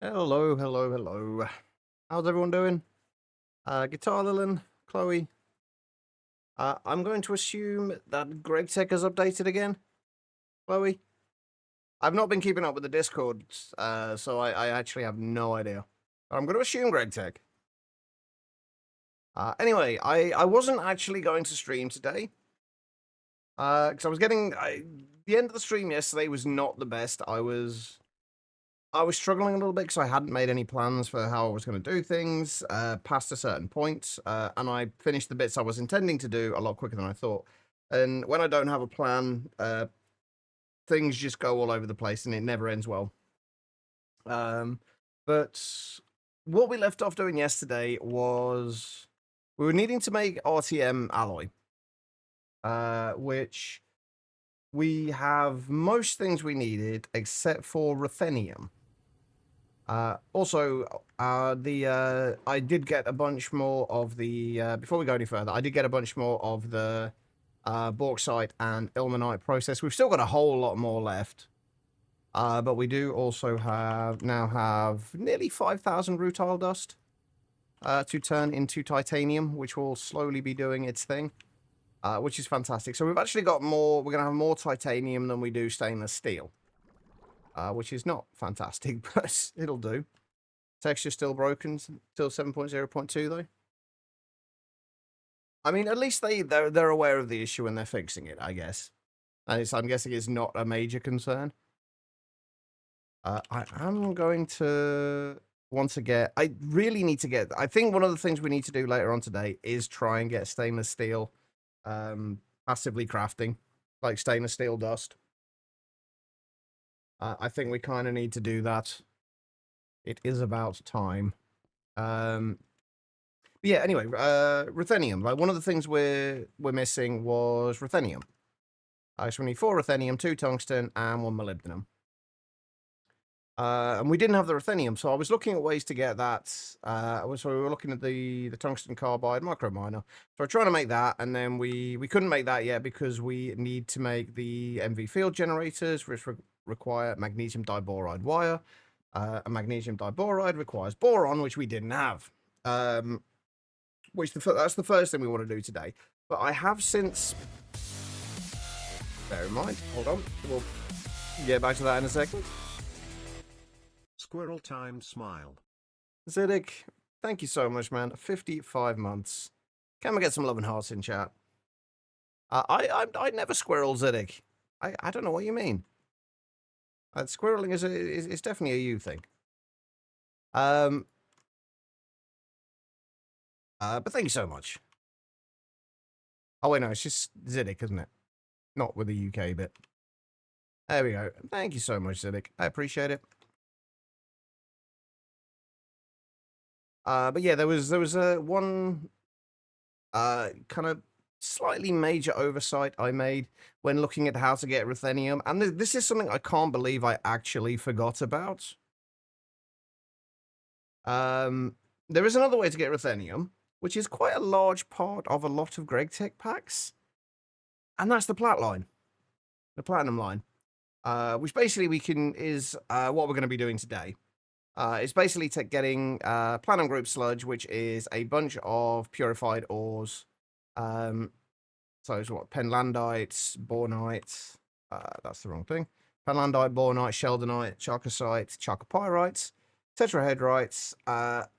Hello, hello, hello. How's everyone doing? Guitar Lilin, Chloe. I'm going to assume that Greg Tech has updated again. Chloe, I've not been keeping up with the Discord, so I actually have no idea. But I'm going to assume Greg Tech. Anyway, I wasn't actually going to stream today. Because I was the end of the stream yesterday was not the best. I was struggling a little bit because I hadn't made any plans for how I was going to do things past a certain point, and I finished the bits I was intending to do a lot quicker than I thought. And when I don't have a plan, things just go all over the place, and it never ends well. But what we left off doing yesterday was we were needing to make RTM alloy, which we have most things we needed except for ruthenium. I did get a bunch more of the, before we go any further, I did get a bunch more of the bauxite and ilmenite process. We've still got a whole lot more left. But we do also now have nearly 5,000 rutile dust to turn into titanium, which will slowly be doing its thing, which is fantastic. So we've actually got more, we're going to have more titanium than we do stainless steel. Which is not fantastic, but it'll do. Texture still broken, still 7.0.2 though. I mean, at least they're aware of the issue and they're fixing it, I guess. And I'm guessing it's not a major concern. I am going to want to get. I really need to get. I think one of the things we need to do later on today is try and get stainless steel, passively crafting, like stainless steel dust. I think we kind of need to do that. It is about time. Yeah, anyway, ruthenium. Like, one of the things we're missing was ruthenium. So we need 4 ruthenium, 2 tungsten, and 1 molybdenum. And we didn't have the ruthenium, so I was looking at ways to get that. So we were looking at the tungsten carbide micro miner. So we're trying to make that, and then we couldn't make that yet because we need to make the MV field generators, which require magnesium diboride wire. And magnesium diboride requires boron, which we didn't have. That's the first thing we want to do today. But I have since... Bear in mind. Hold on. We'll get back to that in a second. Squirrel time smile. Ziddick, thank you so much, man. 55 months. Can we get some love and hearts in chat? I never squirrel Ziddick. I don't know what you mean. Squirreling is definitely a you thing. But thank you so much. Oh wait, no, it's just Ziddick, isn't it? Not with the UK bit. There we go. Thank you so much, Ziddick. I appreciate it. But yeah, there was one kind of slightly major oversight I made when looking at how to get ruthenium, and this is something I can't believe I actually forgot about. There is another way to get ruthenium, which is quite a large part of a lot of Greg Tech packs, and that's the Platline, the Platinum line, which basically is what we're going to be doing today. It's basically getting Platinum Group Sludge, which is a bunch of purified ores. So it's what? Penlandite, bornite. That's the wrong thing. Penlandite, bornite, sheldonite, chalcocite, chalcopyrite, tetrahedrites.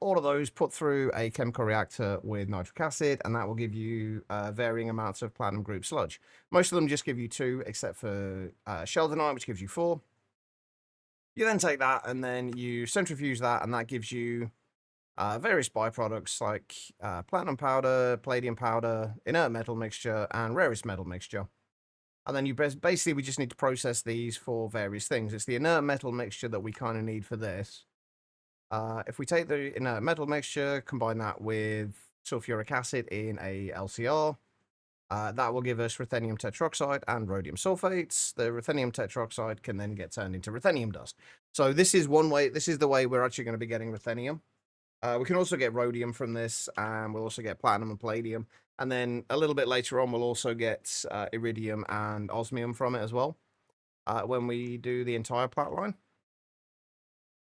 All of those put through a chemical reactor with nitric acid, and that will give you varying amounts of Platinum Group Sludge. Most of them just give you 2, except for sheldonite, which gives you 4. You then take that and then you centrifuge that, and that gives you various byproducts like platinum powder, palladium powder, inert metal mixture, and rarest metal mixture. And then basically we just need to process these for various things. It's the inert metal mixture that we kind of need for this. If we take the inert metal mixture, combine that with sulfuric acid in a LCR, that will give us ruthenium tetroxide and rhodium sulfates. The ruthenium tetroxide can then get turned into ruthenium dust. So this is one way. This is the way we're actually going to be getting ruthenium. We can also get rhodium from this, and we'll also get platinum and palladium. And then a little bit later on, we'll also get iridium and osmium from it as well when we do the entire Platline.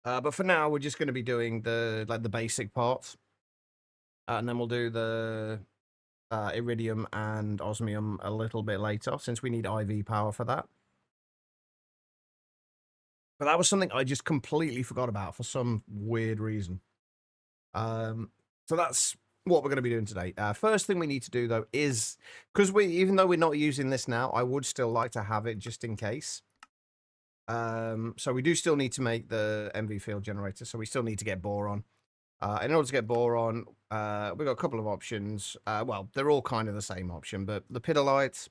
But for now, we're just going to be doing the basic parts. And then we'll do the iridium and osmium a little bit later, since we need IV power for that. But that was something I just completely forgot about for some weird reason. So that's what we're going to be doing today. First thing we need to do, though, is, because even though we're not using this now, I would still like to have it just in case. So we do still need to make the MV field generator, so we still need to get boron. In order to get boron, we've got a couple of options. Well, they're all kind of the same option, but the lepidolite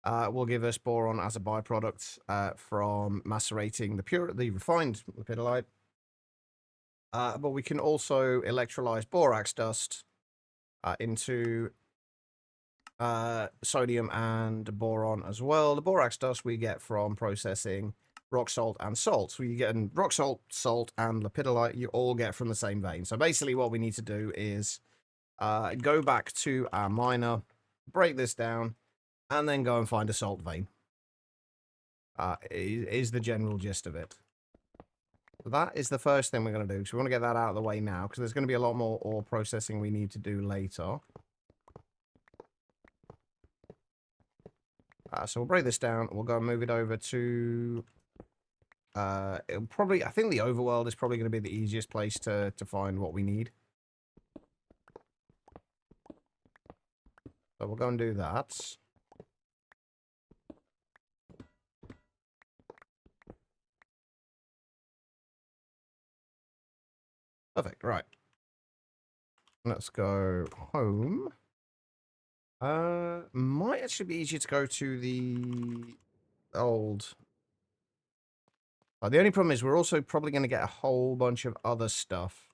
will give us boron as a byproduct from macerating the refined lepidolite. But we can also electrolyze borax dust into sodium and boron as well. The borax dust we get from processing rock salt and salt. So you get rock salt, salt, and lepidolite, you all get from the same vein. So basically what we need to do is go back to our miner, break this down, and then go and find a salt vein. Is the general gist of it. That is the first thing we're going to do. So we want to get that out of the way now, because there's going to be a lot more ore processing we need to do later. So we'll break this down. We'll go and move it over to... it'll probably... I think the overworld is probably going to be the easiest place to find what we need. So we'll go and do that. Perfect, right. Let's go home. Might actually be easier to go to the old... the only problem is we're also probably going to get a whole bunch of other stuff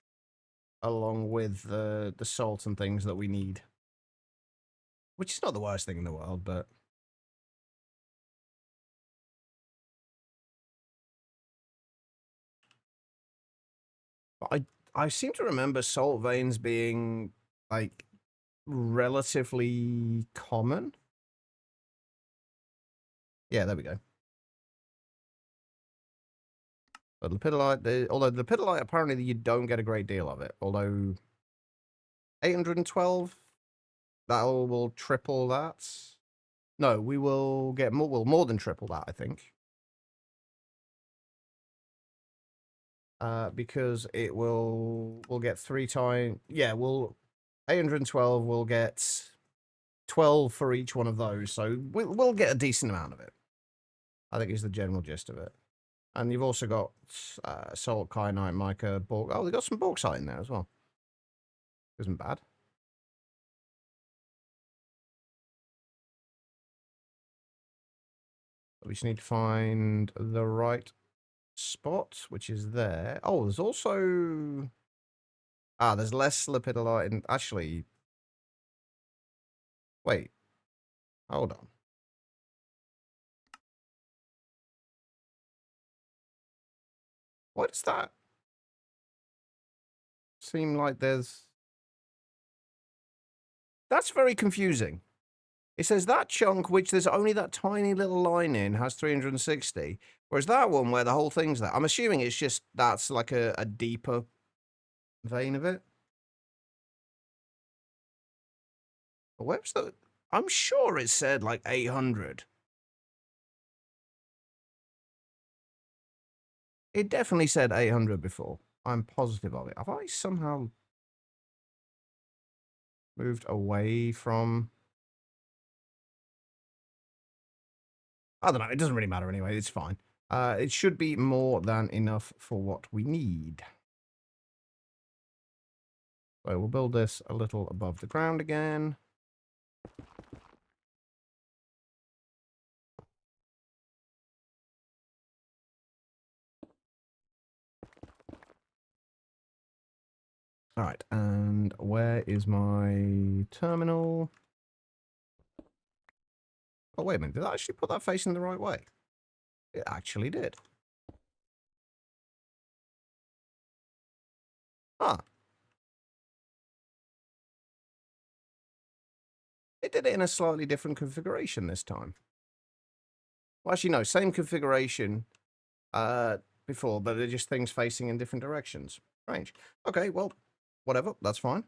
along with the salt and things that we need. Which is not the worst thing in the world, but... I seem to remember salt veins being, like, relatively common. Yeah, there we go. But lepidolite, although lepidolite, apparently you don't get a great deal of it. Although 812, that will triple that. No, we will get more, well, more than triple that, I think. Because it we'll get 3 times, yeah, 812 will get 12 for each one of those, so we'll get a decent amount of it. I think is the general gist of it. And you've also got salt, kyanite, mica, oh, they've got some bauxite in there as well. Isn't bad. We just need to find the right spot, which is there. Oh, there's also... there's less lepidolite in... Actually... Wait. Hold on. What does that seem like there's... That's very confusing. It says that chunk, which there's only that tiny little line in, has 360. Whereas that one, where the whole thing's there, I'm assuming it's just, that's like a deeper vein of it. But where's the... I'm sure it said like 800. It definitely said 800 before. I'm positive of it. Have I somehow moved away from... I don't know. It doesn't really matter anyway. It's fine. It should be more than enough for what we need. So we'll build this a little above the ground again. All right, and where is my terminal? Oh, wait a minute. Did I actually put that facing the right way? It actually did. Ah. It did it in a slightly different configuration this time. Well, actually, no. Same configuration. before, but they're just things facing in different directions. Strange. Okay, well, whatever. That's fine.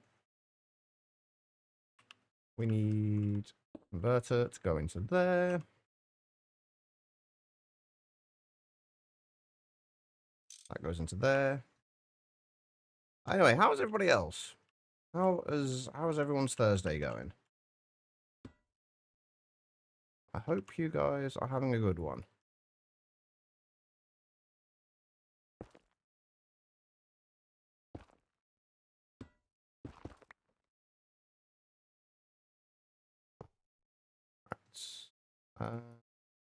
We need converter to go into there. That goes into there. Anyway, how's everybody else? How is everyone's Thursday going? I hope you guys are having a good one.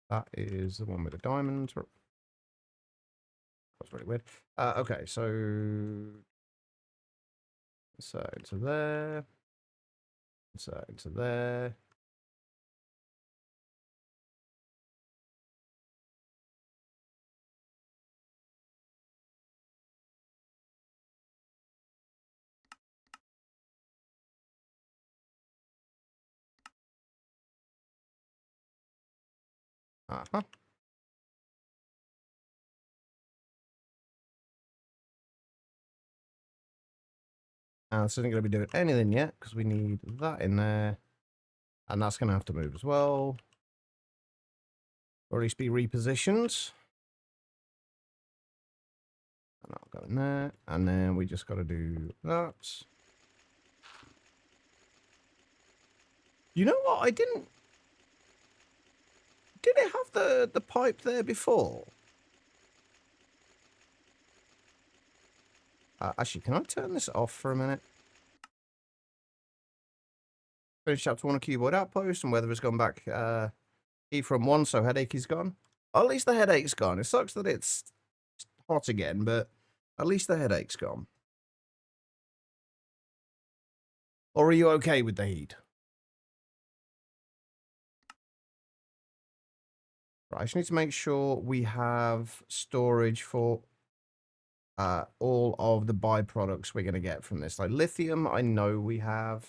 That is the one with the diamonds. That's really weird. Okay, so into there. Into there. Uh-huh. And this isn't going to be doing anything yet because we need that in there. And that's going to have to move as well. Or at least be repositioned. And that'll go in there. And then we just got to do that. You know what? I didn't... Did it have the pipe there before? Actually, can I turn this off for a minute? Finish chapter 1 of Keyboard Outpost and weather has gone back E from 1, so headache is gone. At least the headache's gone. It sucks that it's hot again, but at least the headache's gone. Or are you okay with the heat? Right, I just need to make sure we have storage for all of the byproducts we're going to get from this. Like lithium, I know we have.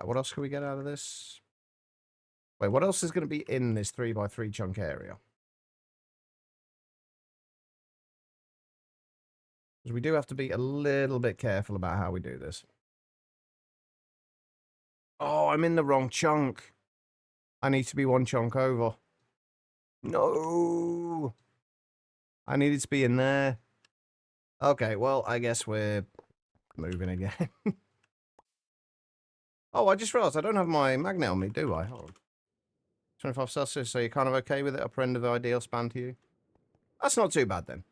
What else can we get out of this? Wait, what else is going to be in this 3x3 chunk area? Because we do have to be a little bit careful about how we do this. Oh, I'm in the wrong chunk. I need to be one chunk over. No. I needed to be in there. Okay, well, I guess we're moving again. Oh, I just realized I don't have my magnet on me, do I? Hold on. 25 Celsius, so you're kind of okay with it? Upper end of the ideal span to you? That's not too bad then.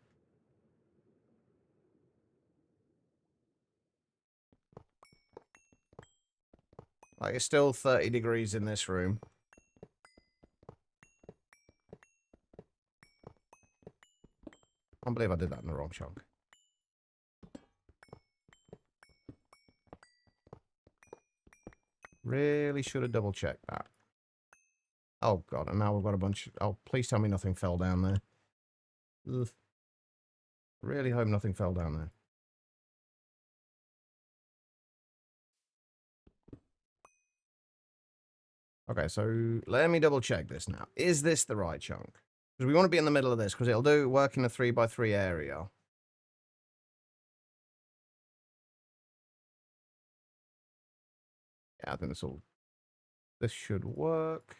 Like, it's still 30 degrees in this room. I can't believe I did that in the wrong chunk. Really should have double checked that. Oh god, and now we've got a bunch... Oh, please tell me nothing fell down there. Ugh. Really hope nothing fell down there. Okay, so let me double check this now. Is this the right chunk? Because we want to be in the middle of this, because it'll do work in a 3x3 area. Yeah, I think this should work.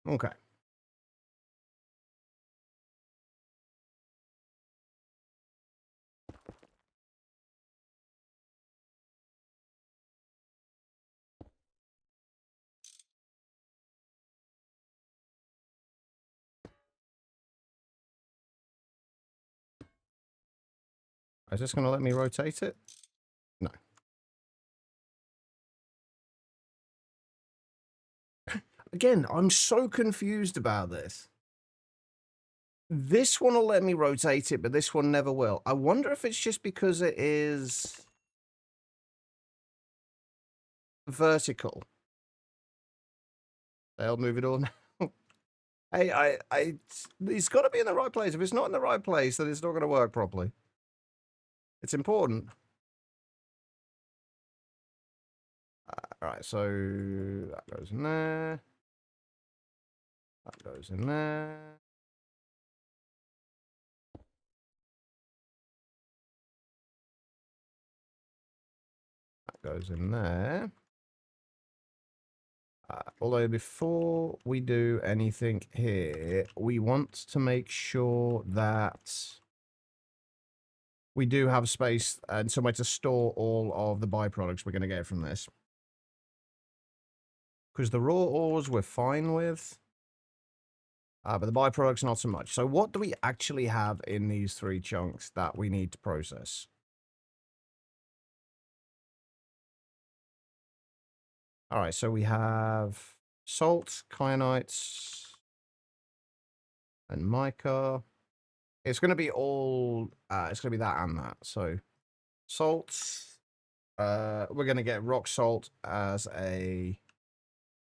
Okay. Is this going to let me rotate it? No. Again, I'm so confused about this. This one will let me rotate it, but this one never will. I wonder if it's just because it is vertical. They'll move it all now. It's got to be in the right place. If it's not in the right place, then it's not going to work properly. It's important. All right, so that goes in there. That goes in there. That goes in there. Although before we do anything here, we want to make sure that we do have space and somewhere to store all of the byproducts we're going to get from this. Because the raw ores we're fine with, but the byproducts not so much. So what do we actually have in these 3 chunks that we need to process? All right, so we have salt, kyanites, and mica. It's going to be all, it's going to be that and that. So salt, we're going to get rock salt as a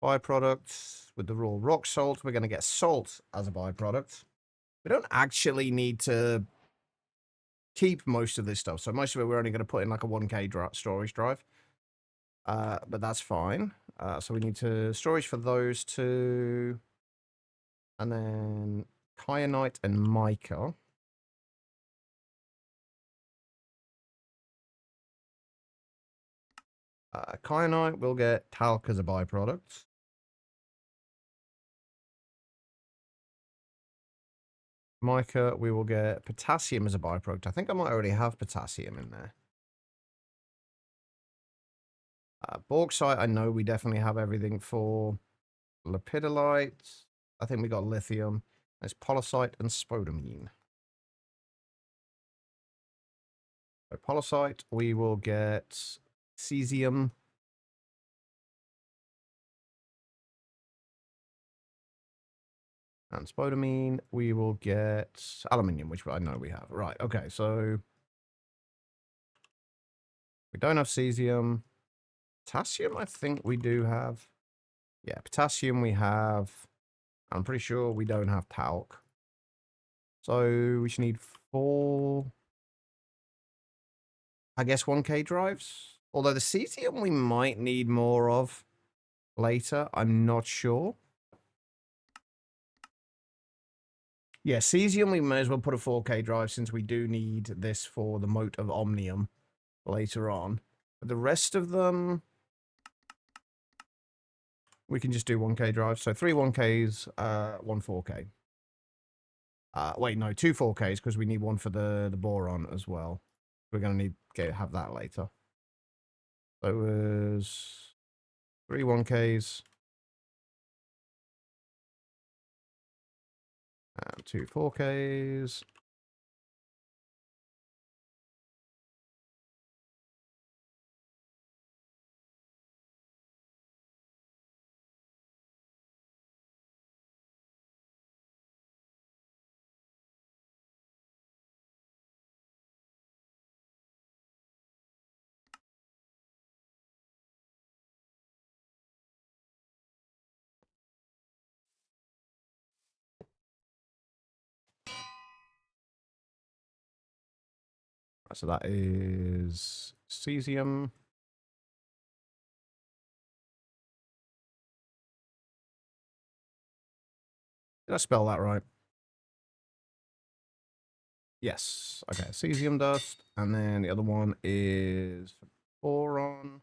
byproduct. With the raw rock salt, we're going to get salt as a byproduct. We don't actually need to keep most of this stuff. So most of it, we're only going to put in like a 1K storage drive. But that's fine. So we need to storage for those 2. And then kyanite and mica. Kyanite will get talc as a byproduct. Mica, we will get potassium as a byproduct. I think I might already have potassium in there. Bauxite, I know we definitely have everything for. Lepidolite, I think we got lithium. There's polysite and spodumene. So polysite, we will get cesium. And spodumene, we will get aluminium, which I know we have. Right, okay, so we don't have cesium. Potassium, I think we do have. Yeah, potassium we have. I'm pretty sure we don't have talc. So we should need 4, I guess 1K drives. Although the cesium we might need more of later. I'm not sure. Yeah, cesium we may as well put a 4K drive since we do need this for the moat of omnium later on. But the rest of them, we can just do 1K drives. So 3 1Ks, 1 4K. Wait, no, 2 4Ks because we need one for the boron as well. We're going to need to have that later. So it was 3 1Ks. And 2 4Ks. So that is cesium. Did I spell that right? Yes. Okay, cesium dust. And then the other one is boron.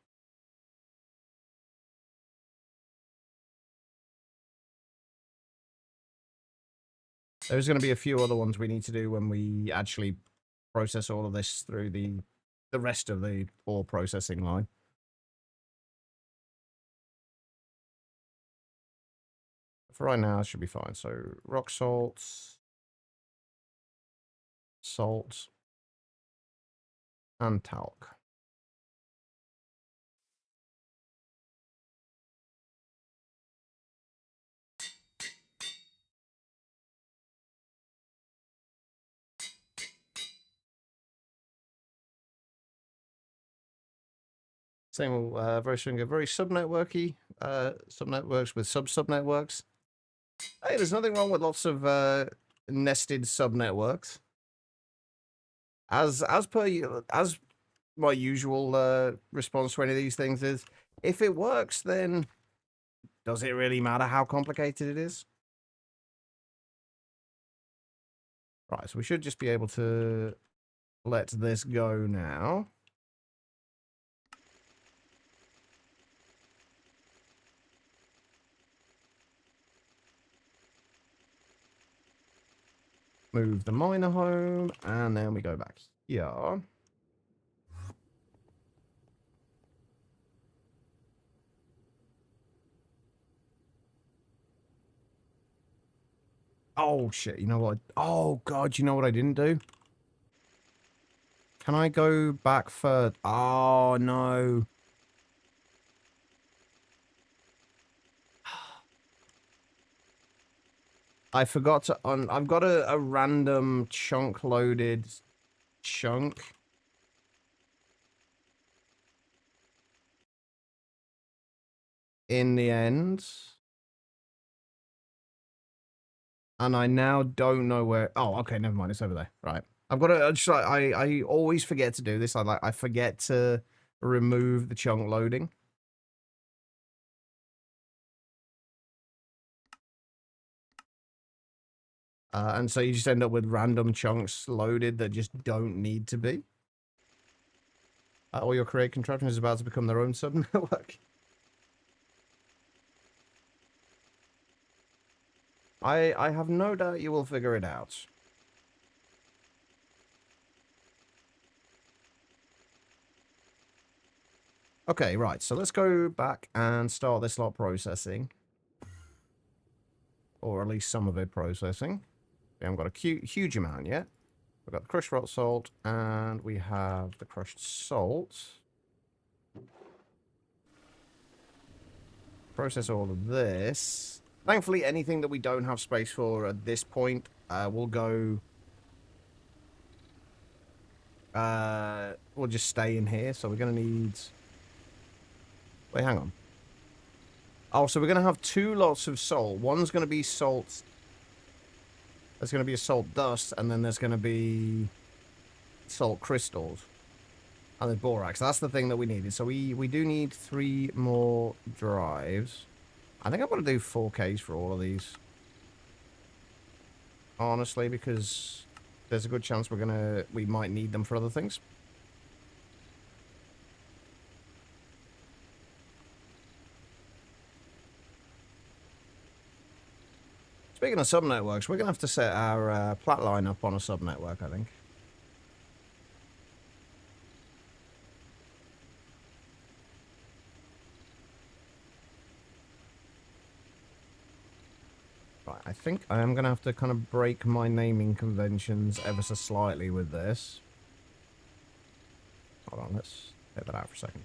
There's going to be a few other ones we need to do when we actually process all of this through the rest of the ore processing line. For right now, it should be fine. So rock salt, salt, and talc. Same very similar, very sub-networky, sub-networks with sub-sub-networks. Hey, there's nothing wrong with lots of nested sub-networks. As my usual response to any of these things is, if it works, then does it really matter how complicated it is? Right, so we should just be able to let this go now. Move the miner home, and then we go back here. Oh, shit, you know what? Oh, God, you know what I didn't do? Can I go back further? Oh, no. I forgot to I've got a random chunk loaded chunk. In the end. And I now don't know where. Oh, okay, never mind. It's over there. Right. I've got to. I always forget to do this. I forget to remove the chunk loading. And so you just end up with random chunks loaded that just don't need to be. Or your create contraption is about to become their own sub-network. I have no doubt you will figure it out. Okay, right, so let's go back and start this lot processing. Or at least some of it processing. We haven't got a huge amount yet. We've got the crushed rock salt, and we have the crushed salt. Process all of this. Thankfully, anything that we don't have space for at this point will go... we'll just stay in here, so we're going to need... Wait, hang on. Oh, so we're going to have two lots of salt. One's going to be salt... There's going to be a salt dust, and then there's going to be salt crystals. And there's borax. That's the thing that we needed. So we do need 3 more drives. I think I'm going to do 4Ks for all of these. Honestly, because there's a good chance we might need them for other things. Speaking of sub-networks, we're going to have to set our Platline up on a sub-network, I think. Right, I think I am going to have to kind of break my naming conventions ever so slightly with this. Hold on, let's get that out for a second.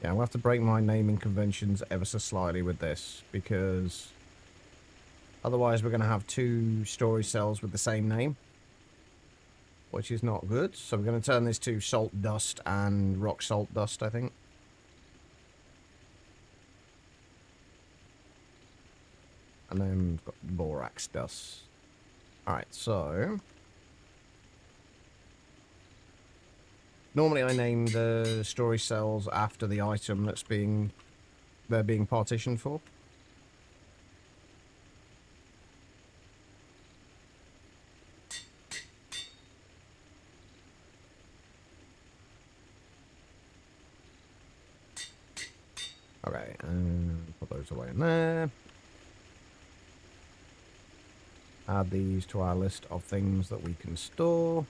Yeah, I'm going to have to break my naming conventions ever so slightly with this, because otherwise we're going to have 2 storage cells with the same name, which is not good. So we're going to turn this to salt dust and rock salt dust, I think. And then we've got borax dust. Alright, so... Normally I name the storage cells after the item they're being partitioned for. Okay, and put those away in there. Add these to our list of things that we can store.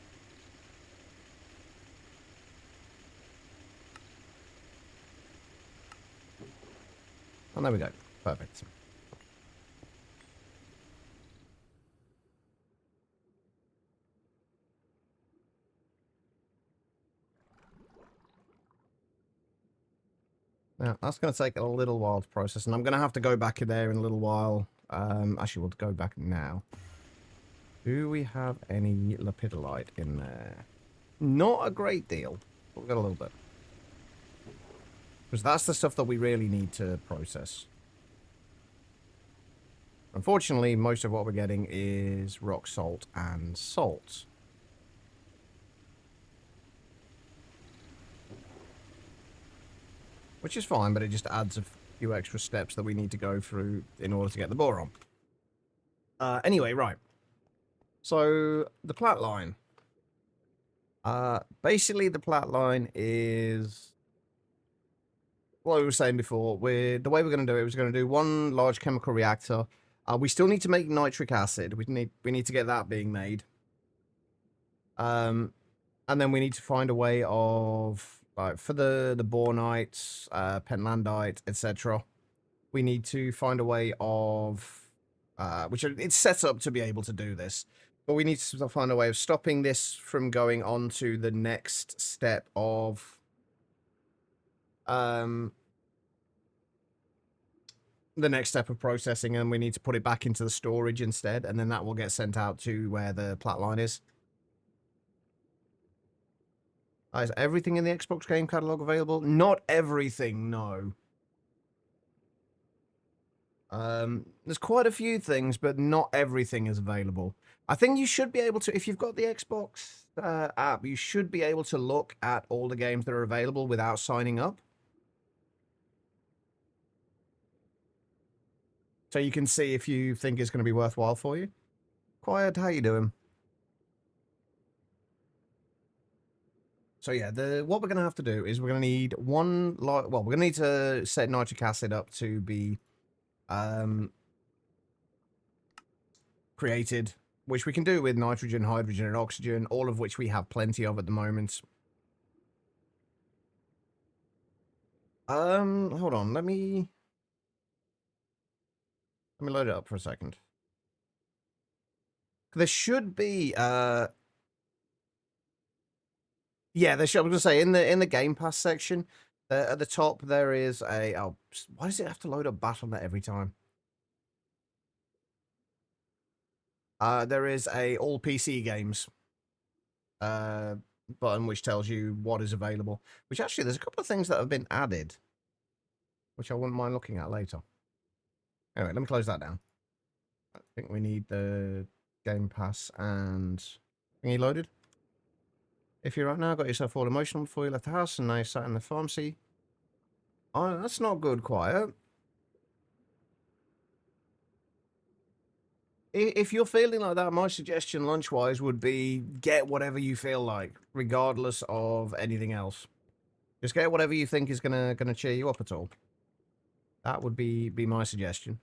And there we go. Perfect. Now, that's going to take a little while to process, and I'm going to have to go back in there in a little while. Actually, we'll go back now. Do we have any lepidolite in there? Not a great deal, but we've got a little bit. Because that's the stuff that we really need to process. Unfortunately, most of what we're getting is rock salt and salt. Which is fine, but it just adds a few extra steps that we need to go through in order to get the boron. Anyway, right. So, the Platline. Basically, the Platline is... What we were saying before, the way we're going to do it, we're going to do one large chemical reactor. We still need to make nitric acid. We need to get that being made. And then we need to find a way of, like, for the bornite, pentlandite, etc. We need to find a way of, which it's set up to be able to do this, but we need to find a way of stopping this from going on to the next step of, the next step of processing, and we need to put it back into the storage instead, and then that will get sent out to where the Platline is. Is everything in the Xbox game catalog available? Not everything, no. There's quite a few things, but not everything is available. I think you should be able to, if you've got the Xbox app, you should be able to look at all the games that are available without signing up. So you can see if you think it's going to be worthwhile for you. Quiet, how you doing? So yeah, what we're going to have to do is we're going to need we're going to need to set nitric acid up to be created, which we can do with nitrogen, hydrogen, and oxygen, all of which we have plenty of at the moment. Hold on, let me load it up for a second. There should be, yeah, there should, I was gonna say, in the Game Pass section, at the top, there is a, oh, why does it have to load up Battle.net every time? There is a all PC games, button which tells you what is available, which actually, there's a couple of things that have been added, which I wouldn't mind looking at later. Anyway, let me close that down. I think we need the Game Pass and thingy loaded. If you're right now, got yourself all emotional before you left the house, and now you're sat in the pharmacy. Oh, that's not good, Quiet. If you're feeling like that, my suggestion lunch-wise would be get whatever you feel like, regardless of anything else. Just get whatever you think is gonna cheer you up at all. That would be my suggestion.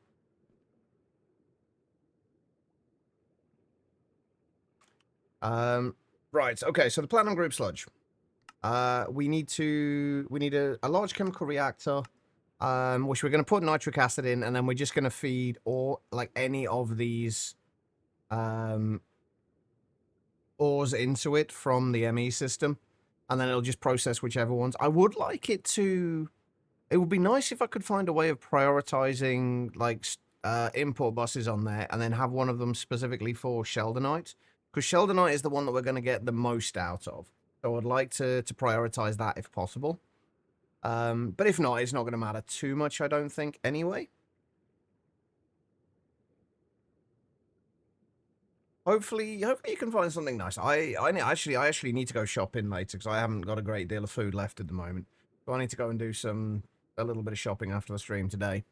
Right, okay, so the Platinum Group Sludge. We need a large chemical reactor, which we're going to put nitric acid in, and then we're just going to feed any of these ores into it from the ME system, and then it'll just process whichever ones. I would like it to... It would be nice if I could find a way of prioritizing, import buses on there, and then have one of them specifically for Sheldonite, because Sheldonite is the one that we're going to get the most out of. So I'd like to prioritize that if possible. But if not, it's not going to matter too much, I don't think, anyway. Hopefully you can find something nice. I actually need to go shopping later because I haven't got a great deal of food left at the moment. So I need to go and do a little bit of shopping after the stream today.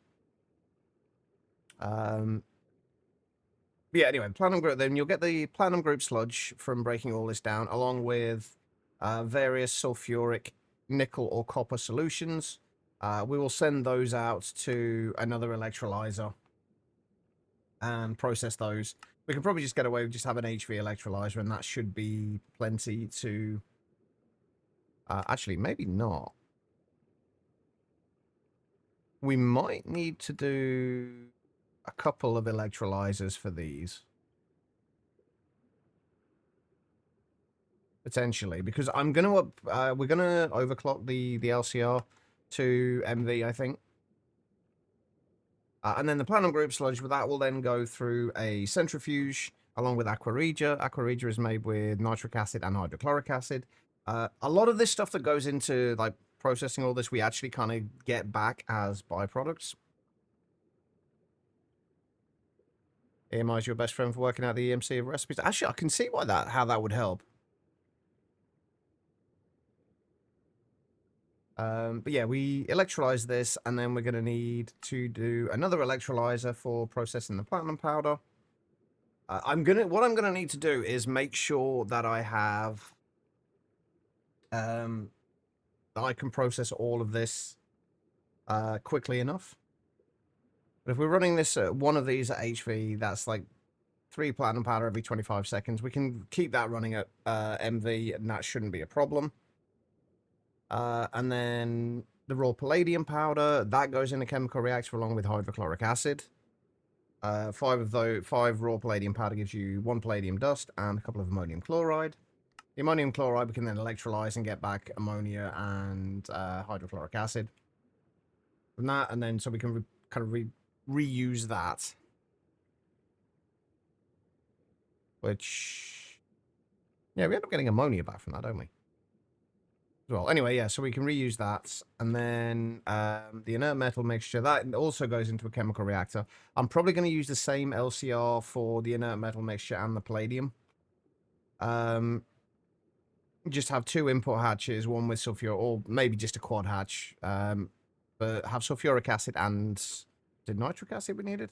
Yeah, anyway, Platinum Group, then you'll get the Platinum Group Sludge from breaking all this down, along with various sulfuric nickel or copper solutions. We will send those out to another electrolyzer and process those. We can probably just get away with just having HV electrolyzer, and that should be plenty to... actually, maybe not. We might need to do a couple of electrolyzers for these. Potentially, because I'm going to we're going to overclock the LCR to MV, I think. And then the Platinum Group Sludge, that will then go through a centrifuge along with Aqua Regia. Aqua Regia is made with nitric acid and hydrochloric acid. A lot of this stuff that goes into processing all this, we actually kind of get back as byproducts. EMI is your best friend for working out the EMC of recipes. Actually, I can see how that would help. But yeah, we electrolyze this, and then we're going to need to do another electrolyzer for processing the platinum powder. What I'm gonna need to do is make sure that I have, that I can process all of this quickly enough. But if we're running this one of these at HV, that's like 3 platinum powder every 25 seconds. We can keep that running at MV, and that shouldn't be a problem. And then the raw palladium powder, that goes in a chemical reactor along with hydrochloric acid. 5 raw palladium powder gives you 1 palladium dust and a couple of ammonium chloride. The ammonium chloride we can then electrolyze and get back ammonia and hydrochloric acid from that, and then so we can reuse that. Which, yeah, we end up getting ammonia back from that, don't we? Well, anyway, yeah, so we can reuse that. And then the inert metal mixture, that also goes into a chemical reactor. I'm probably going to use the same LCR for the inert metal mixture and the palladium. Just have 2 input hatches, one with sulfur, or maybe just a quad hatch. But have sulfuric acid and... Did nitric acid we needed?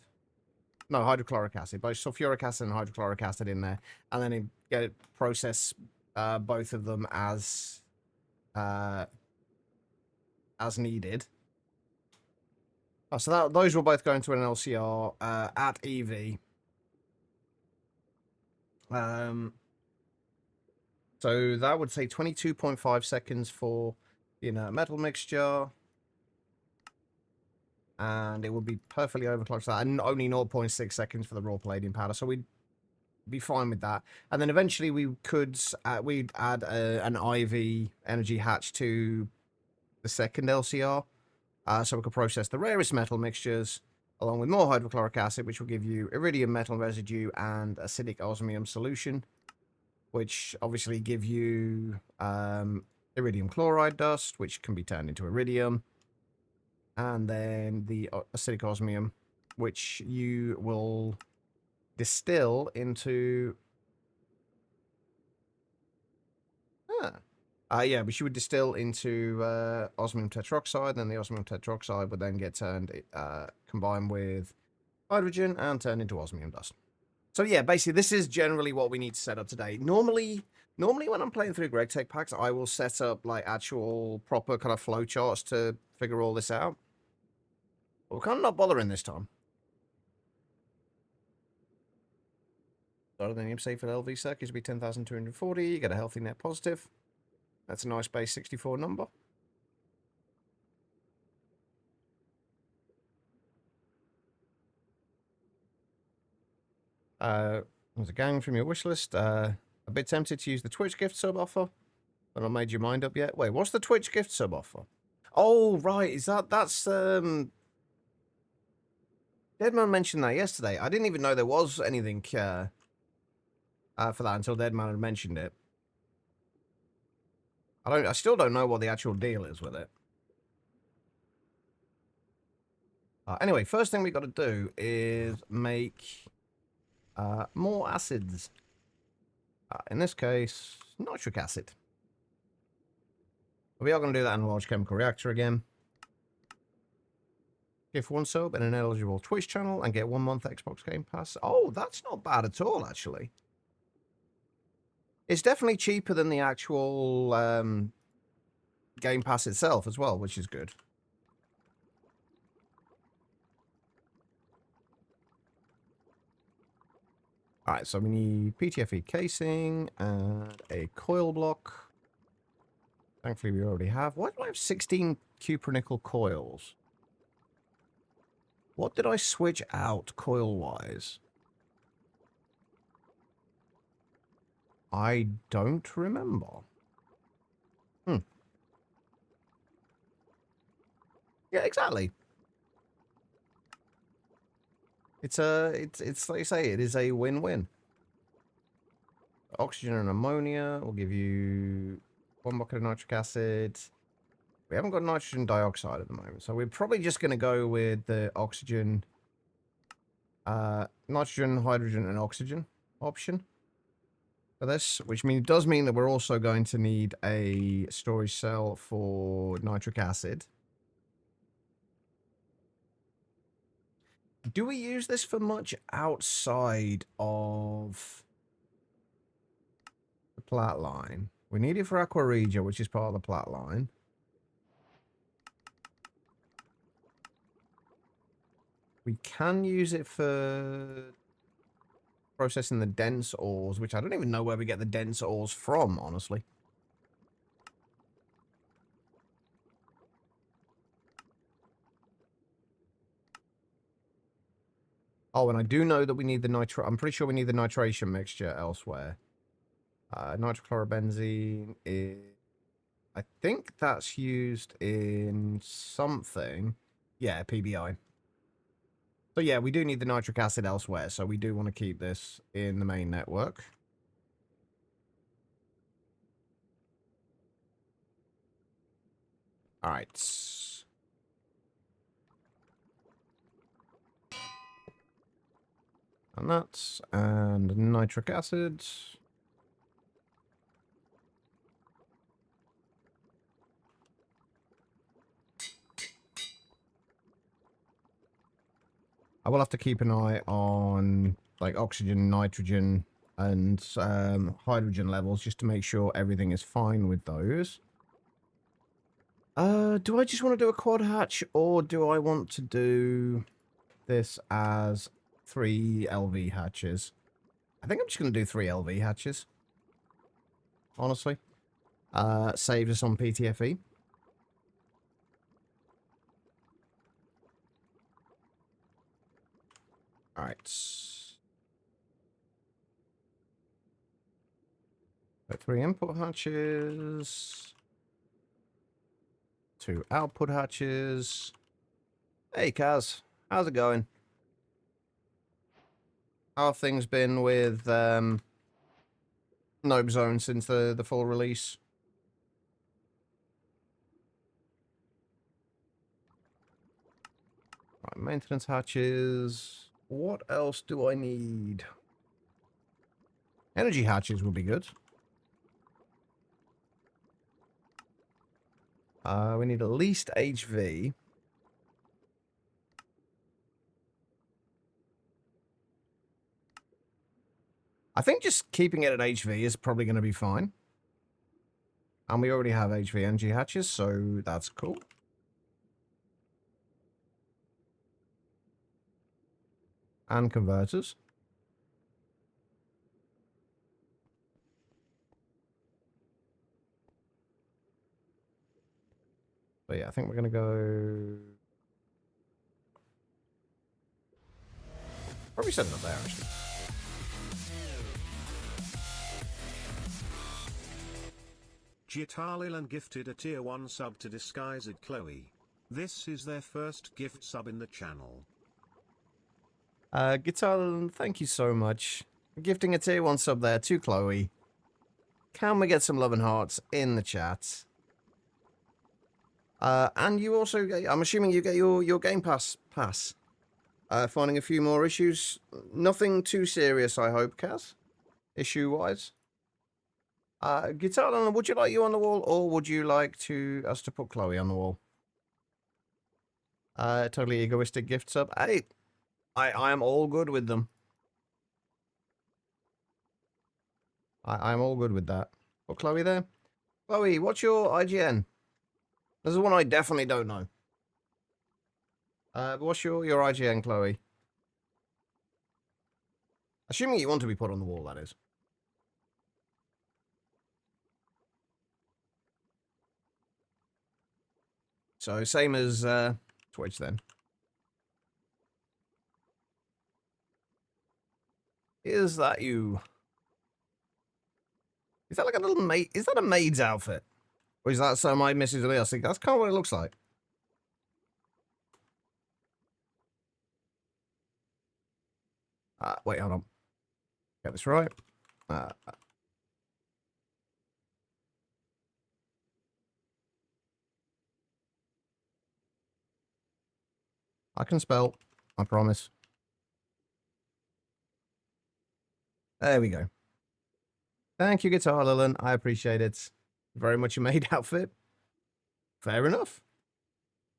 No, hydrochloric acid. Both sulfuric acid and hydrochloric acid in there. And then process both of them as needed. Oh, so those will both go into an LCR at EV. So that would say 22.5 seconds for the inert metal mixture. And it would be perfectly overclocked to that. And only 0.6 seconds for the raw palladium powder. So we'd be fine with that. And then eventually we'd add an IV energy hatch to the second LCR. So we could process the rarest metal mixtures along with more hydrochloric acid, which will give you iridium metal residue and acidic osmium solution, which obviously give you iridium chloride dust, which can be turned into iridium, and then the acidic osmium, which you will distill into... yeah, but she would distill into osmium tetroxide, then the osmium tetroxide would then get turned, combined with hydrogen and turned into osmium dust. So yeah, basically this is generally what we need to set up today. Normally when I'm playing through GregTech packs, I will set up like actual proper kind of flow charts to figure all this out. But we're kind of not bothering this time. Started the safe at LV circuits to be 10,240. You get a healthy net positive. That's a nice base 64 number. There's a gang from your wish list. A bit tempted to use the Twitch gift sub offer, but not made your mind up yet. Wait, what's the Twitch gift sub offer? Oh, right. That's Deadman mentioned that yesterday. I didn't even know there was anything for that until Deadman had mentioned it. I still don't know what the actual deal is with it. Anyway, first thing we got to do is make more acids. In this case, nitric acid. We are going to do that in a large chemical reactor again. Give 1 sub and an eligible Twitch channel and get 1 month Xbox Game Pass. Oh, that's not bad at all, actually. It's definitely cheaper than the actual Game Pass itself as well, which is good. Alright, so we need PTFE casing and a coil block. Thankfully, we already have. Why do I have 16 cupronickel coils? What did I switch out coil-wise? I don't remember. Yeah, exactly. It's like you say, it is a win-win. Oxygen and ammonia will give you 1 bucket of nitric acid. We haven't got nitrogen dioxide at the moment, so we're probably just going to go with the oxygen nitrogen, hydrogen, and oxygen option for this, which does mean that we're also going to need a storage cell for nitric acid. Do we use this for much outside of the Platline? We need it for Aqua Regia, which is part of the Platline. We can use it for processing the dense ores, which I don't even know where we get the dense ores from, honestly. Oh, and I do know that we need the nitro. I'm pretty sure we need the nitration mixture elsewhere. Nitrochlorobenzene is... I think that's used in something. Yeah, PBI. So yeah, we do need the nitric acid elsewhere, so we do want to keep this in the main network. All right. And that's... and nitric acid. I will have to keep an eye on like oxygen, nitrogen, and hydrogen levels just to make sure everything is fine with those. Do I just want to do a quad hatch, or do I want to do this as 3 LV hatches? I think I'm just going to do 3 LV hatches. Honestly. Saves us on PTFE. Alright. 3 input hatches. 2 output hatches. Hey, Kaz. How's it going? How have things been with Nobe Zone since the full release? Right, maintenance hatches. What else do I need? Energy hatches would be good. We need at least HV. I think just keeping it at HV is probably going to be fine. And we already have HV energy hatches, so that's cool. And converters. But yeah, I think we're going to go... probably set it up there, actually. Gitarlilan gifted a tier 1 sub to Disguised Chloe. This is their first gift sub in the channel. Gitarlilan, thank you so much. Gifting a tier 1 sub there to Chloe. Can we get some love and hearts in the chat? And you also get, I'm assuming you get your Game Pass. Finding a few more issues. Nothing too serious, I hope, Kaz. Issue-wise. Guitar, would you like you on the wall, or would you like us to put Chloe on the wall? Totally egoistic gift sub. Hey, I am all good with them. I'm all good with that. Put Chloe there. Chloe, what's your IGN? This is one I definitely don't know. What's your IGN, Chloe? Assuming you want to be put on the wall, that is. So, same as Twitch, then. Is that you? Is that like a little maid? Is that a maid's outfit? Or is that so my Mrs. Lee? I think that's kind of what it looks like. Wait, hold on. Get this right. I can spell. I promise. There we go. Thank you, Guitar Lillian. I appreciate it. Very much a made outfit. Fair enough.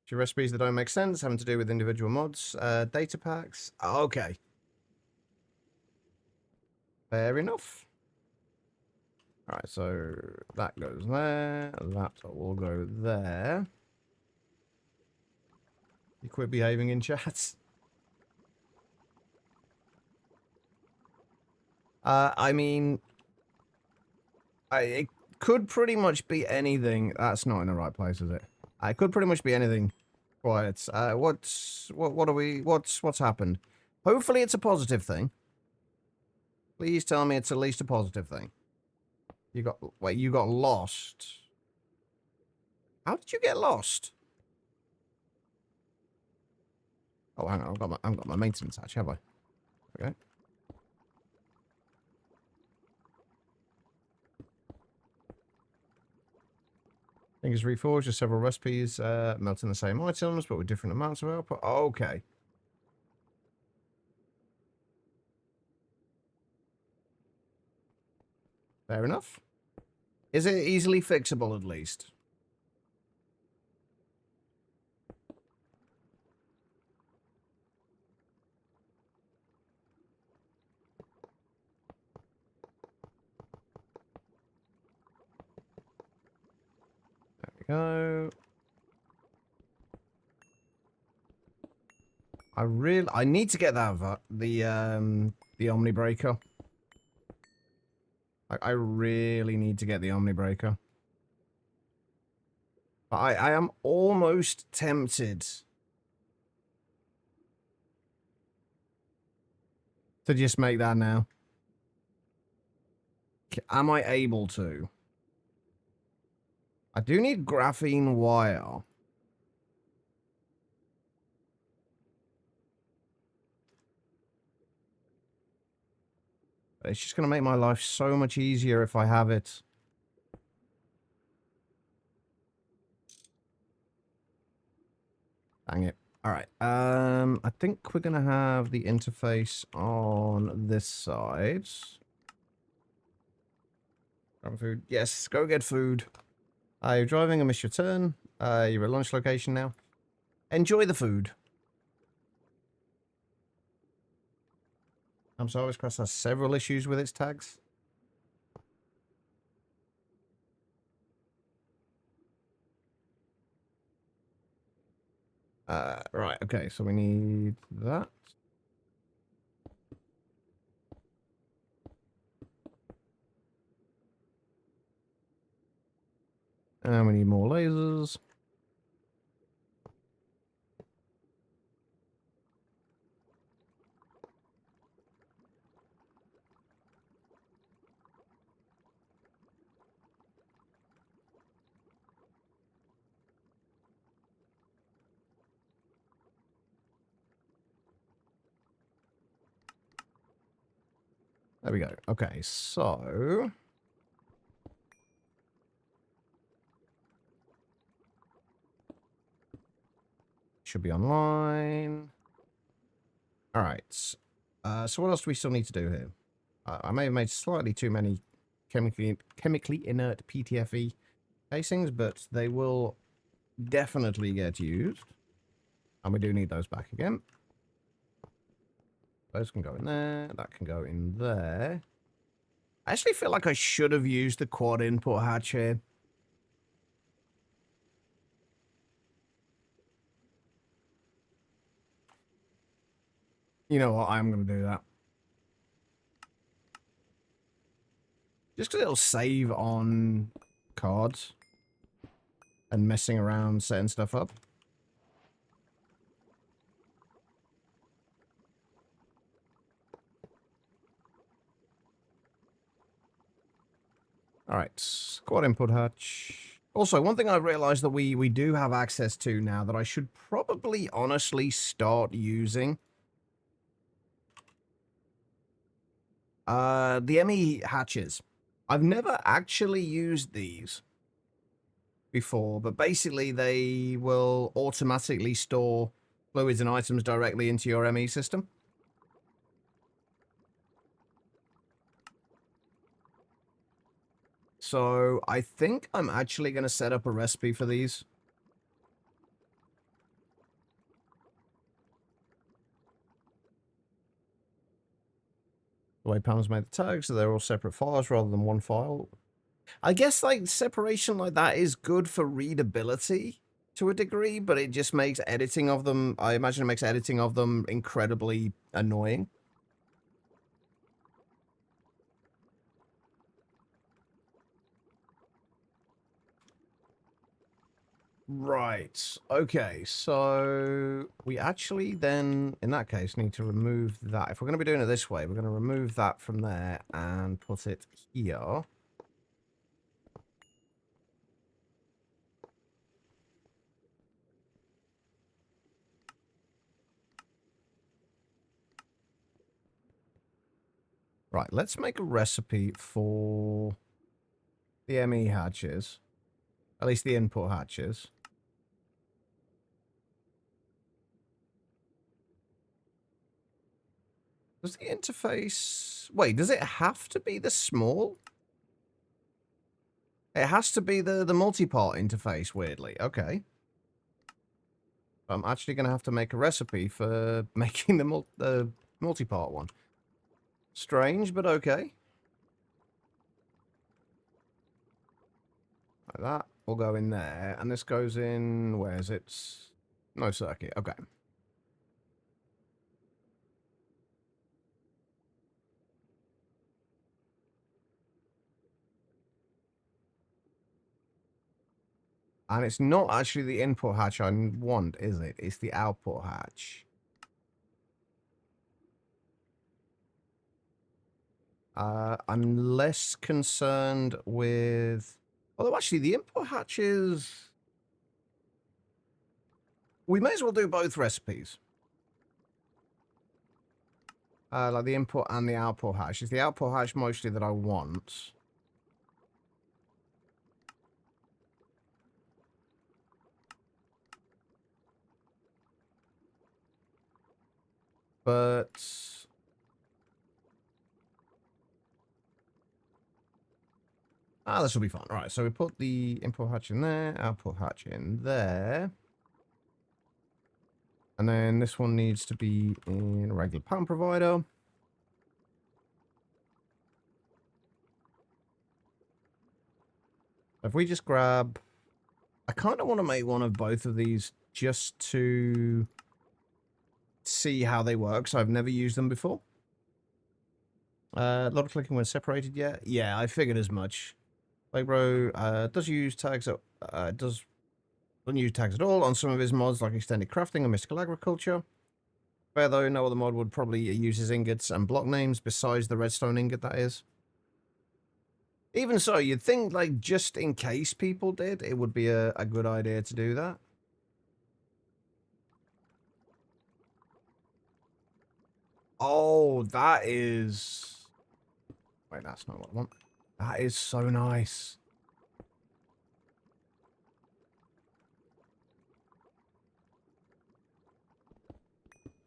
Your recipes that don't make sense, having to do with individual mods. Data packs. Okay. Fair enough. Alright, so that goes there. That will go there. You quit behaving in chat. I mean, it could pretty much be anything. That's not in the right place, is it? It could pretty much be anything. Quiet. What's happened? Hopefully it's a positive thing. Please tell me it's at least a positive thing. You got lost. How did you get lost? Oh, hang on, I haven't got my maintenance hatch, have I? Okay. Thing is reforged with several recipes, melting the same items, but with different amounts of output. Okay. Fair enough. Is it easily fixable, at least? There we go. I need to get that, the Omni Breaker. I really need to get the Omni Breaker. But I am almost tempted to just make that now. Am I able to? I do need graphene wire. It's just going to make my life so much easier if I have it. Dang it. All right. I think we're going to have the interface on this side. Grab food. Yes, go get food. You're driving and miss your turn. You're at launch location now. Enjoy the food. I'm sorry, this class has several issues with its tags. Right, okay, so we need that. And we need more lasers. There we go. Okay, so should be online. All right. So what else do we still need to do here? I may have made slightly too many chemically inert PTFE casings, but they will definitely get used. And we do need those back again. Those can go in there. That can go in there. I actually feel like I should have used the quad input hatch here. You know what? I'm going to do that. Just because it'll save on cards and messing around, setting stuff up. All right, quad input hatch. Also, one thing I realized that we do have access to now that I should probably honestly start using. The ME hatches. I've never actually used these before, but basically they will automatically store fluids and items directly into your ME system. So I think I'm actually going to set up a recipe for these. The way Pam's made the tags, so they're all separate files rather than one file. I guess like separation like that is good for readability to a degree, but it just makes editing of them, I imagine it makes editing of them incredibly annoying. Right. Okay, so we actually then, in that case, need to remove that. If we're going to be doing it this way, we're going to remove that from there and put it here. Right, let's make a recipe for the ME hatches. At least the input hatches. Does the interface... Wait, does it have to be the small? It has to be the multi-part interface, weirdly. Okay. I'm actually going to have to make a recipe for making the multi-part one. Strange, but okay. Like that. We'll go in there. And this goes in... Where is it? No circuit. Okay. And it's not actually the input hatch I want, is it? It's the output hatch. I'm less concerned with... Although, actually, the input hatches... We may as well do both recipes. Like the input and the output hatch. It's the output hatch mostly that I want. But... this will be fun. All right, so we put the input hatch in there, output hatch in there. And then this one needs to be in a regular PAM provider. If we just grab... I kind of want to make one of both of these just to see how they work, so I've never used them before. A lot of clicking when separated, yeah? Yeah, I figured as much. Playbro does use tags, doesn't use tags at all on some of his mods, like Extended Crafting and Mystical Agriculture. Fair though, no other mod would probably use his ingots and block names besides the redstone ingot, that is. Even so, you'd think, like, just in case people did, it would be a good idea to do that. Oh, that is... Wait, that's not what I want. That is so nice.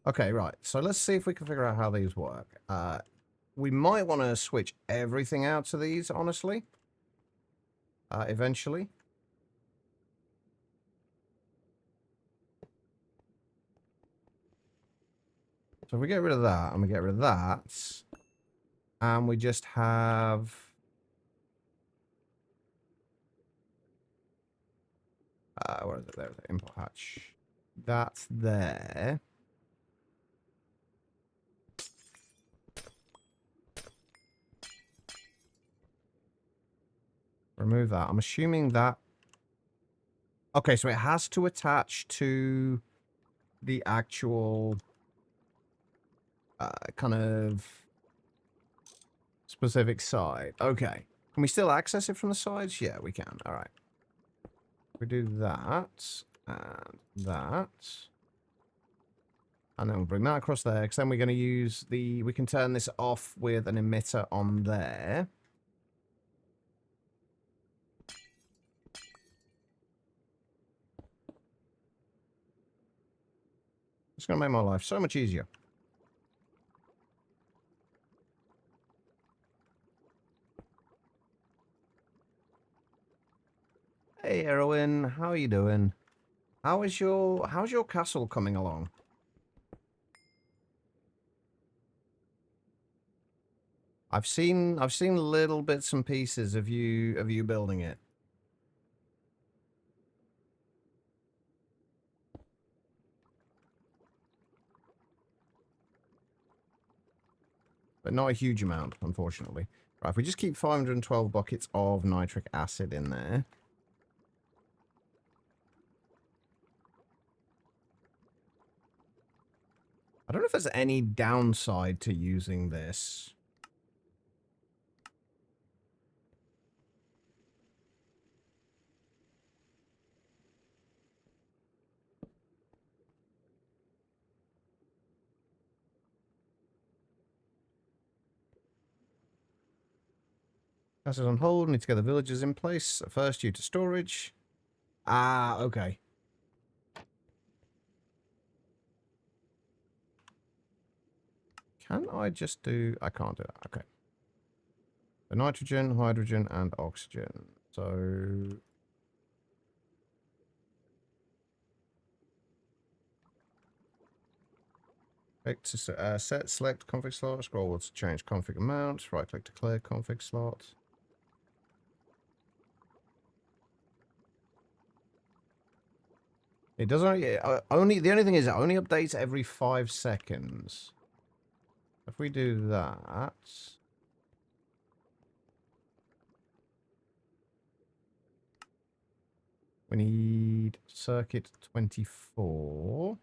Okay, right. So let's see if we can figure out how these work. We might want to switch everything out to these, honestly. Eventually. So if we get rid of that, and we get rid of that, and we just have... where is it? There's the input hatch. That's there. Remove that. I'm assuming that... Okay, so it has to attach to the actual kind of specific side. Okay. Can we still access it from the sides? Yeah, we can. All right. We do that and that. And then we'll bring that across there, because then we're going to use the... We can turn this off with an emitter on there. It's going to make my life so much easier. Hey, Erwin, how are you doing? How's your castle coming along? I've seen little bits and pieces of you building it. But not a huge amount, unfortunately. Right, if we just keep 512 buckets of nitric acid in there. I don't know if there's any downside to using this. This is on hold. Need to get the villagers in place. First, due to storage. Ah, okay. Can I just do... I can't do that. Okay. The nitrogen, hydrogen, and oxygen. So... Click to set, select config slot, scroll to change config amount, right click to clear config slot. It doesn't the only thing is it only updates every 5 seconds. If we do that, we need circuit 24.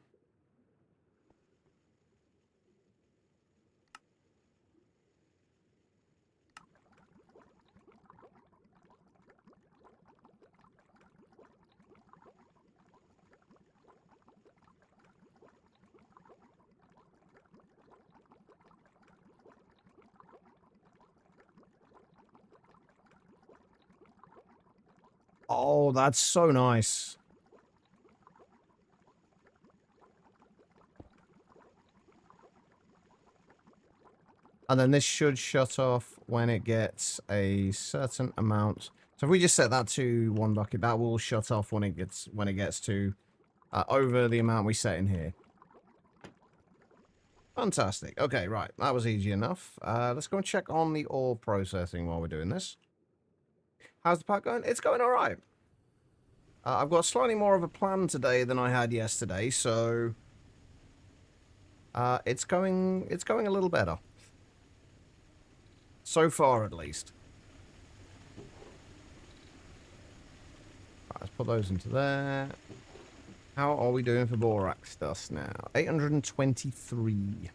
Oh, that's so nice. And then this should shut off when it gets a certain amount. So if we just set that to 1 bucket, that will shut off when it gets to over the amount we set in here. Fantastic. Okay, right. That was easy enough. Let's go and check on the ore processing while we're doing this. How's the pack going? It's going all right. I've got slightly more of a plan today than I had yesterday, so it's going a little better. So far, at least. Right, let's put those into there. How are we doing for borax dust now? 823.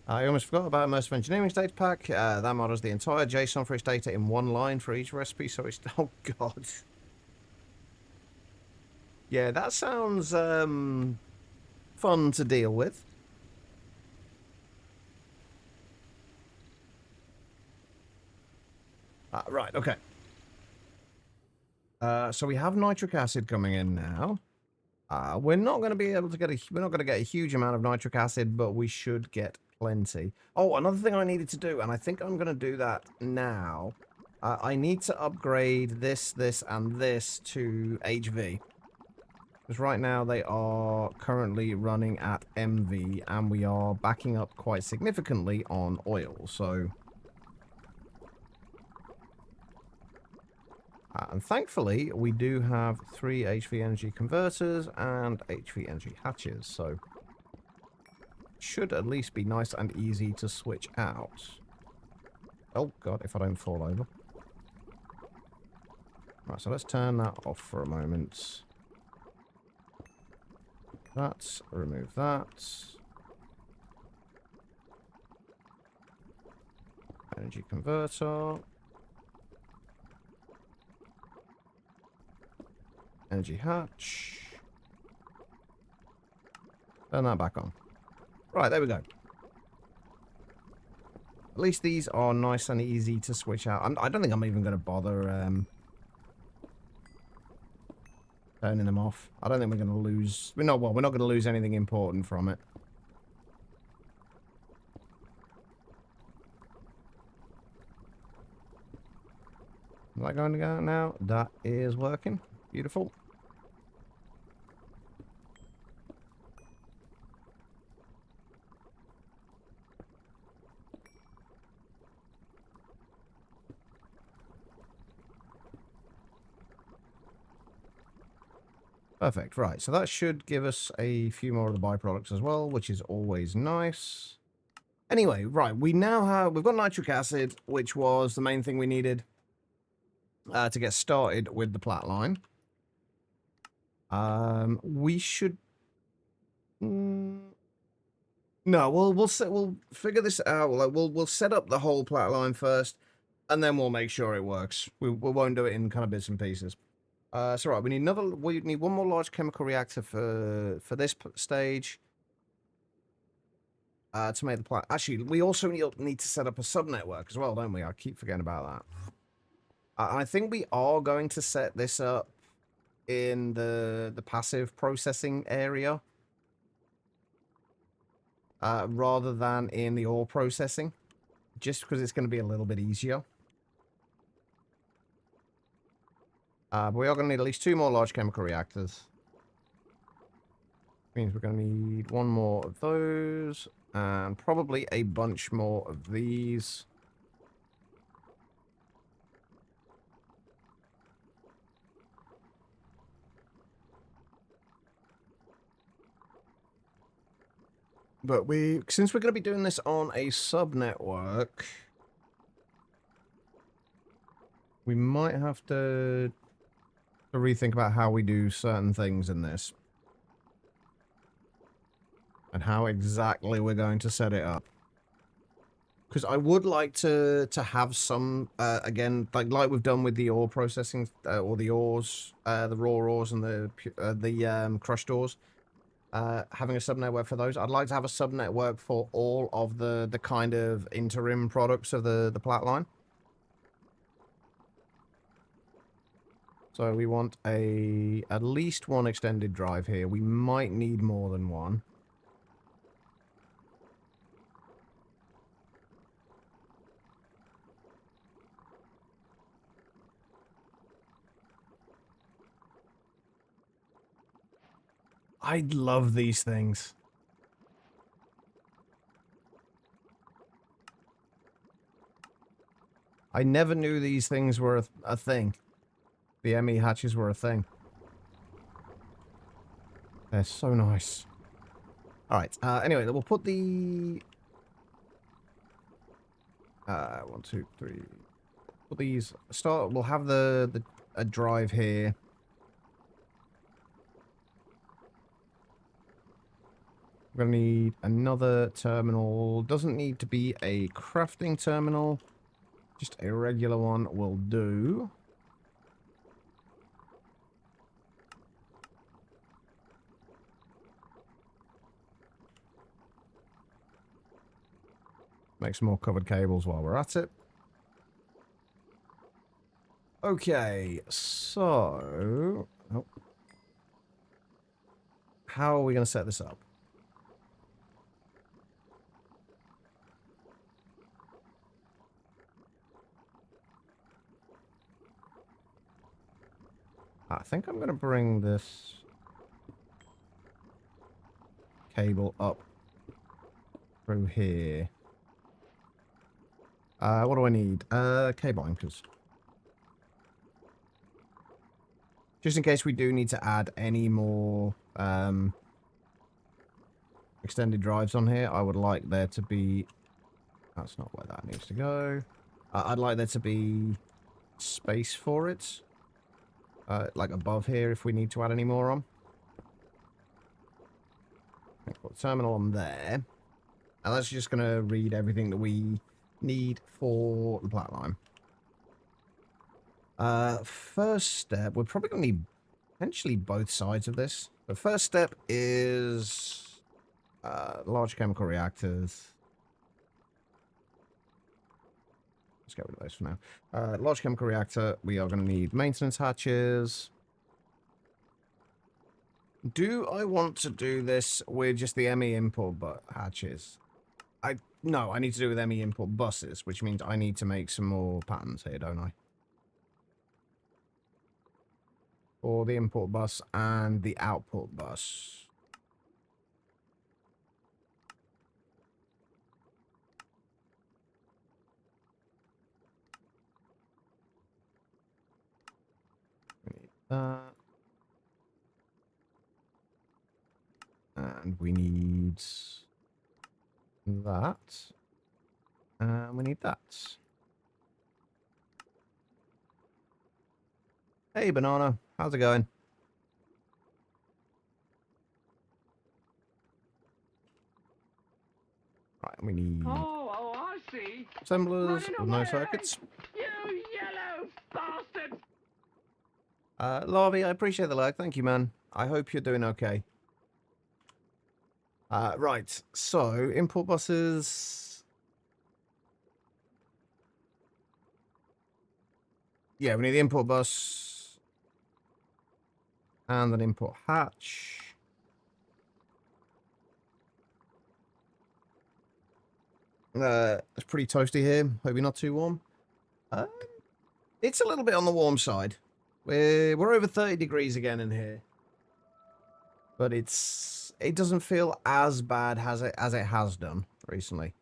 I almost forgot about Immersive Engineering's data pack. That models the entire JSON for its data in 1 line for each recipe, so it's... Oh, God. Yeah, that sounds fun to deal with. Right, okay. So we have nitric acid coming in now. We're not going to be able to get we're not going to get a huge amount of nitric acid, but we should get plenty. Oh, another thing I needed to do, and I think I'm going to do that now. I need to upgrade this, and this to HV. Because right now they are currently running at MV, and we are backing up quite significantly on oil, so... and thankfully, we do have 3 HV energy converters and HV energy hatches, so should at least be nice and easy to switch out. Oh god, if I don't fall over. Right, so let's turn that off for a moment. That, remove that. Energy converter. Energy hatch. Turn that back on. Right, there we go. At least these are nice and easy to switch out. I don't think I'm even going to bother turning them off. I don't think we're going to lose... we're not going to lose anything important from it. that going to go now? That is working. Beautiful. Perfect. Right. So that should give us a few more of the byproducts as well, which is always nice. Anyway, right. We've got nitric acid, which was the main thing we needed to get started with the Platline. We should. No, we'll figure this out. Like, we'll set up the whole Platline first, and then we'll make sure it works. We won't do it in kind of bits and pieces. So right, we need one more large chemical reactor for this stage. To make the plant. Actually, we also need to set up a subnetwork as well, don't we? I keep forgetting about that. I think we are going to set this up in the passive processing area. Rather than in the ore processing. Just because it's going to be a little bit easier. But we are going to need at least 2 more large chemical reactors. Means we're going to need 1 more of those. And probably a bunch more of these. But since we're going to be doing this on a subnetwork, we might have to rethink about how we do certain things in this. And how exactly we're going to set it up. Because I would like to have some, again, like we've done with the ore processing, or the ores, the raw ores and the crushed ores. Having a subnetwork for those. I'd like to have a subnetwork for all of the kind of interim products of the Platline. So we want at least 1 extended drive here. We might need more than 1. I love these things. I never knew these things were a thing. The ME hatches were a thing. They're so nice. Alright, anyway, we'll put the... 1, 2, 3... Put these... We'll have a drive here. We're going to need another terminal. Doesn't need to be a crafting terminal. Just a regular one will do. Make some more covered cables while we're at it. Okay, so... Oh. How are we going to set this up? I think I'm going to bring this cable up through here. What do I need? Cable anchors. Just in case we do need to add any more extended drives on here, I would like there to be... That's not where that needs to go. I'd like there to be space for it. Like above here if we need to add any more on. Put a terminal on there. And that's just going to read everything that we need for the Platline. First step, we're probably going to need potentially both sides of this. The first step is large chemical reactors. Let's get rid of those for now. Large chemical reactor, we are going to need maintenance hatches. Do I want to do this with just the ME import hatches? No, I need to do with ME import buses, which means I need to make some more patterns here, don't I? for the input bus and the output bus. We need that. And we need that. And we need that. Hey, Banana. How's it going? Right, we need Oh, I see. assemblers Running with no away. circuits. You yellow bastard! Larvae, I appreciate the lag. Thank you, man. I hope you're doing okay. Right, so input buses. Yeah, we need the input bus and an input hatch. It's pretty toasty here. Hope you're not too warm. It's a little bit on the warm side. We're over 30 degrees again in here, but it doesn't feel as bad as it has done recently.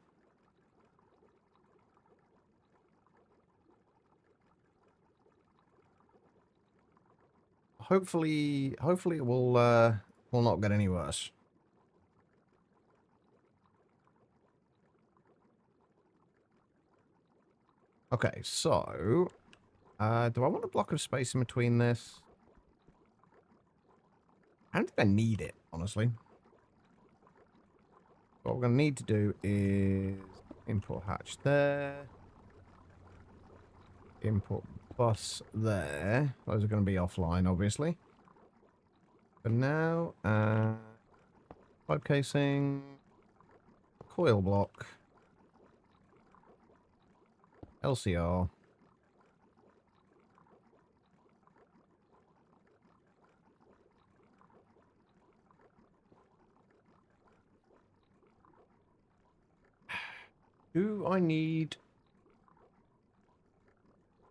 Hopefully it will not get any worse. Okay, so do I want a block of space in between this? I don't think I need it, honestly. What we're going to need to do is import hatch there. Import bus there. Those are going to be offline, obviously. For now, pipe casing, coil block, LCR. Do I need...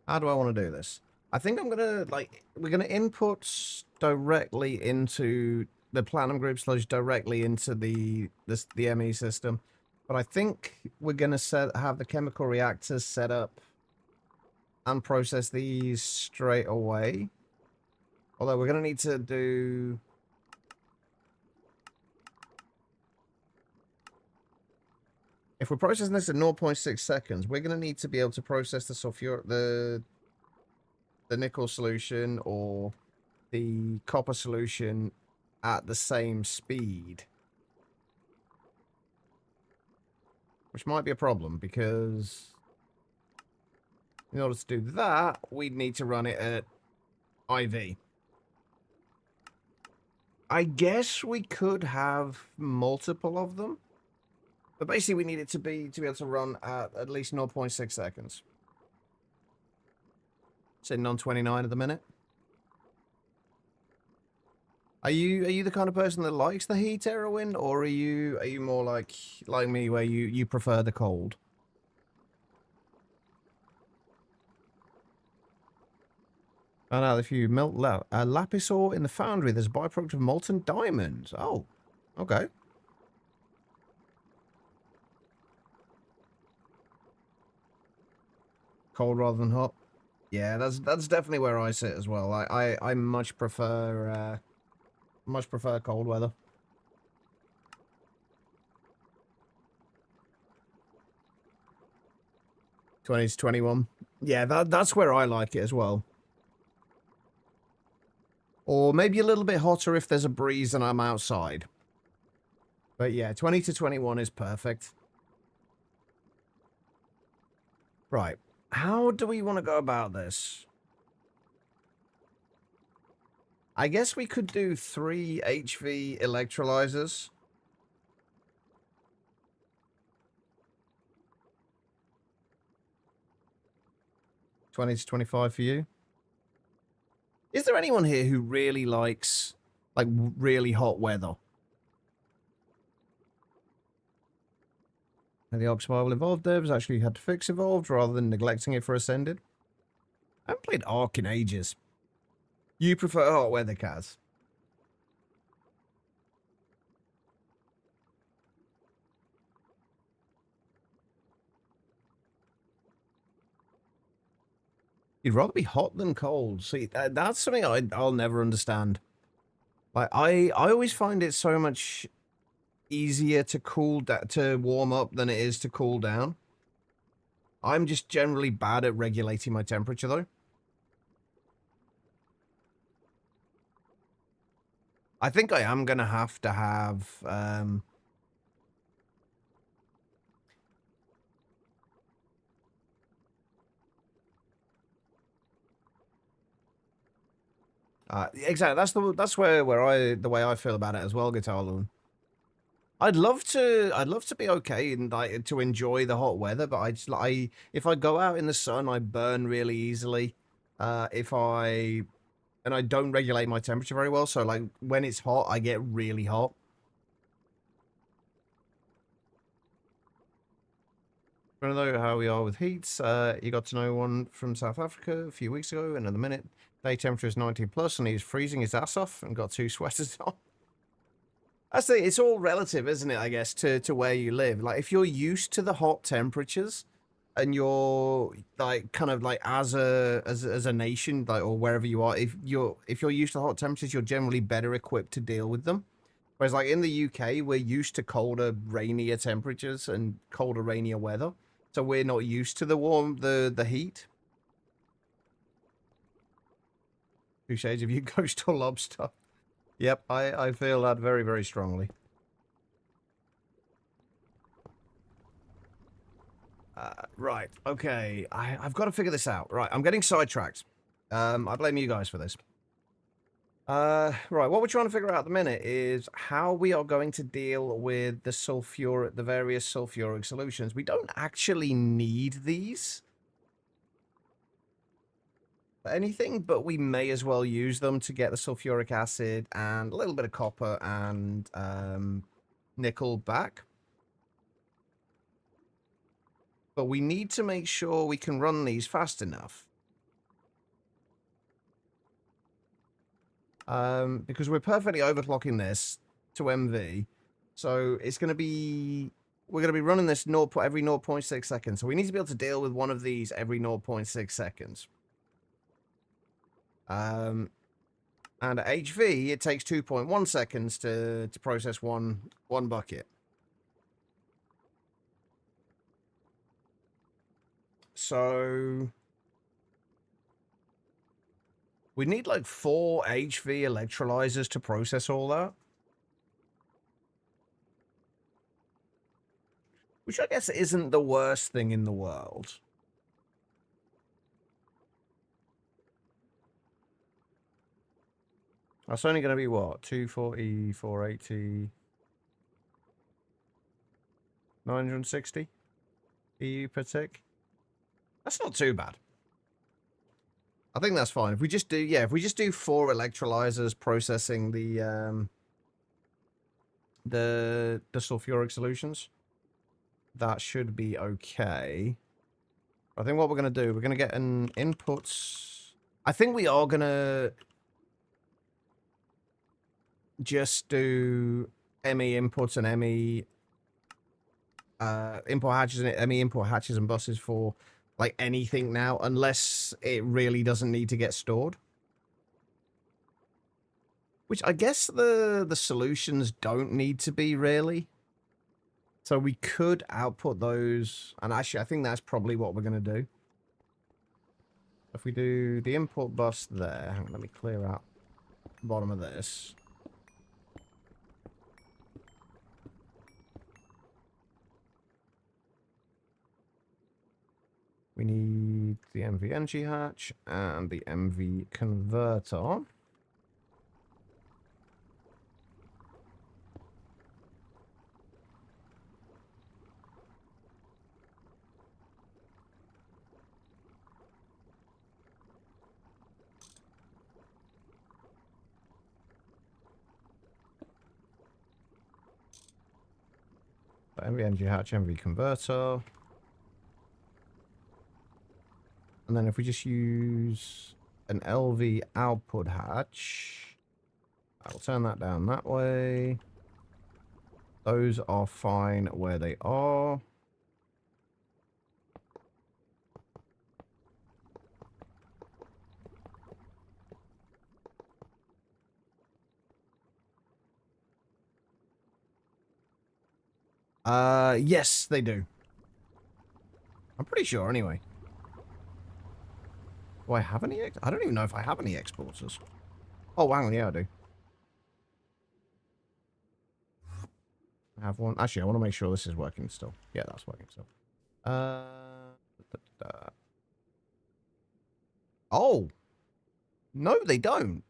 How do I want to do this? I think I'm going to, we're going to input directly into the Platinum Group sludge directly into the ME system. But I think we're going to have the chemical reactors set up and process these straight away. Although we're going to need to do... If we're processing this at 0.6 seconds, we're going to need to be able to process the sulfur, the nickel solution or the copper solution at the same speed. Which might be a problem because in order to do that, we'd need to run it at IV. I guess we could have multiple of them. But basically we need it to be able to run at least 0.6 seconds. Sitting on 29 at the minute. Are you the kind of person that likes the heat, Erwin, or are you more like me where you prefer the cold? Found out if you melt lapis ore in the foundry, there's a byproduct of molten diamonds. Oh, okay. Cold rather than hot. Yeah, that's definitely where I sit as well. I much prefer cold weather. 20 to 21. Yeah, that's where I like it as well. Or maybe a little bit hotter if there's a breeze and I'm outside. But yeah, 20 to 21 is perfect. Right. How do we want to go about this? I guess we could do 3 HV electrolyzers. $20 to $25 for you. Is there anyone here who really likes, really hot weather? And the Arc Survival Evolved devs actually had to fix Evolved rather than neglecting it for Ascended. I haven't played Arc in ages. You prefer hot weather, Kaz? You'd rather be hot than cold. See, that's something I'll never understand. Like, I always find it so much easier to to warm up than it is to cool down. I'm just generally bad at regulating my temperature, though. I think I am going to have, exactly. That's the way I feel about it as well, Guitar Loon. I'd love to be okay and like to enjoy the hot weather, but if I go out in the sun, I burn really easily. And I don't regulate my temperature very well, so like when it's hot, I get really hot. Want to know how we are with heats? You got to know one from South Africa a few weeks ago, and in a minute, day temperature is 90 plus, and he's freezing his ass off and got 2 sweaters on. I say it's all relative, isn't it? I guess to where you live. Like if you're used to the hot temperatures, and you're like kind of like as a nation, like or wherever you are, if you're used to hot temperatures, you're generally better equipped to deal with them. Whereas like in the UK, we're used to colder, rainier temperatures and colder, rainier weather. So we're not used to the heat. 2 shades of you, ghost or lobster. Yep, I feel that very, very strongly. Right, okay. I've got to figure this out. Right, I'm getting sidetracked. I blame you guys for this. Right, what we're trying to figure out at the minute is how we are going to deal with the various sulfuric solutions. We don't actually need these for anything, but we may as well use them to get the sulfuric acid and a little bit of copper and nickel back. But we need to make sure we can run these fast enough. Because we're perfectly overclocking this to MV. So it's going to be... We're going to be running this every 0.6 seconds. So we need to be able to deal with one of these every 0.6 seconds. And at HV, it takes 2.1 seconds to process one bucket. So we need like 4 HV electrolyzers to process all that. Which I guess isn't the worst thing in the world. That's only going to be what? 240, 480, 960 EU per tick. That's not too bad. I think that's fine. If we just do 4 electrolyzers processing the sulfuric solutions, that should be okay. I think what we're going to do, we're going to get an inputs. I think we are going to just do ME inputs and ME import hatches and ME import hatches and buses for like anything now, unless it really doesn't need to get stored. Which I guess the solutions don't need to be really. So we could output those, and actually I think that's probably what we're going to do. If we do the import bus there, let me clear out the bottom of this. We need the MV energy hatch and the MV converter. MV energy hatch, MV converter. And then if we just use an LV output hatch. I'll turn that down that way. Those are fine where they are. Yes, they do. I'm pretty sure, anyway. Do I have any? I don't even know if I have any exporters. Oh, hang on, yeah, I do. I have one. Actually, I want to make sure this is working still. Yeah, that's working still. Oh! No, they don't.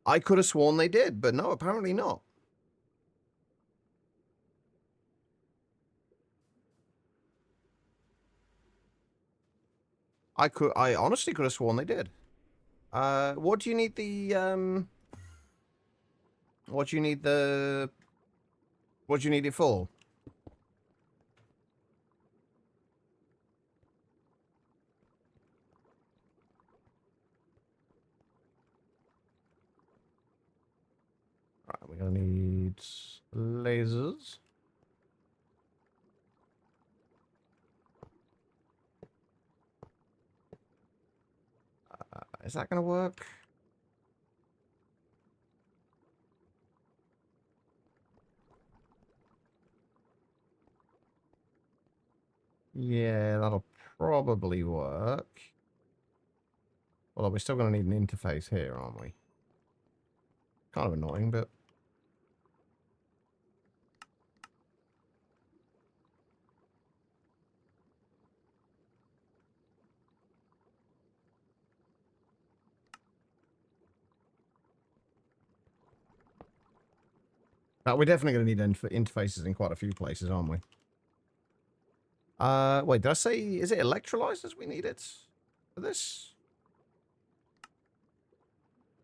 I could have sworn they did, but no, apparently not. I honestly could have sworn they did. What do you need what do you need what do you need it for? Right, we're gonna need lasers. Is that gonna work? Yeah, that'll probably work. Although we're still gonna need an interface here, aren't we? Kind of annoying, but... we're definitely going to need interfaces in quite a few places, aren't we? Wait, did I say... Is it electrolyzers we need it for this?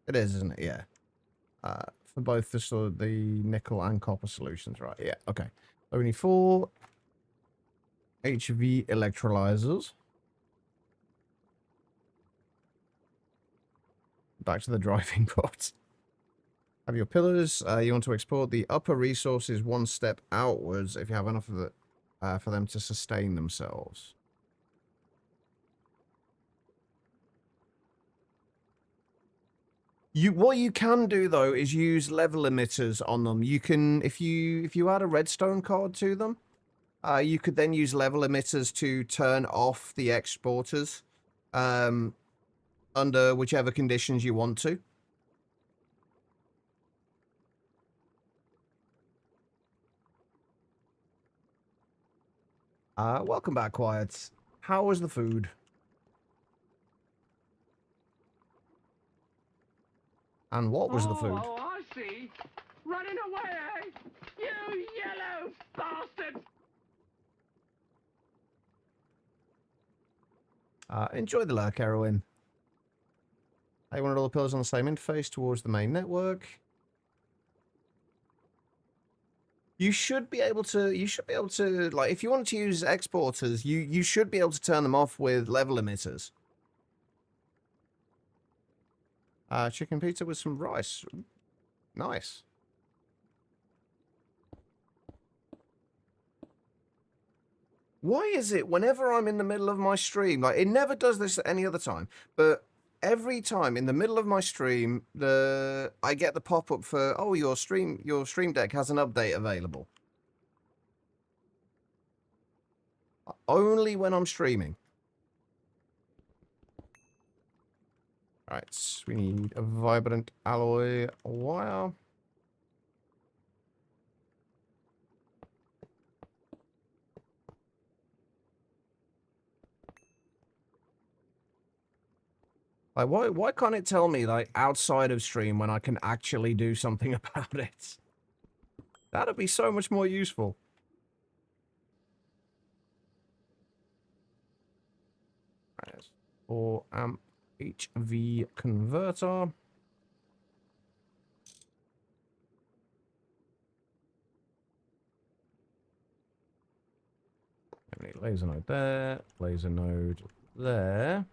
It is, isn't it? Yeah. For both the sort of the nickel and copper solutions, right? Yeah, okay. So we need 4 HV electrolyzers. Back to the driving pod. Have your pillars. You want to export the upper resources one step outwards if you have enough of it for them to sustain themselves. What you can do though is use level emitters on them. You can if you add a redstone card to them, you could then use level emitters to turn off the exporters under whichever conditions you want to. Welcome back, Quiet. How was the food? And what was the food? Oh, I see. Running away, eh? You yellow bastard! Enjoy the lurk, heroin. Hey, wanted all the pillars on the same interface towards the main network. You should be able to, like, if you wanted to use exporters, you should be able to turn them off with level emitters. Chicken pizza with some rice. Nice. Why is it whenever I'm in the middle of my stream, like, it never does this at any other time, but every time in the middle of my stream, I get the pop-up for, oh, your stream deck has an update available. Only when I'm streaming. Alright, we need a vibrant alloy wire. Like, why can't it tell me, like, outside of stream when I can actually do something about it? That'd be so much more useful. Right, 4 amp HV converter. laser node there, laser node there.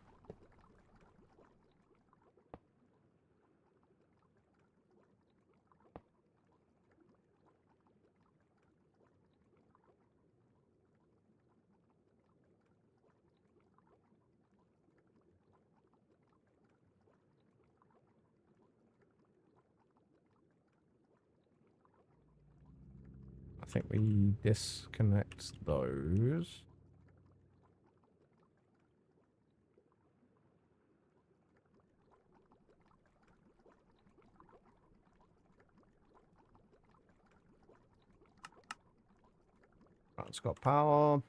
I think we disconnect those. That's got power.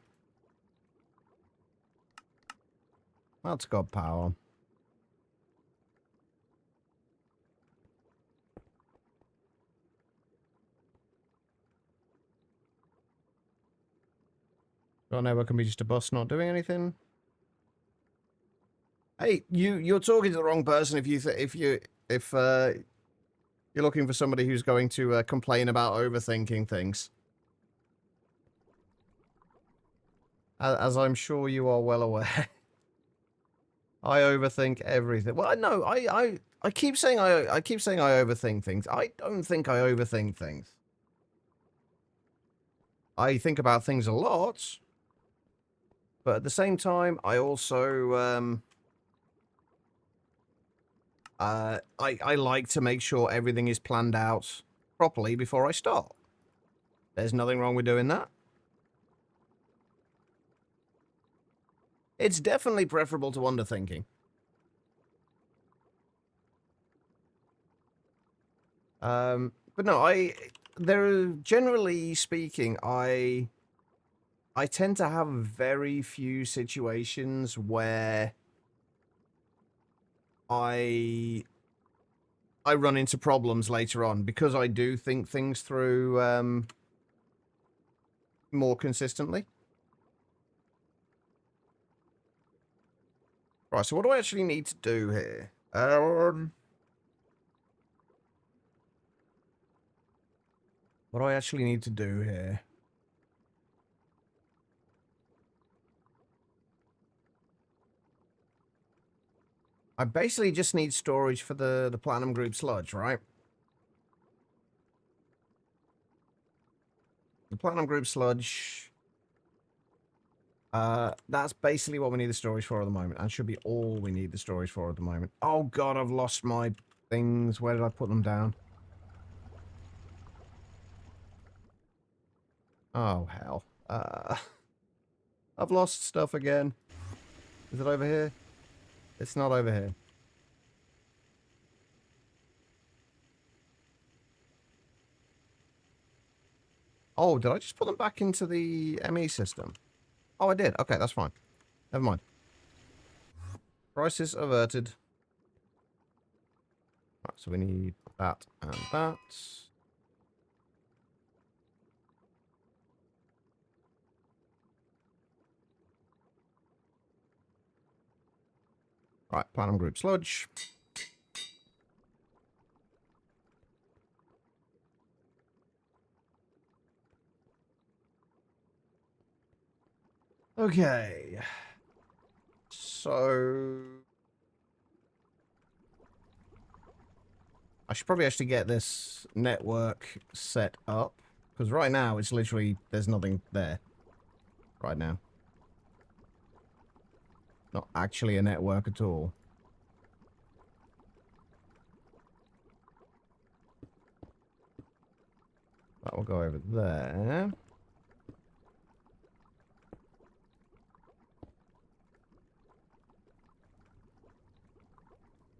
That's got power. Got network can be just a bus not doing anything. Hey, you're talking to the wrong person if you're looking for somebody who's going to complain about overthinking things. As I'm sure you are well aware. I overthink everything. Well, no, I keep saying I keep saying I overthink things. I don't think I overthink things. I think about things a lot, but at the same time, I also I like to make sure everything is planned out properly before I start. There's nothing wrong with doing that. It's definitely preferable to underthinking. But no, generally speaking, I tend to have very few situations where I run into problems later on because I do think things through more consistently. Right, so what do I actually need to do here? What do I actually need to do here? I basically just need storage for the platinum group sludge, right? The platinum group sludge. That's basically what we need the storage for at the moment. And should be all we need the storage for at the moment. Oh god, I've lost my things. Where did I put them down? Oh hell. I've lost stuff again. Is it over here? It's not over here. Oh, did I just put them back into the ME system? Oh, I did. Okay, that's fine. Never mind. Crisis averted. Right, so we need that and that. Right, platinum group sludge. Okay. So I should probably actually get this network set up. Because right now, it's literally, there's nothing there. Right now. Not actually a network at all. That will go over there.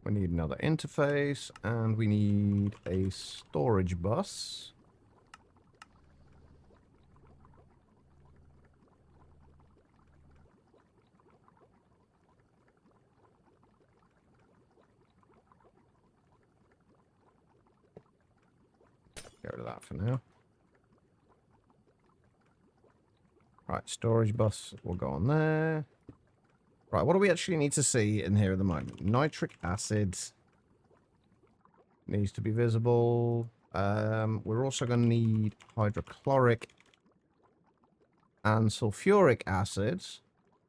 We need another interface, and we need a storage bus. Get rid of that for now. Right, storage bus will go on there. Right, what do we actually need to see in here at the moment? Nitric acid needs to be visible. We're also going to need hydrochloric and sulfuric acid.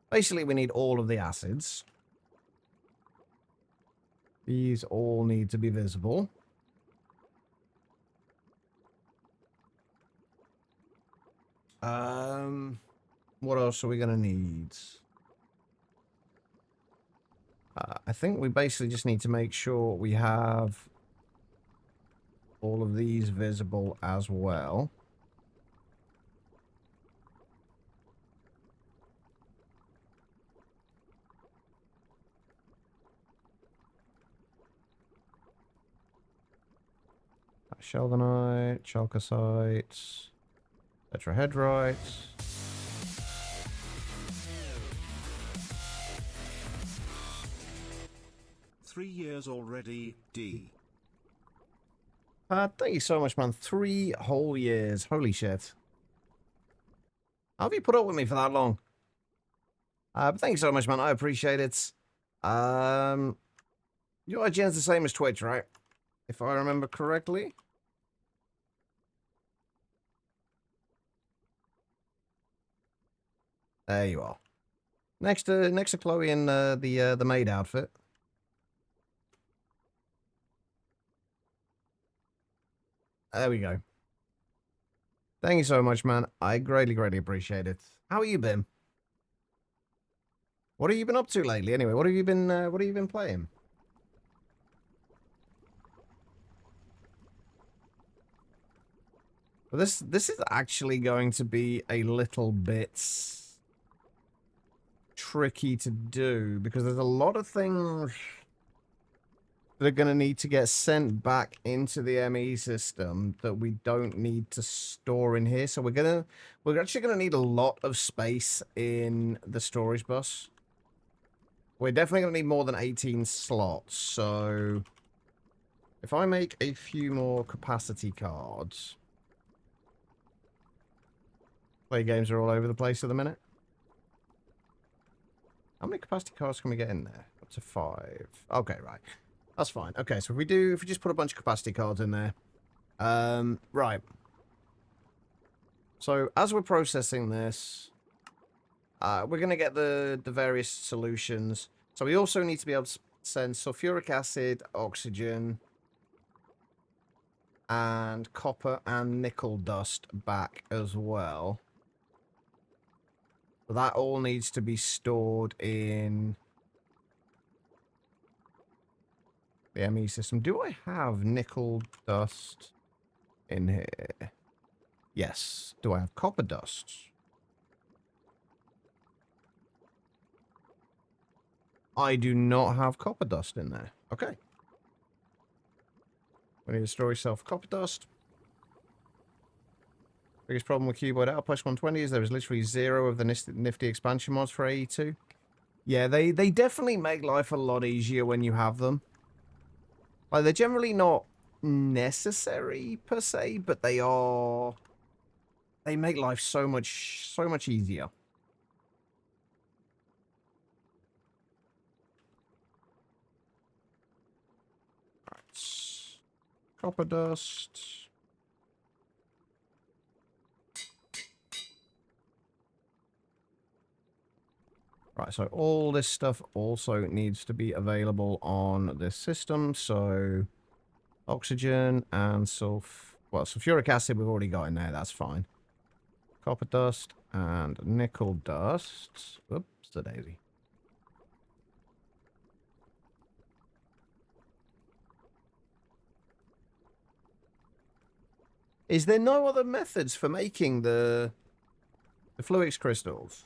Basically, we need all of the acids. These all need to be visible. What else are we going to need? I think we basically just need to make sure we have all of these visible as well. Sheldonite, chalcocite, tetrahedrite. 3 years already, D. Thank you so much, man. 3 whole years. Holy shit. How have you put up with me for that long? But thank you so much, man. I appreciate it. Your IGN's the same as Twitch, right? If I remember correctly. There you are. Next to Chloe in the maid outfit. There we go. Thank you so much, man. I greatly, greatly appreciate it. How have you been? What have you been up to lately? Anyway, what have you been playing? Well, this is actually going to be a little bit tricky to do because there's a lot of things that are going to need to get sent back into the ME system that we don't need to store in here. So we're actually gonna need a lot of space in the storage bus. We're definitely gonna need more than 18 slots. So if I make a few more capacity cards, play games are all over the place at the minute. How many capacity cards can we get in there? Up to 5. Okay, right. That's fine. Okay, so if we just put a bunch of capacity cards in there. Right. So as we're processing this, we're going to get the various solutions. So we also need to be able to send sulfuric acid, oxygen, and copper and nickel dust back as well. So that all needs to be stored in the ME system. Do I have nickel dust in here? Yes. Do I have copper dust? I do not have copper dust in there. Okay. We need to store yourself copper dust. Biggest problem with Cuboid Outpost 120 is there is literally 0 of the nifty expansion mods for AE2. Yeah, they definitely make life a lot easier when you have them. Like, they're generally not necessary per se, but they make life so much easier. Right. Copper dust. Right, so all this stuff also needs to be available on this system. So oxygen and sulfuric acid we've already got in there. That's fine. Copper dust and nickel dust. Oops, the daisy. Is there no other methods for making the Fluix crystals?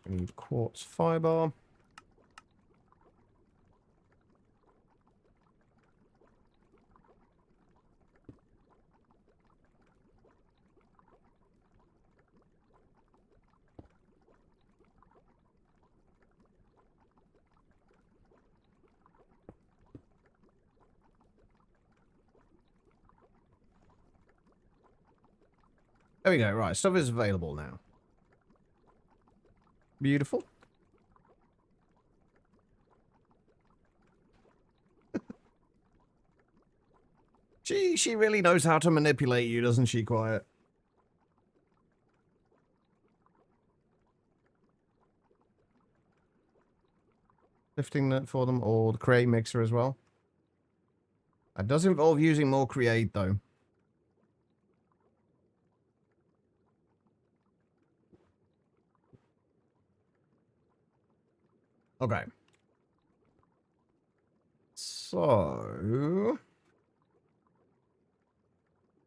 We need quartz fiber. There we go. Right, stuff is available now. Beautiful. She really knows how to manipulate you, doesn't she, Quiet? Lifting that for them, or the create mixer as well. That does involve using more create, though. Okay. So...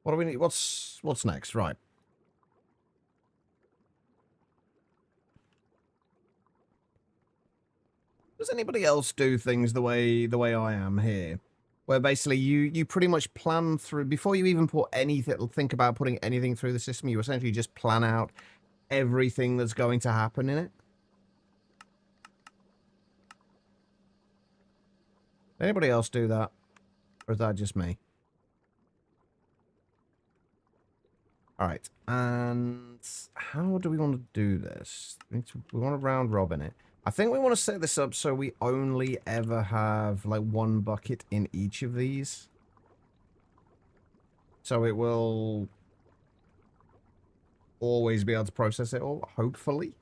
what do we need? What's next? Right. Does anybody else do things the way I am here? Where basically you pretty much plan through, before you even put anything, think about putting anything through the system, you essentially just plan out everything that's going to happen in it? Anybody else do that? Or is that just me? Alright, and how do we want to do this? We want to round robin it. I think we want to set this up so we only ever have like one bucket in each of these. So it will always be able to process it all, hopefully.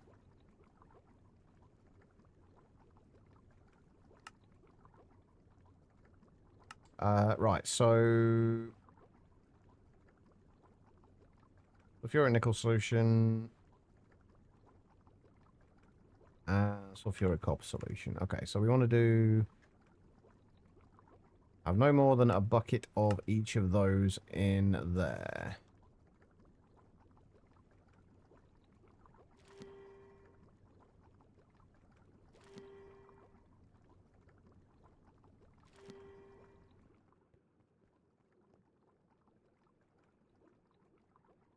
Right, so... sulfuric nickel solution... sulfuric copper solution. Okay, so we want to do... have no more than a bucket of each of those in there.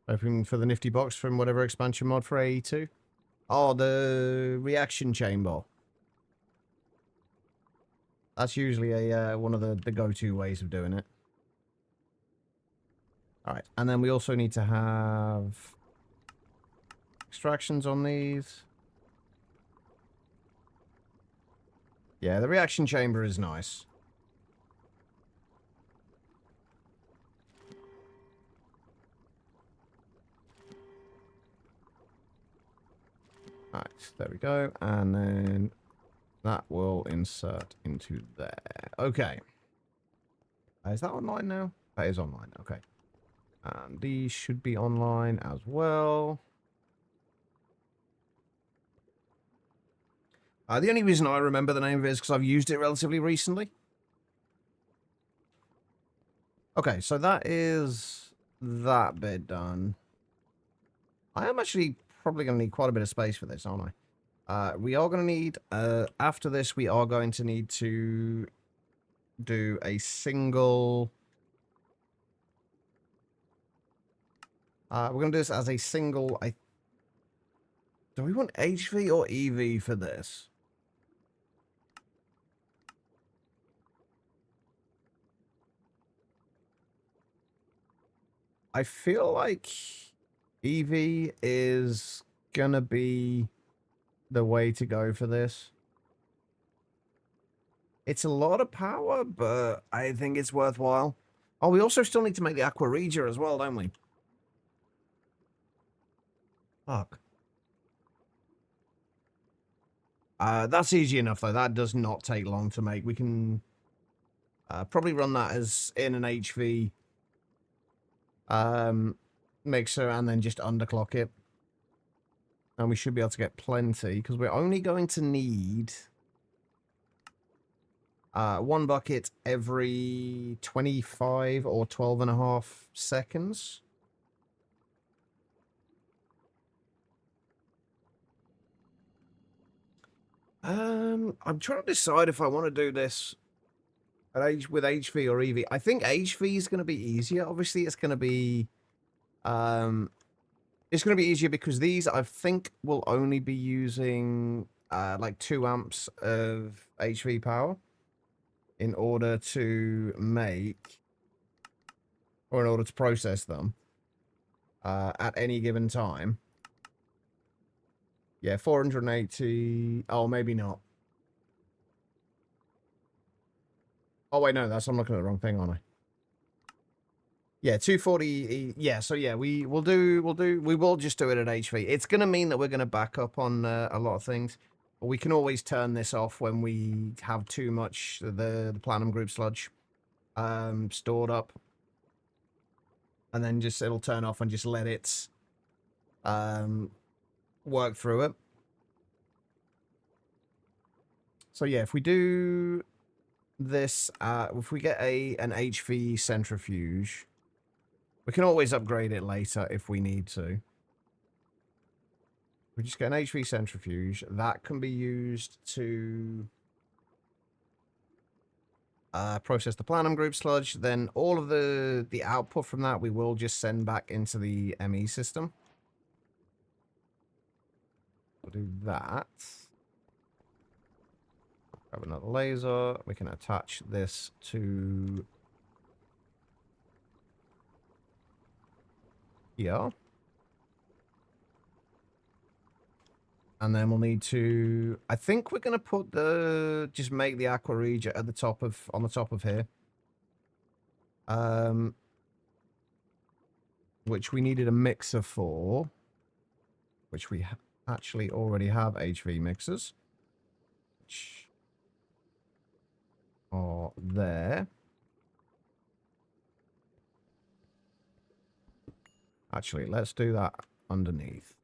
Opening for the nifty box from whatever expansion mod for AE2. Oh, the reaction chamber. That's usually a one of the go-to ways of doing it. Alright, and then we also need to have extractions on these. Yeah, the reaction chamber is nice. Alright, there we go. And then that will insert into there. Okay. Is that online now? That is online, okay. And these should be online as well. The only reason I remember the name of it is because I've used it relatively recently. Okay, so that is that bit done. I am actually probably going to need quite a bit of space for this, aren't I? We are going to need, after this, we are going to need to do a single... we're going to do this as a single... do we want HV or EV for this? I feel like EV is gonna be the way to go for this. It's a lot of power, but I think it's worthwhile. Oh, we also still need to make the Aqua Regia as well, don't we? Fuck. That's easy enough, though. That does not take long to make. We can probably run that as in an HV mixer and then just underclock it. And we should be able to get plenty, because we're only going to need one bucket every 25 or 12.5 seconds. I'm trying to decide if I want to do this with HV or EV. I think HV is going to be easier. Obviously, it's going to be easier because these, I think, will only be using like 2 amps of HV power in order to make, or in order to process them at any given time. Yeah, 480. Oh, maybe not. Oh, wait, no, I'm looking at the wrong thing, aren't I? Yeah, 240. Yeah, so yeah, we will just do it at HV. It's going to mean that we're going to back up on a lot of things. But we can always turn this off when we have too much the Platinum Group sludge stored up. And then just it'll turn off and just let it work through it. So yeah, if we do this, if we get an HV centrifuge, we can always upgrade it later if we need to. We just get an HV centrifuge. That can be used to process the Platinum Group sludge. Then all of the output from that we will just send back into the ME system. We'll do that. Grab another laser. We can attach this to here. And then we'll need to, I think we're going to put just make the Aqua Regia at the top of, on the top of here. Which we needed a mixer for, which we actually already have HV mixers. Which are there. Actually, let's do that underneath.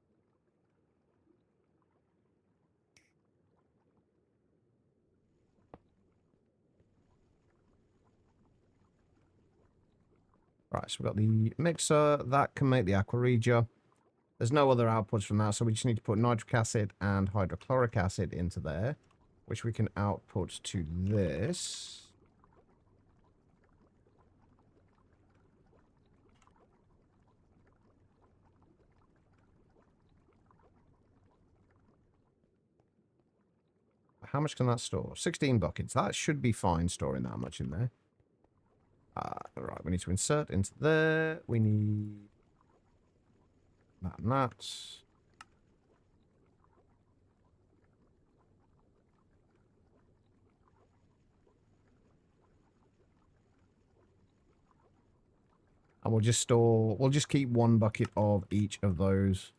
Right, so we've got the mixer. That can make the Aqua Regia. There's no other outputs from that, so we just need to put nitric acid and hydrochloric acid into there, which we can output to this. How much can that store? 16 buckets. That should be fine storing that much in there. Right, we need to insert into there. We need that and that. And we'll just keep one bucket of each of those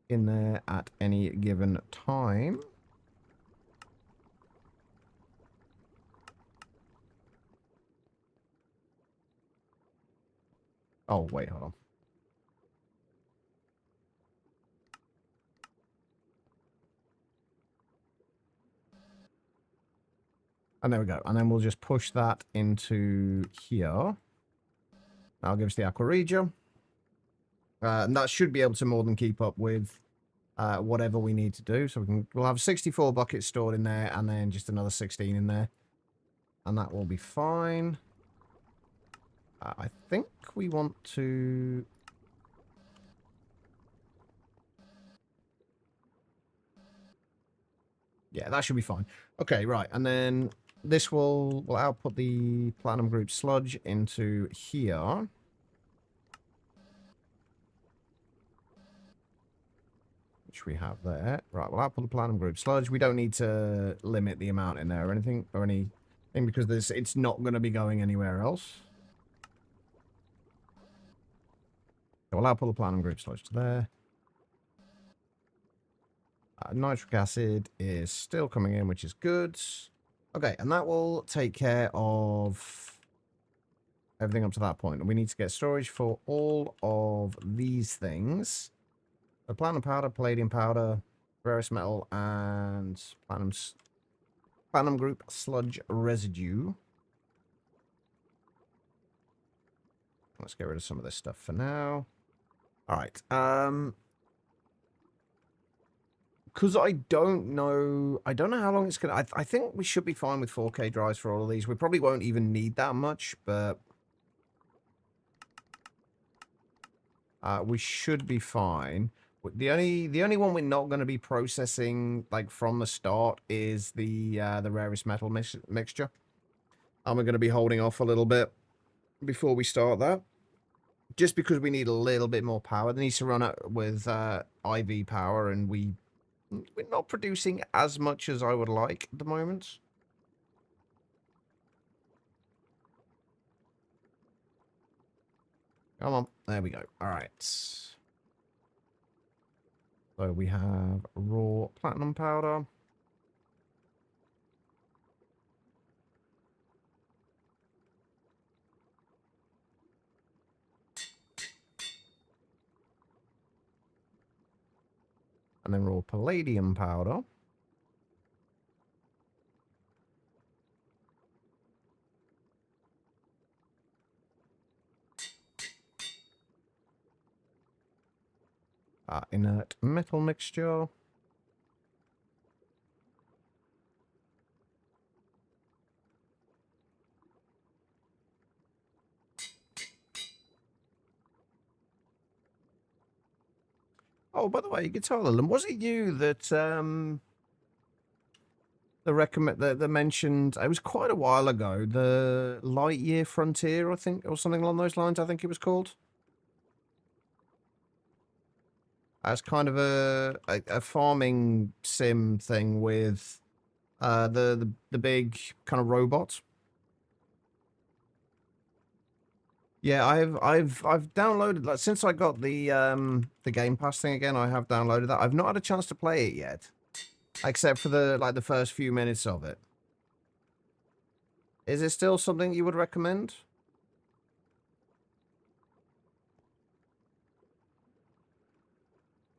in there at any given time. Oh, wait, hold on. And there we go. And then we'll just push that into here. That'll give us the Aqua Regia. And that should be able to more than keep up with whatever we need to do. So we'll have 64 buckets stored in there and then just another 16 in there. And that will be fine. I think we want to... Yeah, that should be fine. Okay, right. And then this will output the Platinum Group sludge into here. Which we have there. Right, we'll output the Platinum Group sludge. We don't need to limit the amount in there or anything, because it's not going to be going anywhere else. So we'll output the Platinum Group sludge to there. Nitric acid is still coming in, which is good. Okay, and that will take care of everything up to that point. And we need to get storage for all of these things. The platinum powder, palladium powder, rarest metal, and platinum group sludge residue. Let's get rid of some of this stuff for now. All right. Because I don't know how long it's gonna. I think we should be fine with 4K drives for all of these. We probably won't even need that much, but we should be fine. The only one we're not going to be processing like from the start is the rarest metal mixture. And we're going to be holding off a little bit before we start that, just because we need a little bit more power. It needs to run it with IV power, and we're not producing as much as I would like at the moment. Come on. There we go. All right. So we have raw platinum powder. And then raw palladium powder. Inert metal mixture. Oh, by the way, Guitar Lily, was it you that that mentioned? It was quite a while ago. The Lightyear Frontier, I think, or something along those lines. I think it was called. As kind of a farming sim thing with the big kind of robot. Yeah, I've downloaded, like, since I got the Game Pass thing again. I have downloaded that. I've not had a chance to play it yet, except for the first few minutes of it. Is it still something you would recommend?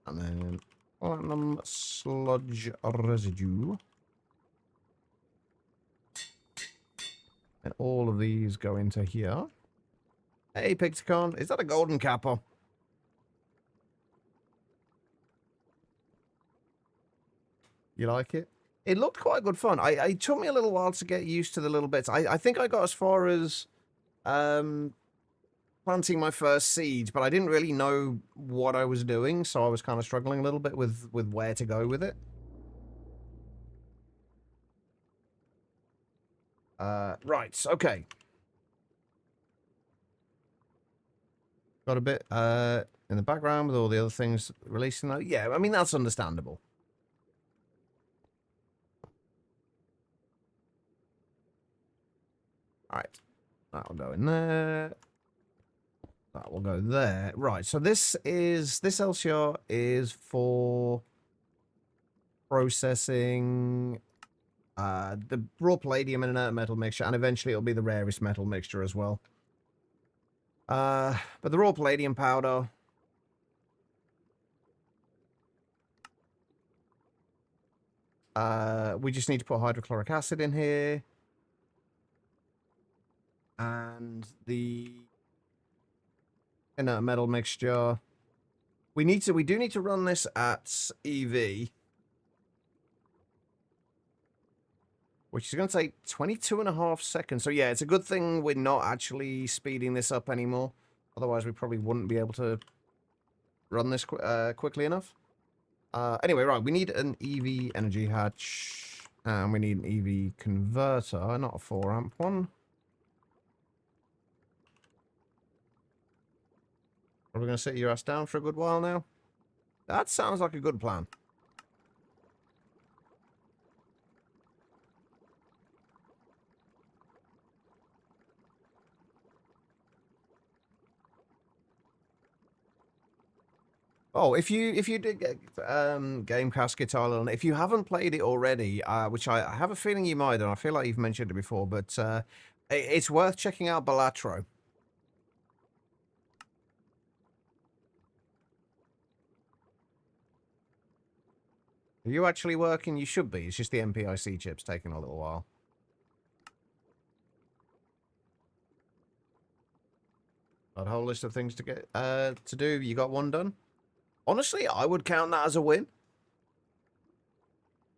And then platinum sludge residue. And all of these go into here. Hey, Pixicon, is that a golden capper? You like it? It looked quite good fun. It took me a little while to get used to the little bits. I think I got as far as planting my first seeds, but I didn't really know what I was doing, so I was kind of struggling a little bit with where to go with it. Right, okay. Got a bit in the background with all the other things releasing that. Yeah, I mean, that's understandable. Alright. That'll go in there. That will go there. Right, so this LCR is for processing the raw palladium and inert metal mixture, and eventually it'll be the rarest metal mixture as well. But the raw palladium powder, we just need to put hydrochloric acid in here. And the inert metal mixture. We do need to run this at EV, which is going to take 22.5 seconds. So yeah, it's a good thing we're not actually speeding this up anymore. Otherwise, we probably wouldn't be able to run this quickly enough. Anyway, right, we need an EV energy hatch, and we need an EV converter, not a 4-amp one. Are we going to sit your ass down for a good while now? That sounds like a good plan. Oh, if you did get Gamecast Guitar Lily, if you haven't played it already, which I have a feeling you might, and I feel like you've mentioned it before, but it's worth checking out Balatro. Are you actually working? You should be. It's just the MPIC chip's taking a little while. That whole list of things to get to do. You got one done. Honestly, I would count that as a win.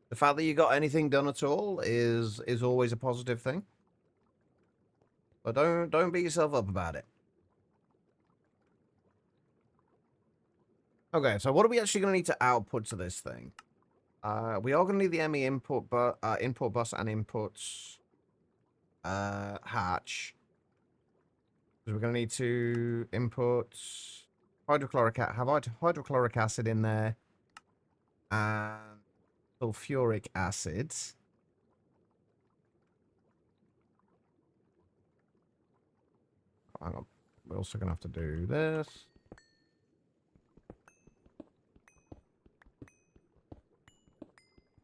The fact that you got anything done at all is always a positive thing. But don't beat yourself up about it. Okay, so what are we actually going to need to output to this thing? We are going to need the ME input, input bus and inputs hatch. Because we're going to need to input hydrochloric acid in there and sulfuric acid. Hang on. we're also going to have to do this.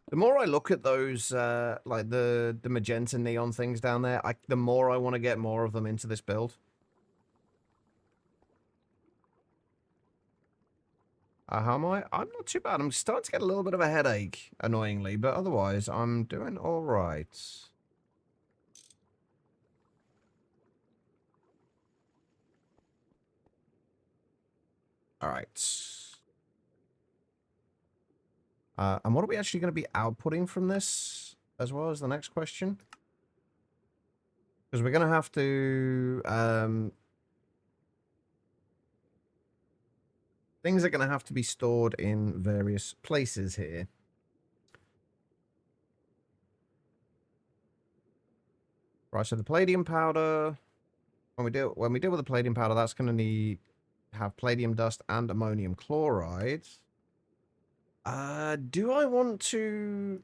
The more I look at those, like the magenta neon things down there, the more I want to get more of them into this build. How am I? I'm not too bad. I'm starting to get a little bit of a headache, annoyingly, but otherwise, I'm doing all right. All right. And what are we actually going to be outputting from this, as well as the next question? Because we're going to have to... things are going to have to be stored in various places here. Right, so the palladium powder... When we deal with the palladium powder, that's going to have palladium dust and ammonium chloride. Do I want to...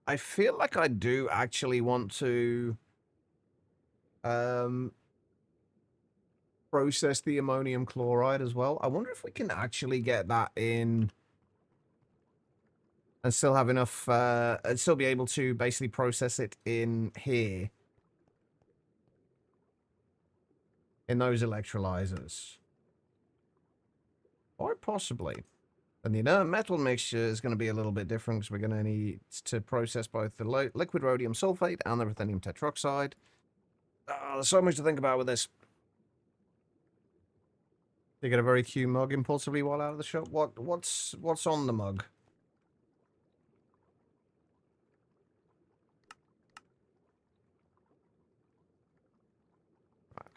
I feel like I do actually want to process the ammonium chloride as well. I wonder if we can actually get that in and still have enough, and still be able to basically process it in here. In those electrolyzers. Or possibly. And the inert metal mixture is going to be a little bit different because we're going to need to process both the liquid rhodium sulfate and the ruthenium tetroxide. There's so much to think about with this. You get a very cute mug impulsively while out of the shop. What's on the mug?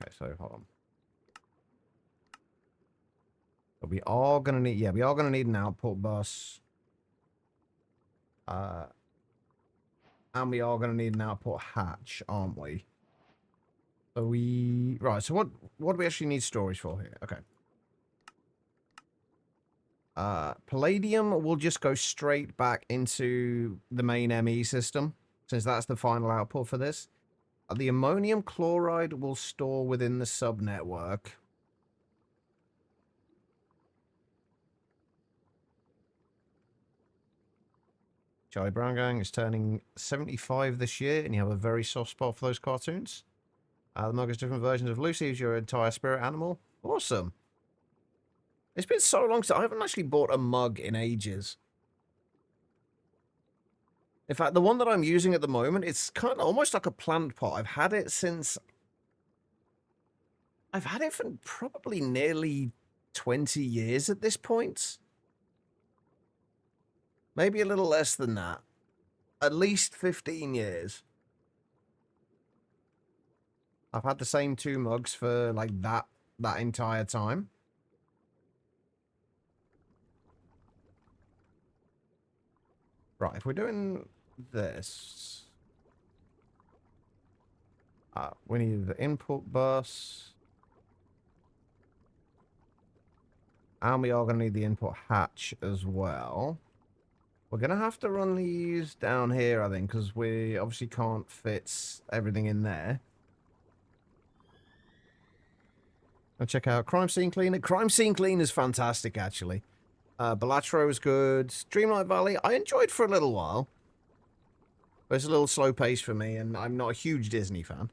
Okay, so hold on. But we are gonna need, yeah, we are gonna need an output bus. And we are gonna need an output hatch, aren't we? So right, so what do we actually need storage for here? Okay. Palladium will just go straight back into the main ME system, since that's the final output for this. The ammonium chloride will store within the subnetwork. Charlie Brown Gang is turning 75 this year, and you have a very soft spot for those cartoons. The mug has different versions of Lucy as your entire spirit animal. Awesome. It's been so long since I haven't actually bought a mug in ages. In fact, the one that I'm using at the moment, it's kind of almost like a plant pot. I've had it for probably nearly 20 years at this point. Maybe a little less than that. At least 15 years. I've had the same two mugs for like that entire time. Right, if we're doing this, we need the input bus. And we are going to need the input hatch as well. We're going to have to run these down here, I think, because we obviously can't fit everything in there. I'll check out Crime Scene Cleaner. Crime Scene Cleaner is fantastic, actually. Balatro is good. Dreamlight Valley, I enjoyed for a little while. But it's a little slow pace for me, and I'm not a huge Disney fan.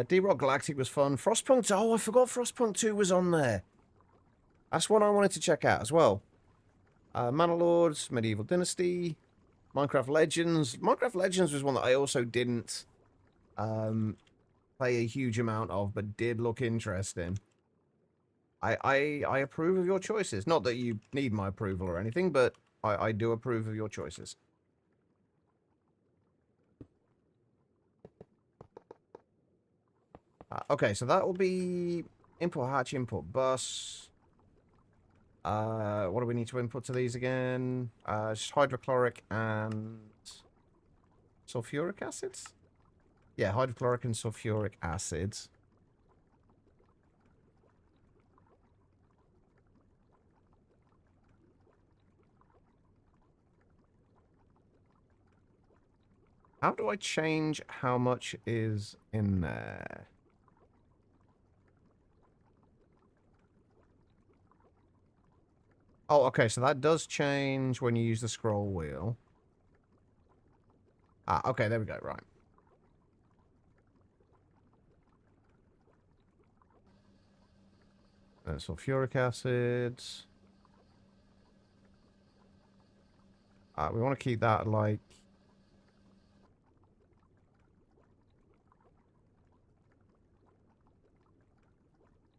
D-Rock Galactic was fun. Frostpunk, oh, I forgot Frostpunk 2 was on there. That's one I wanted to check out as well. Manor Lords, Medieval Dynasty, Minecraft Legends. Minecraft Legends was one that I also didn't play a huge amount of, but did look interesting. I approve of your choices. Not that you need my approval or anything, but I do approve of your choices. Okay, so that will be input hatch, input bus. What do we need to input to these again? Just hydrochloric and sulfuric acids? Yeah, hydrochloric and sulfuric acids. How do I change how much is in there? Oh, okay, so that does change when you use the scroll wheel. Ah, okay, there we go, right. And sulfuric acid. We want to keep that like...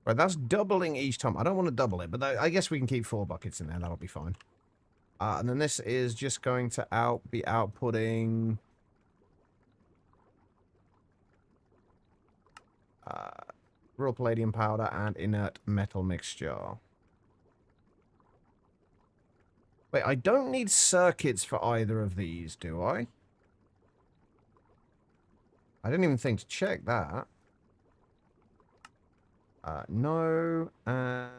Right, that's doubling each time. I don't want to double it, but I guess we can keep 4 buckets in there. That'll be fine. And then this is just going to be outputting... raw palladium powder and inert metal mixture. Wait, I don't need circuits for either of these, do I? I didn't even think to check that. No. Oh,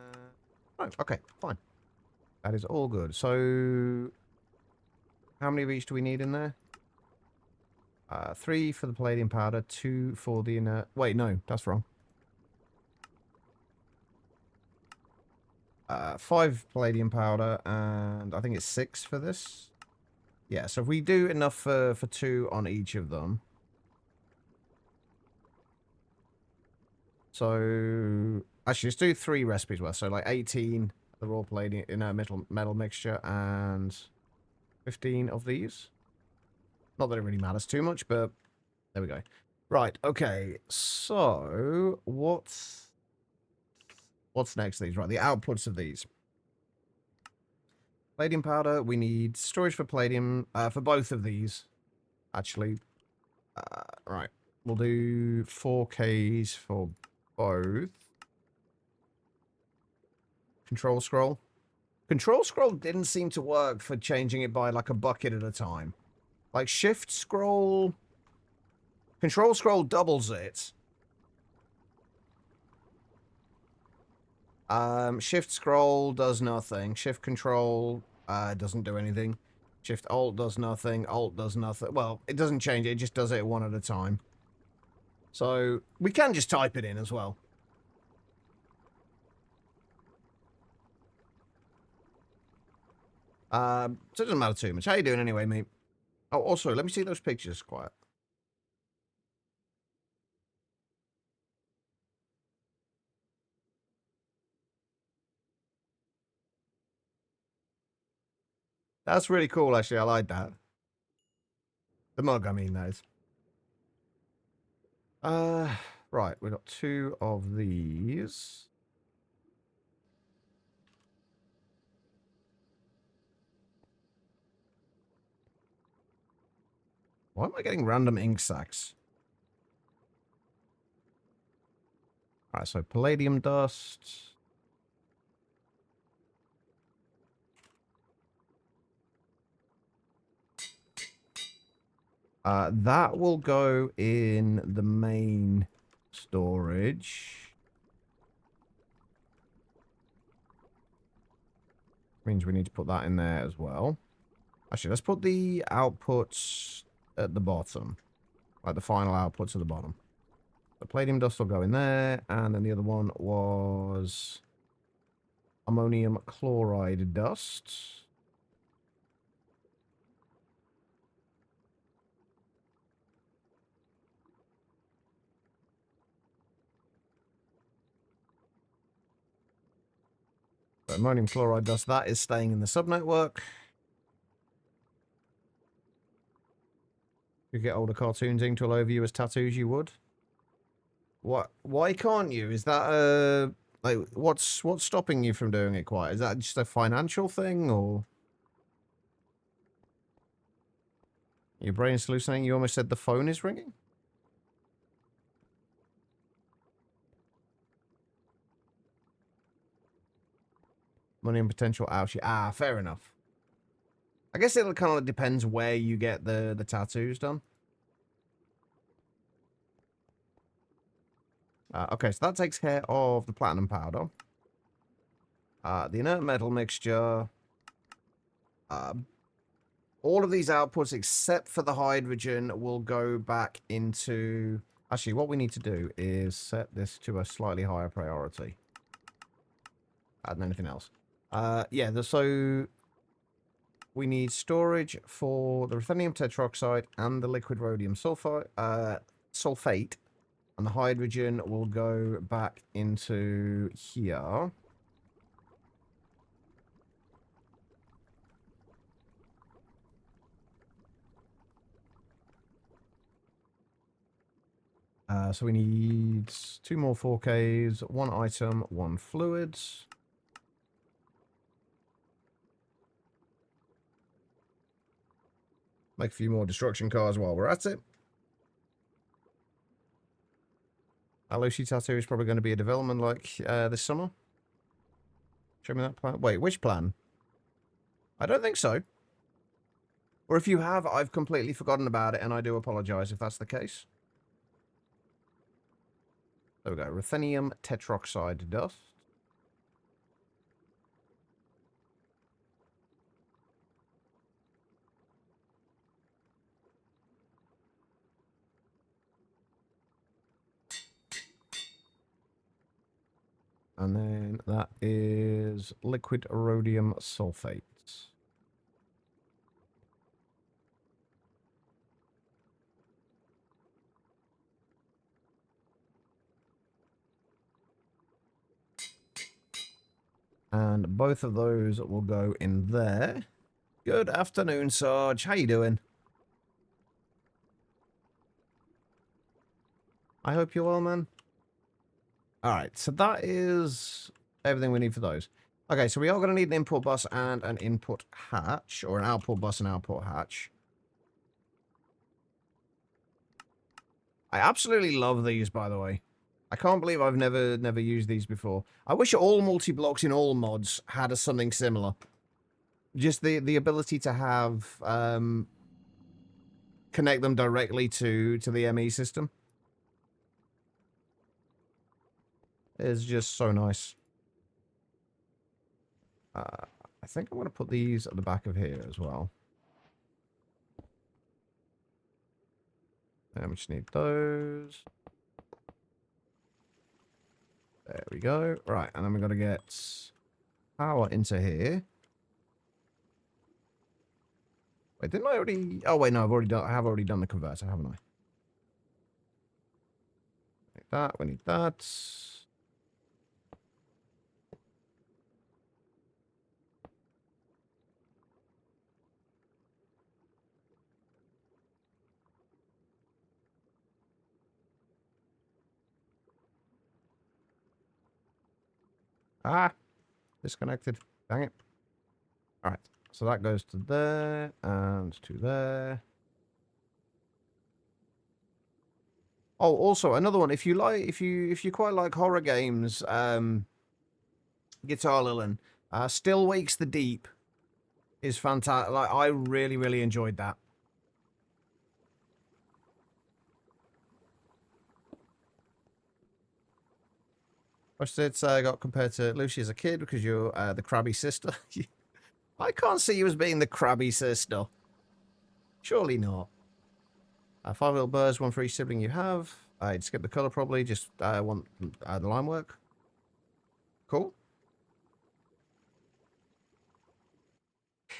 okay, fine. That is all good. So, how many of each do we need in there? 3 for the palladium powder, 2 for the inert... Wait, no, that's wrong. 5 palladium powder, and I think it's 6 for this. Yeah, so if we do enough for 2 on each of them. So, actually, let's do 3 recipes worth. So, like 18 the raw palladium inert metal mixture, and 15 of these. Not that it really matters too much, but there we go. Right, okay. So, what's next to these? Right, the outputs of these. Palladium powder, we need storage for palladium, for both of these, actually. Right, we'll do 4Ks for both. Control scroll. Control scroll didn't seem to work for changing it by like a bucket at a time. Like shift scroll... Control scroll doubles it. Shift scroll does nothing. Shift control doesn't do anything. Shift alt does nothing. Alt does nothing. Well, it doesn't change it. It just does it one at a time. So we can just type it in as well. So it doesn't matter too much. How you doing anyway, mate? Oh, also, let me see those pictures. Quiet. That's really cool, actually. I like that. The mug, I mean, that is. Right. We've got 2 of these. Why am I getting random ink sacs? Alright, so palladium dust. That will go in the main storage. Means we need to put that in there as well. Actually, let's put the outputs at the bottom. Like the final outputs at the bottom. The palladium dust will go in there. And then the other one was ammonium chloride dust. So ammonium chloride dust, that is staying in the subnetwork. You get older cartoons inked all over you as tattoos, you would. What? Why can't you? Is that like what's stopping you from doing it? Quite? Is that just a financial thing, or your brain's hallucinating? You almost said the phone is ringing. Money and potential ouchie. Ah, fair enough. I guess it kind of depends where you get the tattoos done. Okay, so that takes care of the platinum powder. The inert metal mixture. All of these outputs, except for the hydrogen, will go back into... Actually, what we need to do is set this to a slightly higher priority than anything else. Yeah, so we need storage for the ruthenium tetroxide and the liquid rhodium sulfate, and the hydrogen will go back into here. So we need 2 more 4Ks, 1 item, 1 fluids. Make a few more destruction cars while we're at it. Lucy Tattoo is probably going to be a development like this summer. Show me that plan. Wait, which plan? I don't think so. Or if you have, I've completely forgotten about it, and I do apologize if that's the case. There we go. Ruthenium tetroxide dust. And then that is liquid rhodium sulfate. And both of those will go in there. Good afternoon, Sarge. How you doing? I hope you're well, man. Alright, so that is everything we need for those. Okay, so we are going to need an input bus and an input hatch, or an output bus and output hatch. I absolutely love these, by the way. I can't believe I've never used these before. I wish all multi-blocks in all mods had something similar. Just the ability to have connect them directly to the ME system is just so nice. I think I'm going to put these at the back of here as well. And we just need those. There we go. Right, and then we've got to get power into here. Wait, didn't I already... Oh, wait, no, I have already done the converter, haven't I? Like that, we need that. Ah, disconnected. Dang it. All right, so that goes to there and to there. Oh, also another one. If you quite like horror games, Guitar Lilin, Still Wakes the Deep is fantastic. Like, I really enjoyed that. What's it got compared to Lucy as a kid because you're the crabby sister? I can't see you as being the crabby sister. Surely not. 5 little birds, 1 for each sibling you have. I'd skip the colour probably, just want the line work. Cool.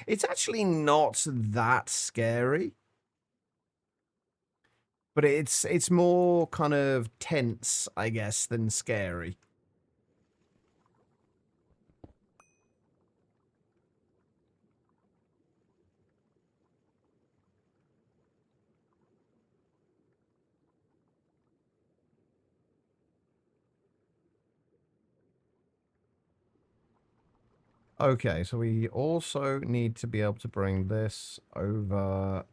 It's actually not that scary. But it's more kind of tense, I guess, than scary. Okay, so we also need to be able to bring this over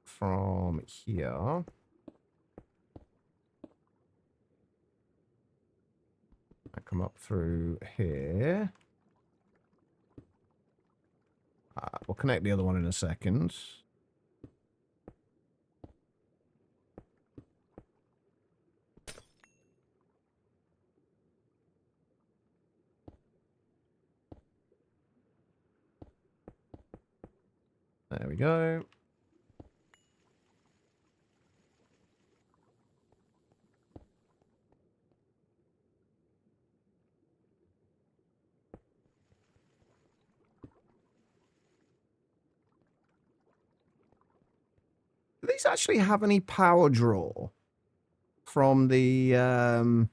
from here. I come up through here. We'll connect the other one in a second. There we go. Do these actually have any power draw from the...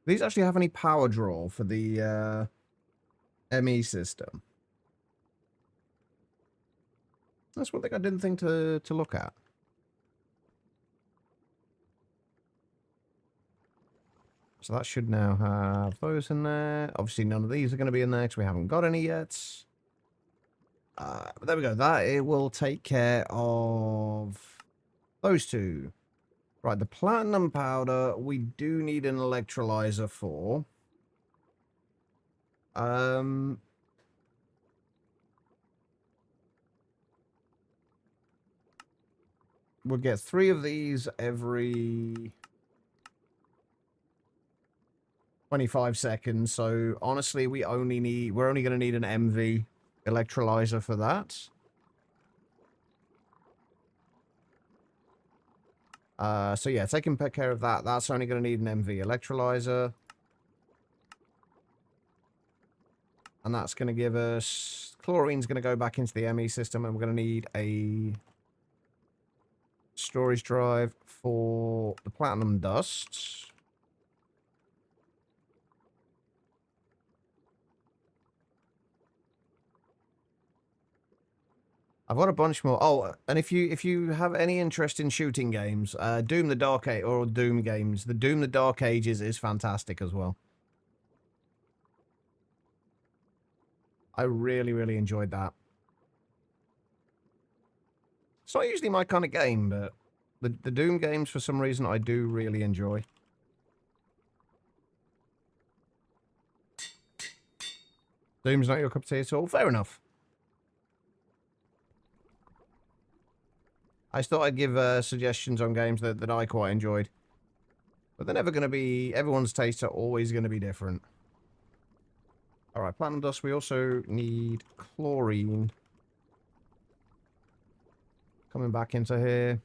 These actually have any power draw for the ME system? That's one thing I didn't think to look at. So that should now have those in there. Obviously, none of these are going to be in there because we haven't got any yet. But there we go. That it will take care of those two. Right, the platinum powder, we do need an electrolyzer for. We'll get 3 of these every 25 seconds. So honestly, we're only going to need an MV electrolyzer for that. So yeah, taking care of that. That's only going to need an MV electrolyzer. And that's going to give us... Chlorine's going to go back into the ME system, and we're going to need a storage drive for the platinum dust. I've got a bunch more. Oh, and if you have any interest in shooting games, Doom the Dark Age or Doom games, the Doom the Dark Ages is fantastic as well. I really, really enjoyed that. It's not usually my kind of game, but the Doom games, for some reason, I do really enjoy. Doom's not your cup of tea at all? Fair enough. I just thought I'd give suggestions on games that I quite enjoyed. But they're never going to be... Everyone's tastes are always going to be different. Alright, platinum dust. We also need chlorine. Coming back into here.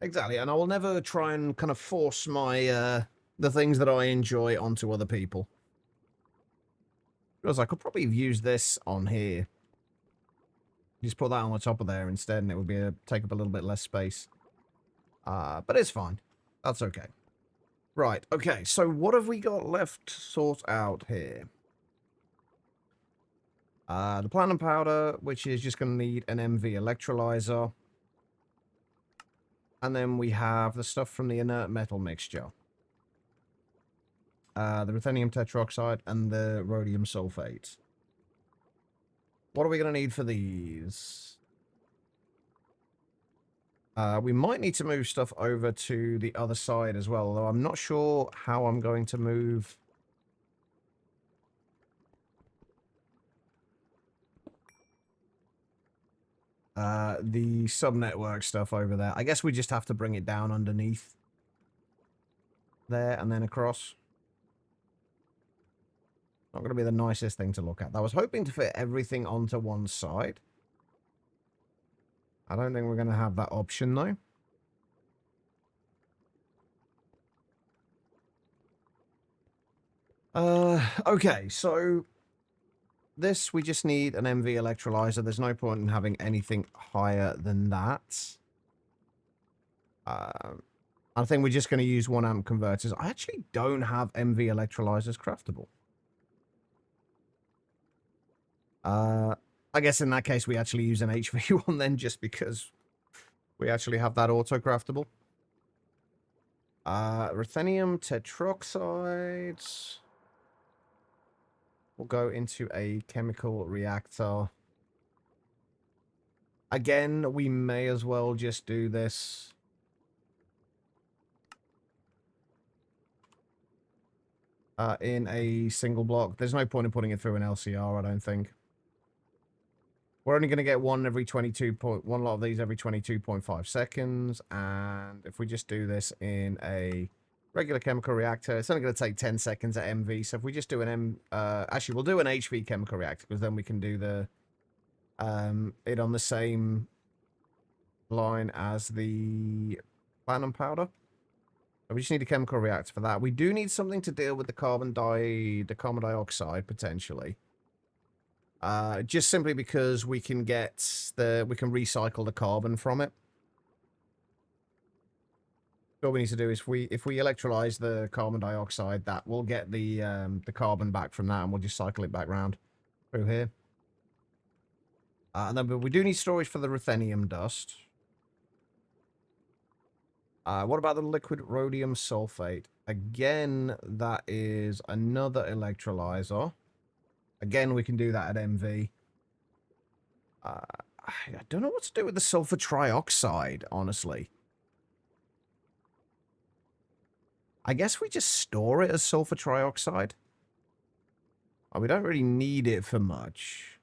Exactly, and I will never try and kind of force my the things that I enjoy onto other people. Because I could probably have used this on here. Just put that on the top of there instead, and it would be take up a little bit less space. But it's fine. That's okay. Right, okay, so what have we got left to sort out here? The platinum powder, which is just going to need an MV electrolyzer. And then we have the stuff from the inert metal mixture. The ruthenium tetroxide and the rhodium sulfate. What are we going to need for these? We might need to move stuff over to the other side as well, although I'm not sure how I'm going to move... the sub-network stuff over there. I guess we just have to bring it down underneath there and then across. Not going to be the nicest thing to look at. I was hoping to fit everything onto one side. I don't think we're going to have that option, though. Okay, so this, we just need an MV electrolyzer. There's no point in having anything higher than that. I think we're just going to use 1 amp converters. I actually don't have MV electrolyzers craftable. I guess in that case, we actually use an HV one then, just because we actually have that auto-craftable. Ruthenium tetroxide will go into a chemical reactor. Again, we may as well just do this. In a single block. There's no point in putting it through an LCR, I don't think. We're only going to get one lot of these every 22.5 seconds. And if we just do this in a regular chemical reactor, it's only going to take 10 seconds at MV. So if we just do an actually, we'll do an HV chemical reactor, because then we can do the it on the same line as the platinum powder. We just need a chemical reactor for that. We do need something to deal with the carbon dioxide, potentially. Just simply because we can recycle the carbon from it. All we need to do is if we electrolyze the carbon dioxide, that will get the carbon back from that, and we'll just cycle it back round through here. And then, but we do need storage for the ruthenium dust. What about the liquid rhodium sulfate? Again, that is another electrolyzer. Again, we can do that at MV. I don't know what to do with the sulfur trioxide, honestly. I guess we just store it as sulfur trioxide. We don't really need it for much.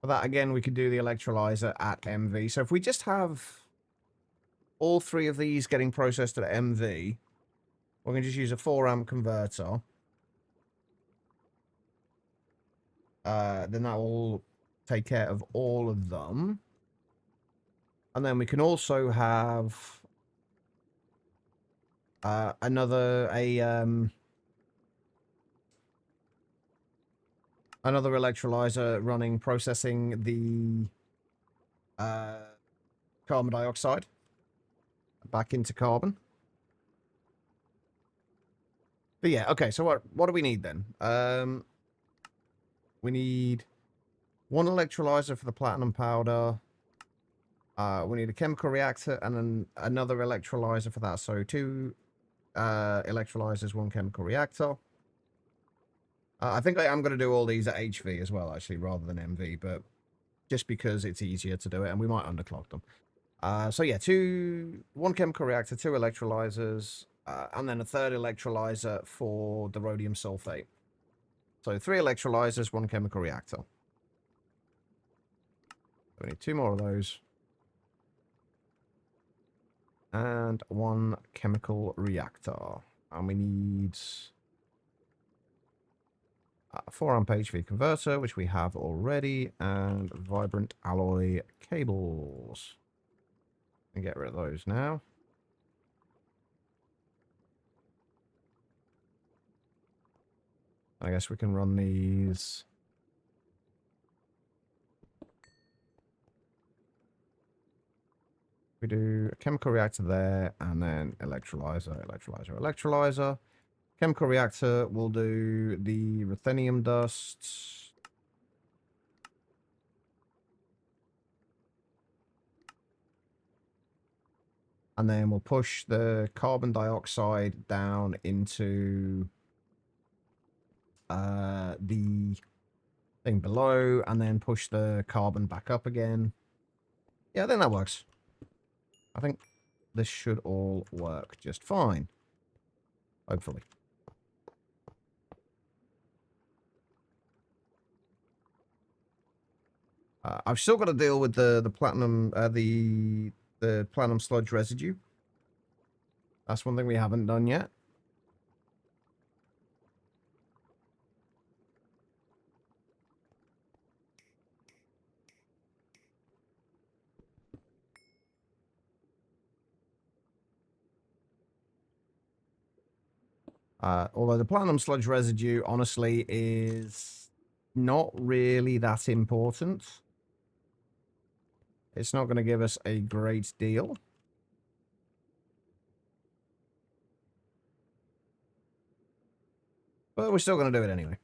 For that, again, we could do the electrolyzer at MV. So if we just have all three of these getting processed at MV, we're going to just use a 4-amp converter. Then that will take care of all of them. And then we can also have another electrolyzer running, processing the carbon dioxide back into carbon. But yeah, okay, so what do we need then? We need one electrolyzer for the platinum powder. We need a chemical reactor and then another electrolyzer for that. So 2 electrolyzers, 1 chemical reactor. I think I am going to do all these at HV as well, actually, rather than MV, but just because it's easier to do it, and we might underclock them. So yeah, 1 chemical reactor, 2 electrolyzers, and then a 3rd electrolyzer for the rhodium sulfate. So 3 electrolyzers, 1 chemical reactor. We need 2 more of those. And 1 chemical reactor. And we need a 4-amp HV converter, which we have already, and vibrant alloy cables. And get rid of those now. I guess we can run these. We do a chemical reactor there, and then electrolyzer. Chemical reactor will do the ruthenium dust. And then we'll push the carbon dioxide down into the thing below, and then push the carbon back up again. Yeah, I think that works. I think this should all work just fine. Hopefully. I've still got to deal with the platinum, the platinum sludge residue. That's one thing we haven't done yet. Although the platinum sludge residue, honestly, is not really that important. It's not going to give us a great deal. But we're still going to do it anyway.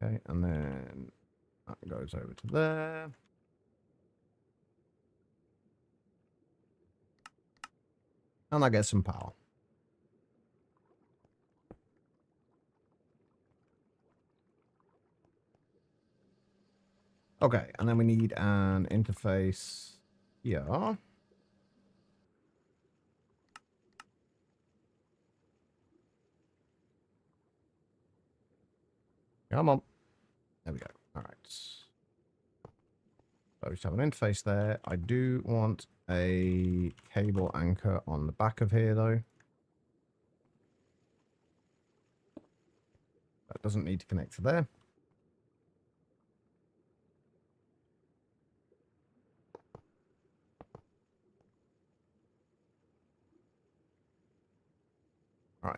Okay, and then that goes over to there. And that gets some power. Okay, and then we need an interface here. Come on. There we go. All right. So we just have an interface there. I do want a cable anchor on the back of here, though. That doesn't need to connect to there. Right.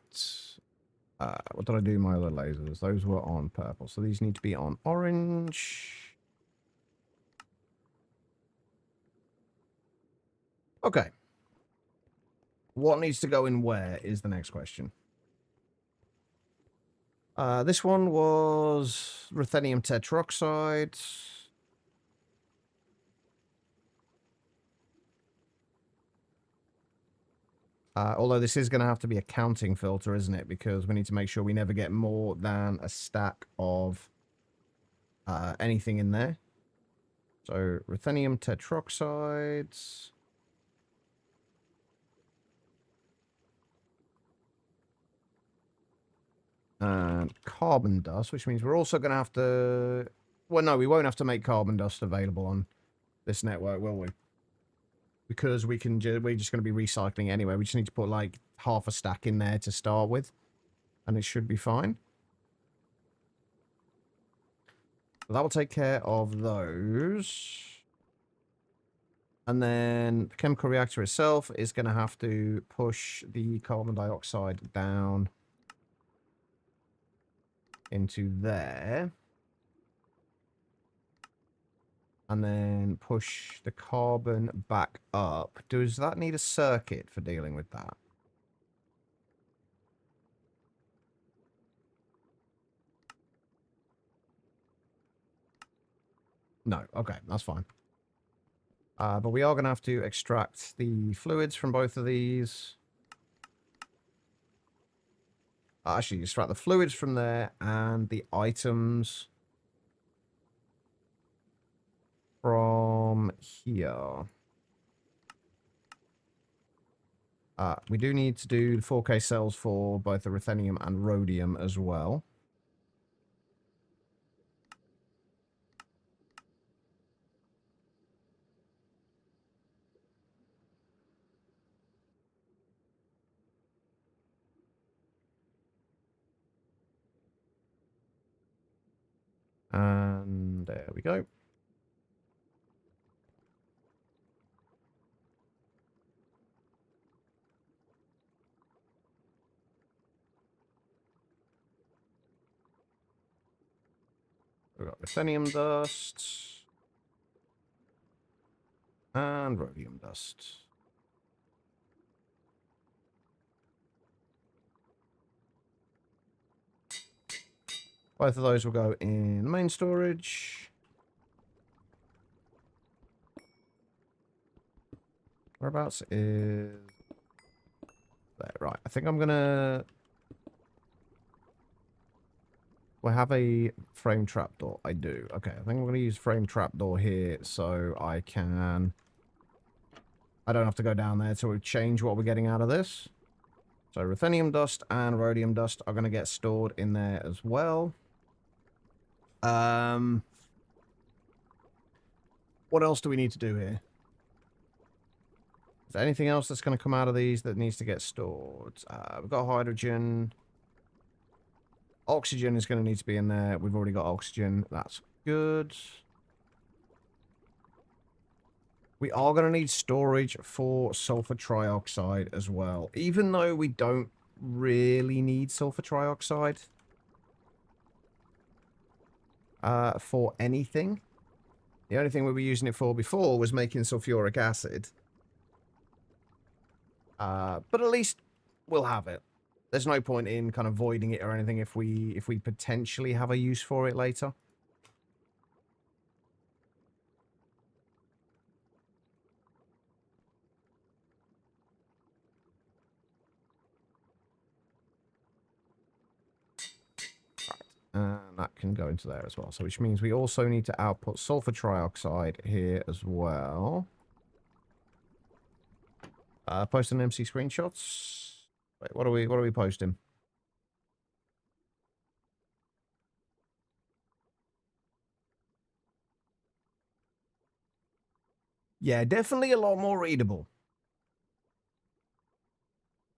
What did I do with my other lasers? Those were on purple. So these need to be on orange. Okay. What needs to go in where is the next question. This one was ruthenium tetroxide. Although this is going to have to be a counting filter, isn't it? Because we need to make sure we never get more than a stack of anything in there. So, ruthenium tetroxides. And carbon dust, which means we're also going to have to... Well, no, we won't have to make carbon dust available on this network, will we? Because we're just going to be recycling anyway. We just need to put like half a stack in there to start with. And it should be fine. So that will take care of those. And then the chemical reactor itself is going to have to push the carbon dioxide down into there. And then push the carbon back up. Does that need a circuit for dealing with that? No. Okay, that's fine. But we are going to have to extract the fluids from both of these. Actually, extract the fluids from there and the items from here. We do need to do the 4K cells for both the ruthenium and rhodium as well. And there we go. We've got ruthenium dust and rhodium dust. Both of those will go in the main storage. Whereabouts is... There, right. I think I'm going to... We have a frame trapdoor. I do. Okay, I think I'm going to use frame trapdoor here so I can... I don't have to go down there to change what we're getting out of this. So ruthenium dust and rhodium dust are going to get stored in there as well. What else do we need to do here? Is there anything else that's going to come out of these that needs to get stored? We've got hydrogen. Oxygen is going to need to be in there. We've already got oxygen. That's good. We are going to need storage for sulfur trioxide as well. Even though we don't really need sulfur trioxide for anything. The only thing we were using it for before was making sulfuric acid. But at least we'll have it. There's no point in kind of voiding it or anything if we potentially have a use for it later. And that can go into there as well. So which means we also need to output sulfur trioxide here as well. Post an MC screenshots. Wait, what are we posting? Yeah, definitely a lot more readable.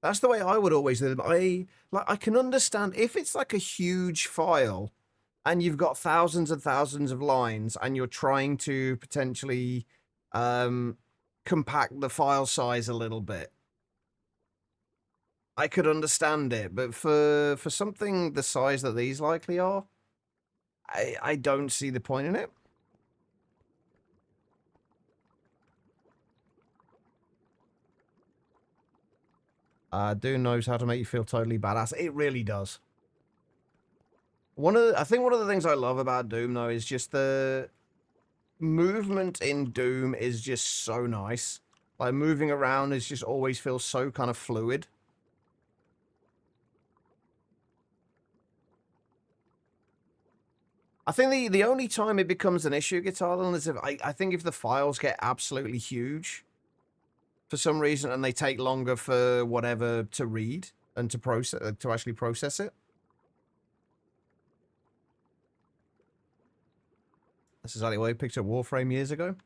That's the way I would always do them. I can understand if it's like a huge file and you've got thousands and thousands of lines and you're trying to potentially compact the file size a little bit. I could understand it, but for something the size that these likely are, I don't see the point in it. Doom knows how to make you feel totally badass. It really does. I think one of the things I love about Doom though is just the movement in Doom is just so nice. Like moving around is just always feels so kind of fluid. I think the only time it becomes an issue, Guitar, is if I think if the files get absolutely huge for some reason and they take longer for whatever to read and to process to actually process it. This is exactly why I picked up Warframe years ago.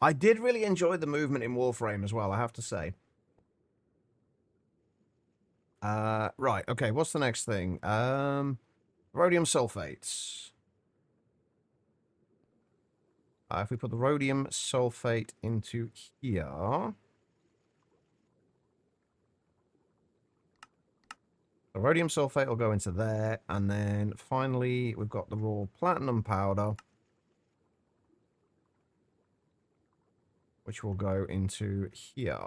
I did really enjoy the movement in Warframe as well, I have to say. Right, okay, what's the next thing? Rhodium sulfates. If we put the rhodium sulfate into here... The rhodium sulfate will go into there, and then finally we've got the raw platinum powder, which will go into here.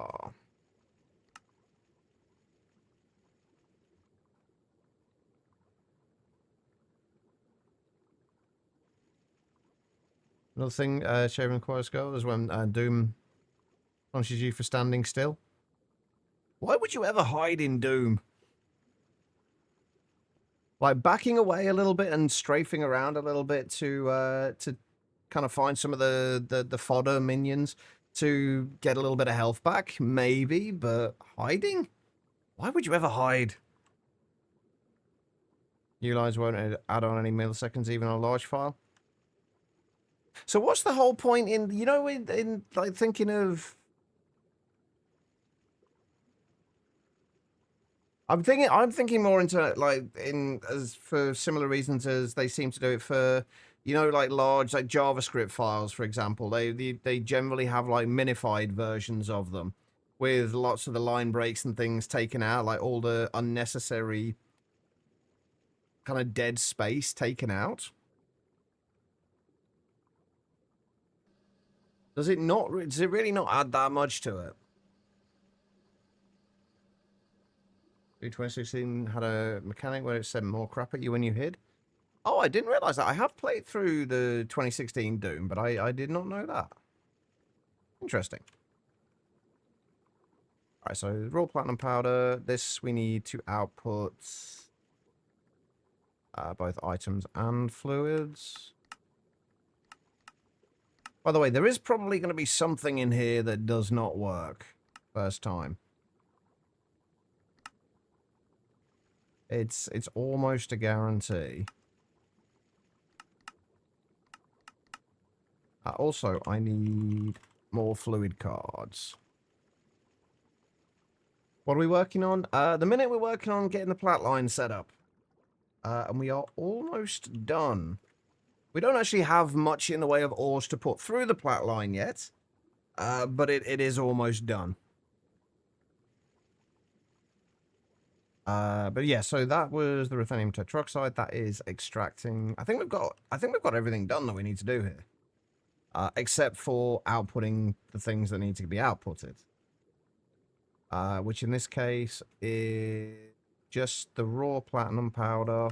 Another thing, Shaven Choir's Girl, is when Doom punishes you for standing still. Why would you ever hide in Doom? Like backing away a little bit and strafing around a little bit to kind of find some of the fodder minions to get a little bit of health back, maybe, but hiding? Why would you ever hide? New lines won't add on any milliseconds, even on a large file. So what's the whole point in, you know, in like thinking of... I'm thinking more into like as for similar reasons as they seem to do it for, you know, like large like JavaScript files, for example. They generally have like minified versions of them with lots of the line breaks and things taken out, like all the unnecessary kind of dead space taken out. Does it really not add that much to it? 2016 had a mechanic where it sent more crap at you when you hid. Oh, I didn't realize that. I have played through the 2016 Doom, but I did not know that. Interesting. All right, so raw platinum powder. This we need to output both items and fluids. By the way, there is probably going to be something in here that does not work first time. It's almost a guarantee. Also, I need more fluid cards. What are we working on? The minute we're working on getting the Platline set up. And we are almost done. We don't actually have much in the way of ores to put through the Platline yet. But it is almost done. But yeah, so that was the ruthenium tetroxide. That is extracting. I think we've got everything done that we need to do here. Except for outputting the things that need to be outputted. Which in this case is just the raw platinum powder.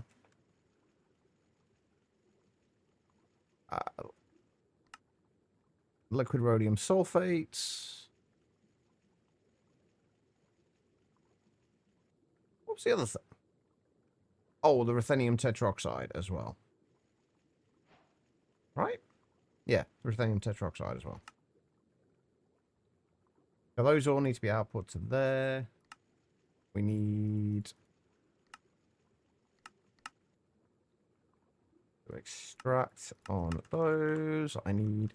Liquid rhodium sulfates. What's the other thing? Oh, the ruthenium tetroxide as well. Right? Yeah, ruthenium tetroxide as well. So those all need to be output to there. We need to extract on those. I need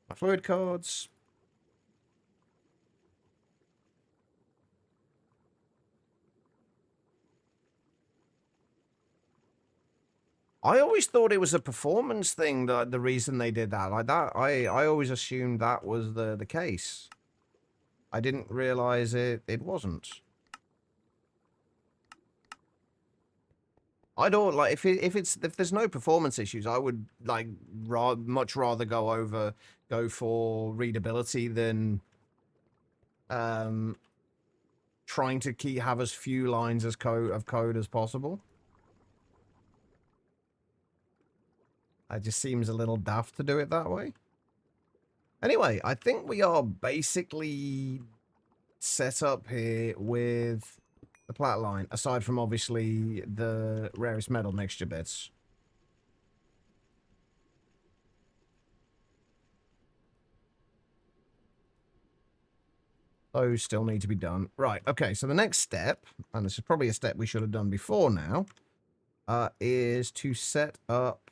My fluid cards. I always thought it was a performance thing, the reason they did that. Like that, I always assumed that was the case. I didn't realize it wasn't. I don't like if there's no performance issues, I would like much rather go for readability than trying to have as few lines as code as possible. It just seems a little daft to do it that way. Anyway, I think we are basically set up here with the Platline, aside from obviously the rarest metal mixture bits. Those still need to be done. Right, okay, so the next step, and this is probably a step we should have done before now, is to set up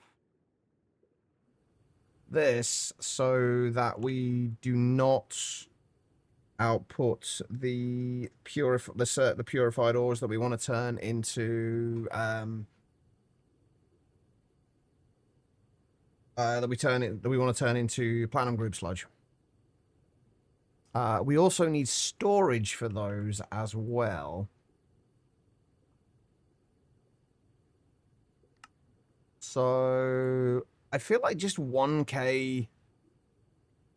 this so that we do not output the purified ores that we want to turn into that we want to turn into platinum group sludge. We also need storage for those as well. So I feel like just 1K.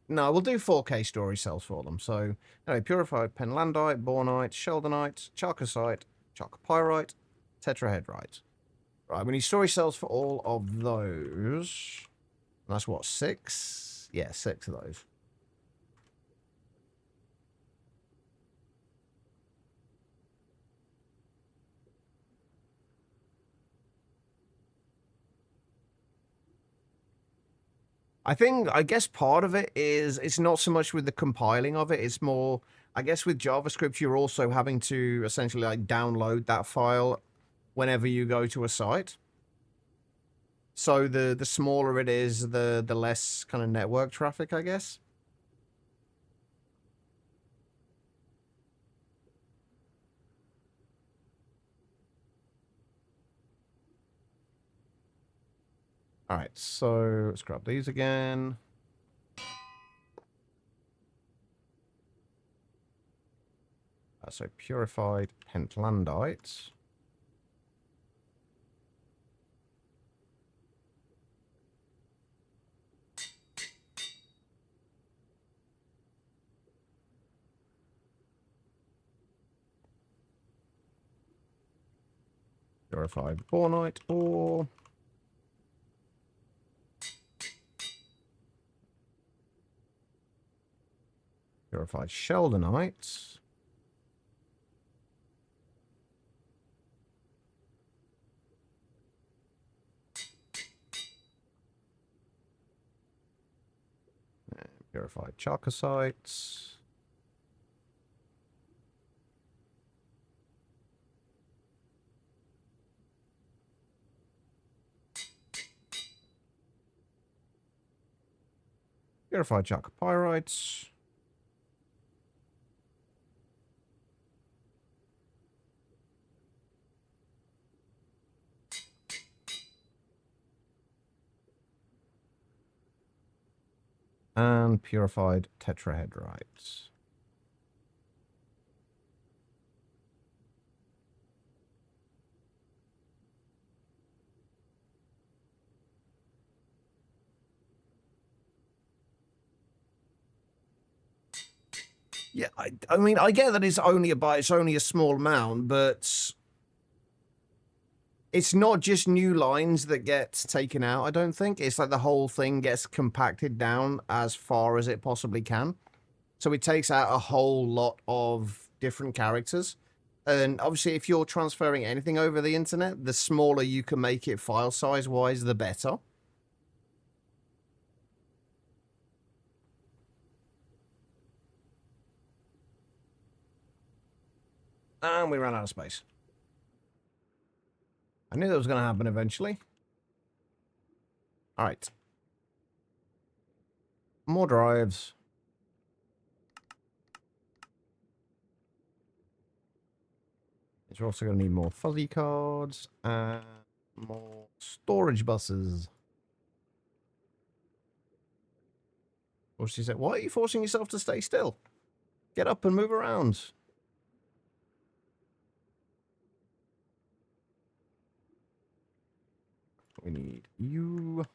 No, we'll do 4K storage cells for them. So, anyway, purified penlandite, bornite, sheldonite, chalcocite, chalcopyrite, tetrahedrite. Right, we need storage cells for all of those. And that's what, 6? Yeah, 6 of those. I guess part of it is it's not so much with the compiling of it. It's more, I guess with JavaScript, you're also having to essentially like download that file whenever you go to a site. So the smaller it is, the less kind of network traffic, I guess. All right, so let's grab these again. So purified pentlandite. Purified bornite ore. Purified sheldonite. And purified chalcocite. Purified chalcopyrites. And purified tetrahedrites. Yeah, I mean, I get that it's only a small amount, but it's not just new lines that get taken out, I don't think. It's like the whole thing gets compacted down as far as it possibly can. So it takes out a whole lot of different characters. And obviously, if you're transferring anything over the internet, the smaller you can make it file size-wise, the better. And we ran out of space. I knew that was going to happen eventually. All right. More drives. You're also going to need more fuzzy cards and more storage buses. Or she said, why are you forcing yourself to stay still? Get up and move around. We need you.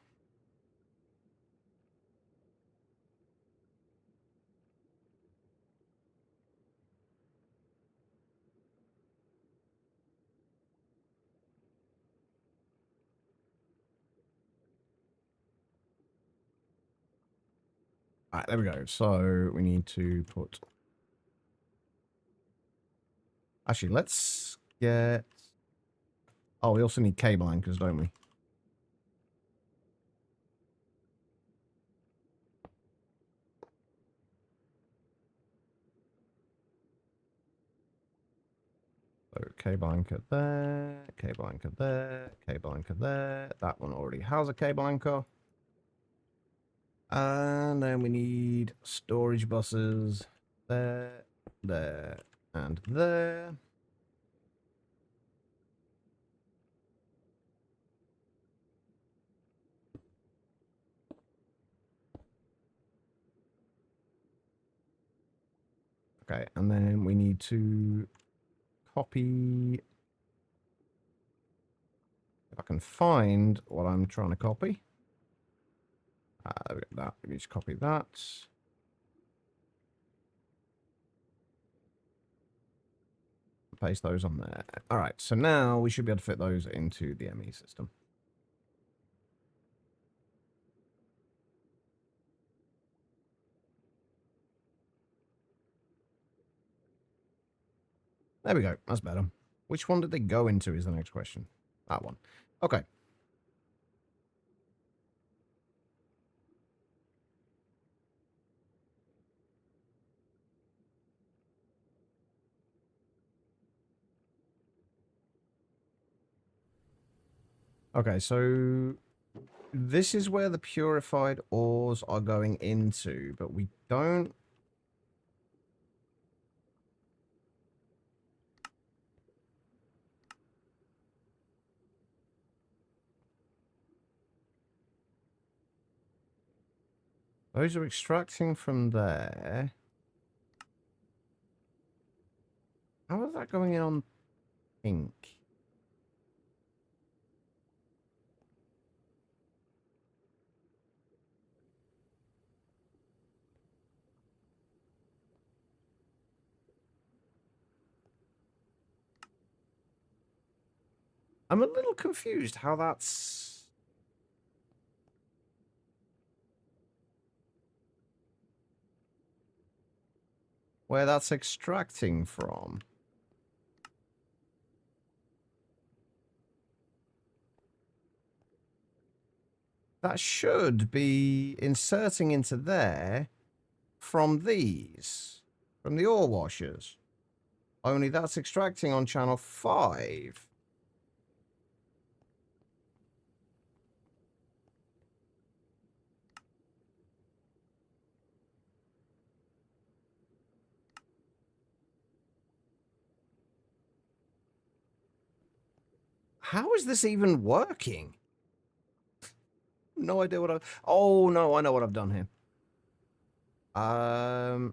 Alright, there we go. So we need to put... Actually, let's get... Oh, we also need cable anchors, don't we? So cable anchor there, cable anchor there, cable anchor there. That one already has a cable anchor. And then we need storage buses there, there, and there. Okay, and then we need to copy... If I can find what I'm trying to copy. There we go, that. We need to copy that. Paste those on there. All right, so now we should be able to fit those into the ME system. There we go. That's better. Which one did they go into is the next question. That one. Okay. Okay, so this is where the purified ores are going into, but we don't... Those are extracting from there. How is that going in on pink? I'm a little confused how that's... Where that's extracting from. That should be inserting into there from these. From the ore washers. Only that's extracting on channel 5. How is this even working? No idea what I've... Oh, no, I know what I've done here. I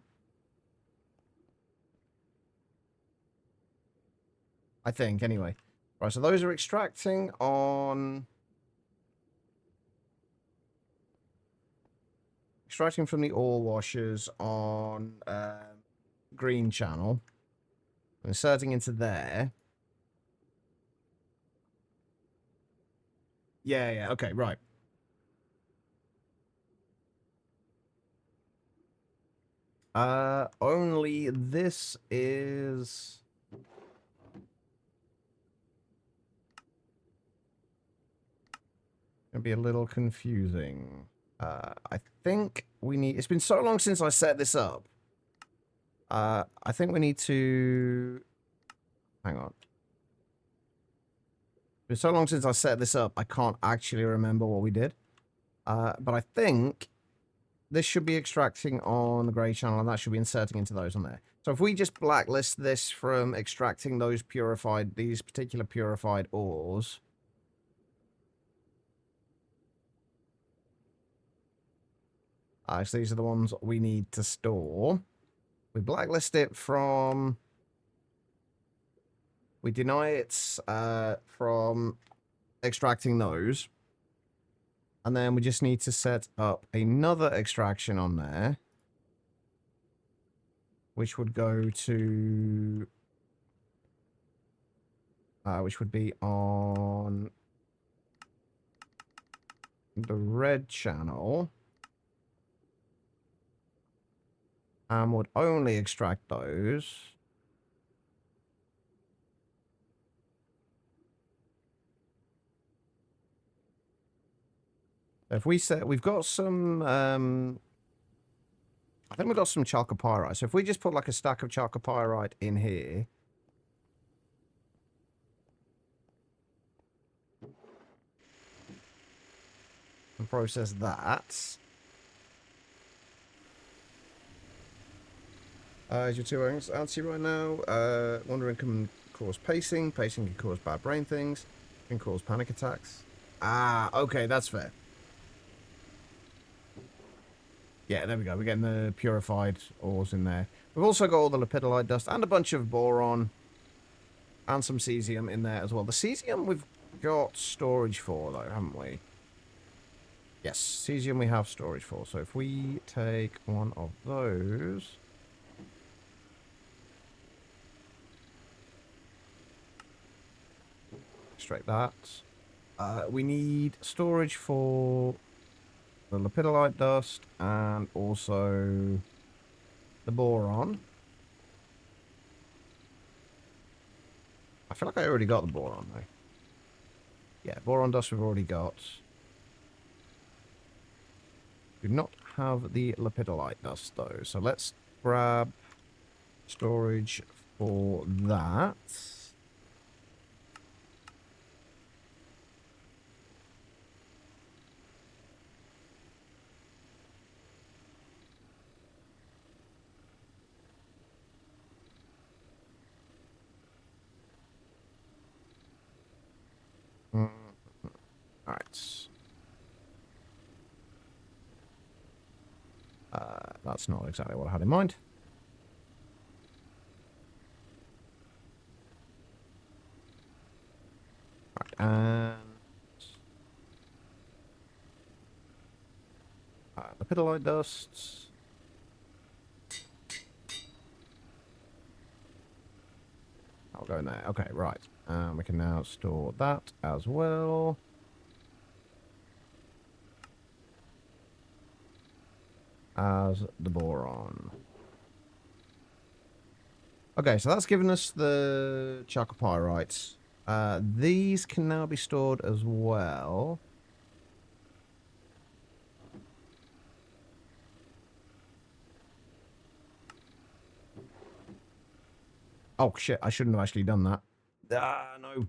think, anyway. Right, so those are extracting on... Extracting from the ore washers on green channel. Inserting into there. Yeah, okay, right. Only this is... Gonna be a little confusing. I think we need... It's been so long since I set this up. I think we need to... Hang on. It's been so long since I set this up, I can't actually remember what we did. But I think this should be extracting on the grey channel, and that should be inserting into those on there. So if we just blacklist this from extracting those these particular purified ores. So these are the ones we need to store. We blacklist it from... We deny it from extracting those. And then we just need to set up another extraction on there, which would go to... which would be on the red channel. And would only extract those. If we set, we've got some, I think we've got some chalcopyrite. So if we just put like a stack of chalcopyrite in here. And process that. Is your two wings antsy right now? Wandering can cause pacing. Pacing can cause bad brain things. Can cause panic attacks. Ah, okay, that's fair. Yeah, there we go. We're getting the purified ores in there. We've also got all the lepidolite dust and a bunch of boron. And some cesium in there as well. The cesium we've got storage for, though, haven't we? Yes, cesium we have storage for. So if we take one of those... Extract that. We need storage for the lepidolite dust and also the boron. I feel like I already got the boron though. Yeah, boron dust we've already got. Do not have the lepidolite dust though, so let's grab storage for that. Alright. That's not exactly what I had in mind. Right, and... lepidolite dust. I'll go in there. Okay, right. We can now store that as well. As the boron. Okay, so that's given us the chalcopyrites. These can now be stored as well. Oh shit, I shouldn't have actually done that. Ah, no.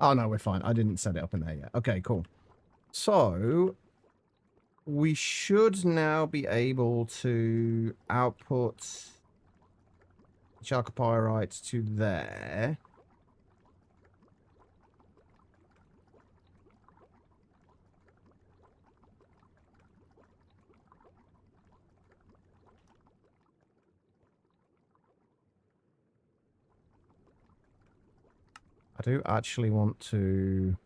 Oh, no, we're fine. I didn't set it up in there yet. Okay, cool. So, we should now be able to output chalcopyrite to there. I do actually want to...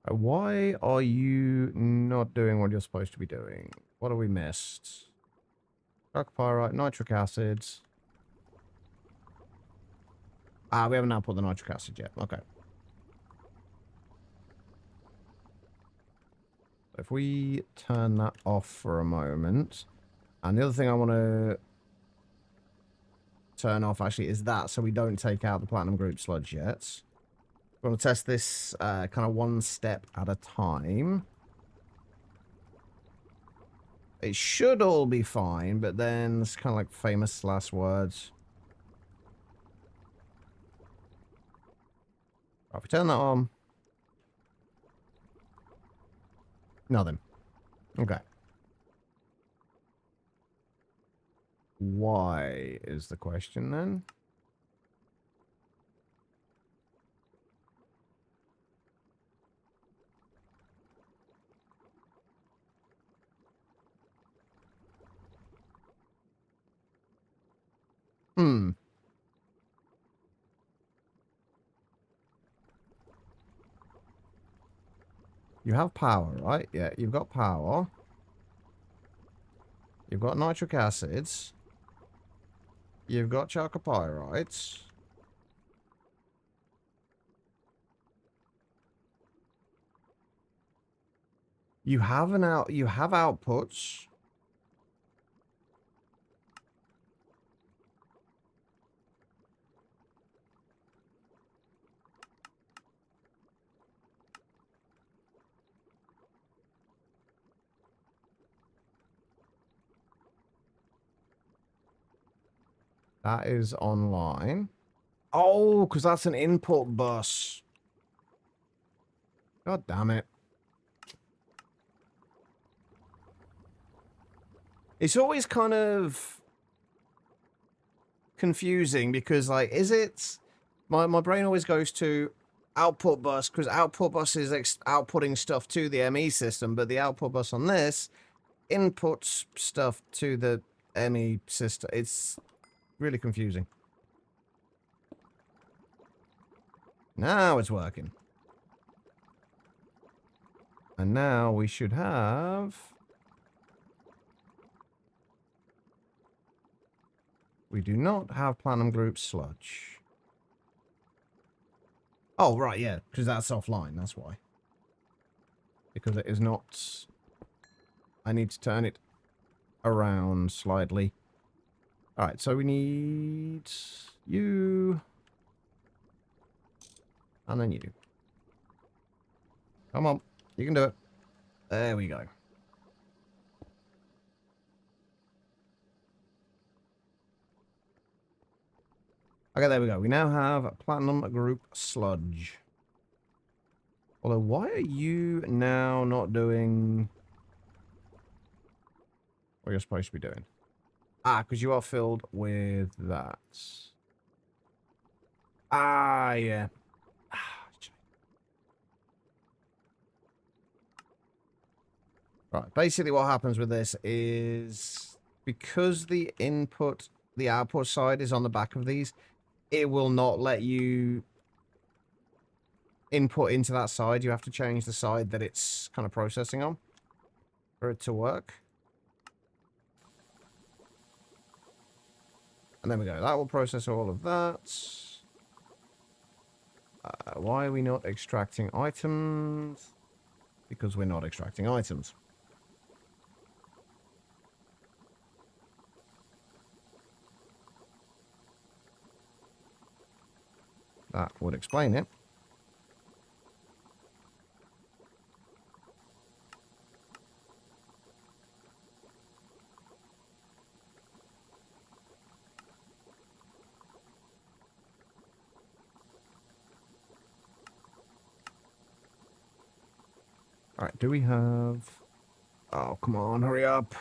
Why are you not doing what you're supposed to be doing? What have we missed? Chalcopyrite, nitric acid. Ah, we haven't output the nitric acid yet. Okay. If we turn that off for a moment. And the other thing I want to turn off actually is that, so we don't take out the platinum group sludge yet. We're going to test this kind of one step at a time. It should all be fine, but then it's kind of like famous last words. Right, if we turn that on. Nothing. Okay. Why is the question then? Hmm. You have power, right? Yeah, you've got power. You've got nitric acids. You've got chalcopyrites. You have outputs. That is online. Oh, because that's an input bus. God damn it. It's always kind of confusing because, like, is it... My brain always goes to output bus because output bus is outputting stuff to the ME system, but the output bus on this inputs stuff to the ME system. It's really confusing. Now it's working. And now we should have... We do not have platinum group sludge. Oh, right, yeah, because that's offline, that's why. Because it is not... I need to turn it around slightly. Alright, so we need you. And then you. Come on, you can do it. There we go. Okay, there we go. We now have platinum group sludge. Although, why are you now not doing what you're supposed to be doing? Ah, because you are filled with that. Ah, yeah. Right, basically what happens with this is because the output side is on the back of these, it will not let you input into that side. You have to change the side that it's kind of processing on for it to work. And there we go. That will process all of that. Why are we not extracting items? Because we're not extracting items. That would explain it. Alright, do we have... Oh, come on, hurry up.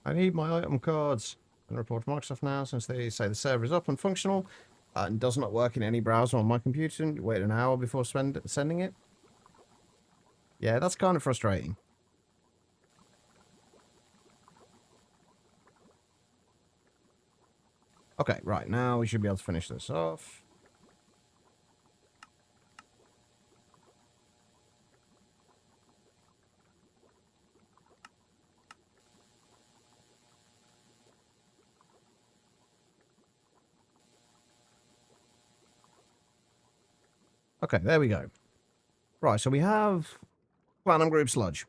I need my item cards. And report to Microsoft now since they say the server is up and functional and does not work in any browser on my computer. Wait an hour before sending it. Yeah, that's kind of frustrating. Okay, right, now we should be able to finish this off. Okay, there we go. Right, so we have platinum group sludge.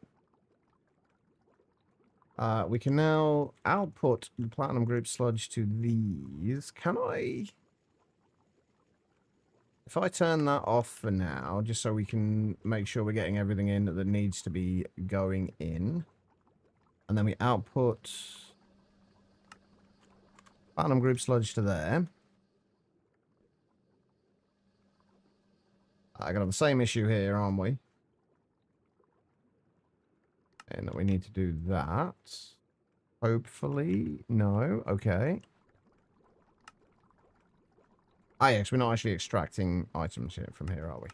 We can now output the platinum group sludge to these. Can I... If I turn that off for now, just so we can make sure we're getting everything in that needs to be going in. And then we output platinum group sludge to there. I got the same issue here, aren't we? And that we need to do that. Hopefully. No. Okay. Ah, yes, we're not actually extracting items here from here, are we?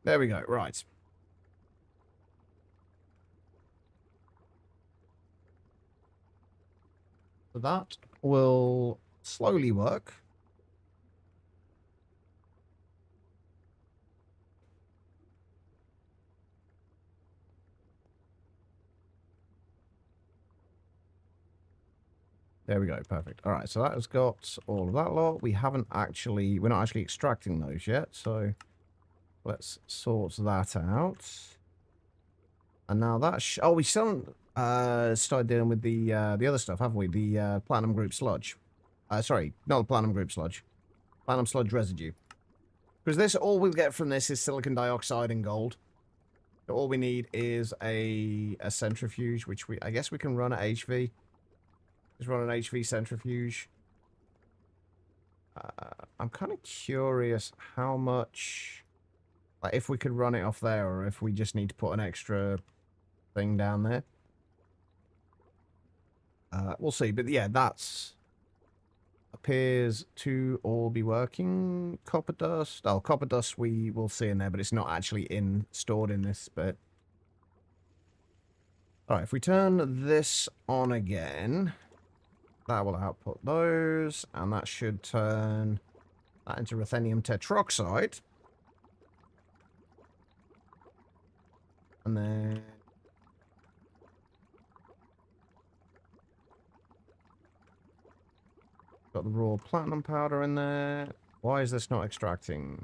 There we go. Right. So that will slowly work. There we go. Perfect. All right. So that has got all of that lot. We're not actually extracting those yet. So let's sort that out. And now oh, we still started dealing with the other stuff, haven't we? The platinum group sludge. Sorry, not the platinum group sludge. Platinum sludge residue. Because this, all we'll get from this is silicon dioxide and gold. So all we need is a centrifuge, which I guess we can run at HV. Just run an HV centrifuge. I'm kind of curious how much, like, if we could run it off there, or if we just need to put an extra thing down there. We'll see, but yeah, that's appears to all be working. Copper dust. Oh, copper dust we will see in there, but it's not actually stored in this bit. All right, if we turn this on again, that will output those, and that should turn that into ruthenium tetroxide. And then got the raw platinum powder in there. Why is this not extracting?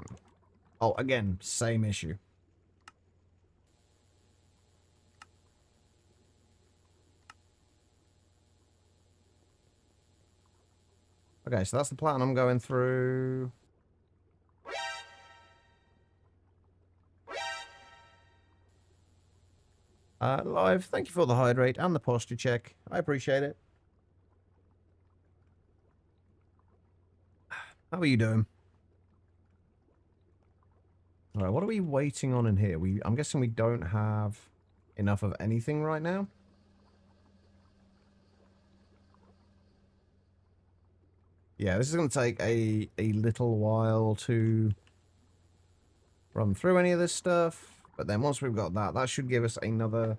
Oh, again, same issue. Okay, so that's the platinum going through. Live, thank you for the hydrate and the posture check. I appreciate it. How are you doing? Alright, what are we waiting on in here? I'm guessing we don't have enough of anything right now. Yeah, this is going to take a little while to run through any of this stuff. But then once we've got that, that should give us another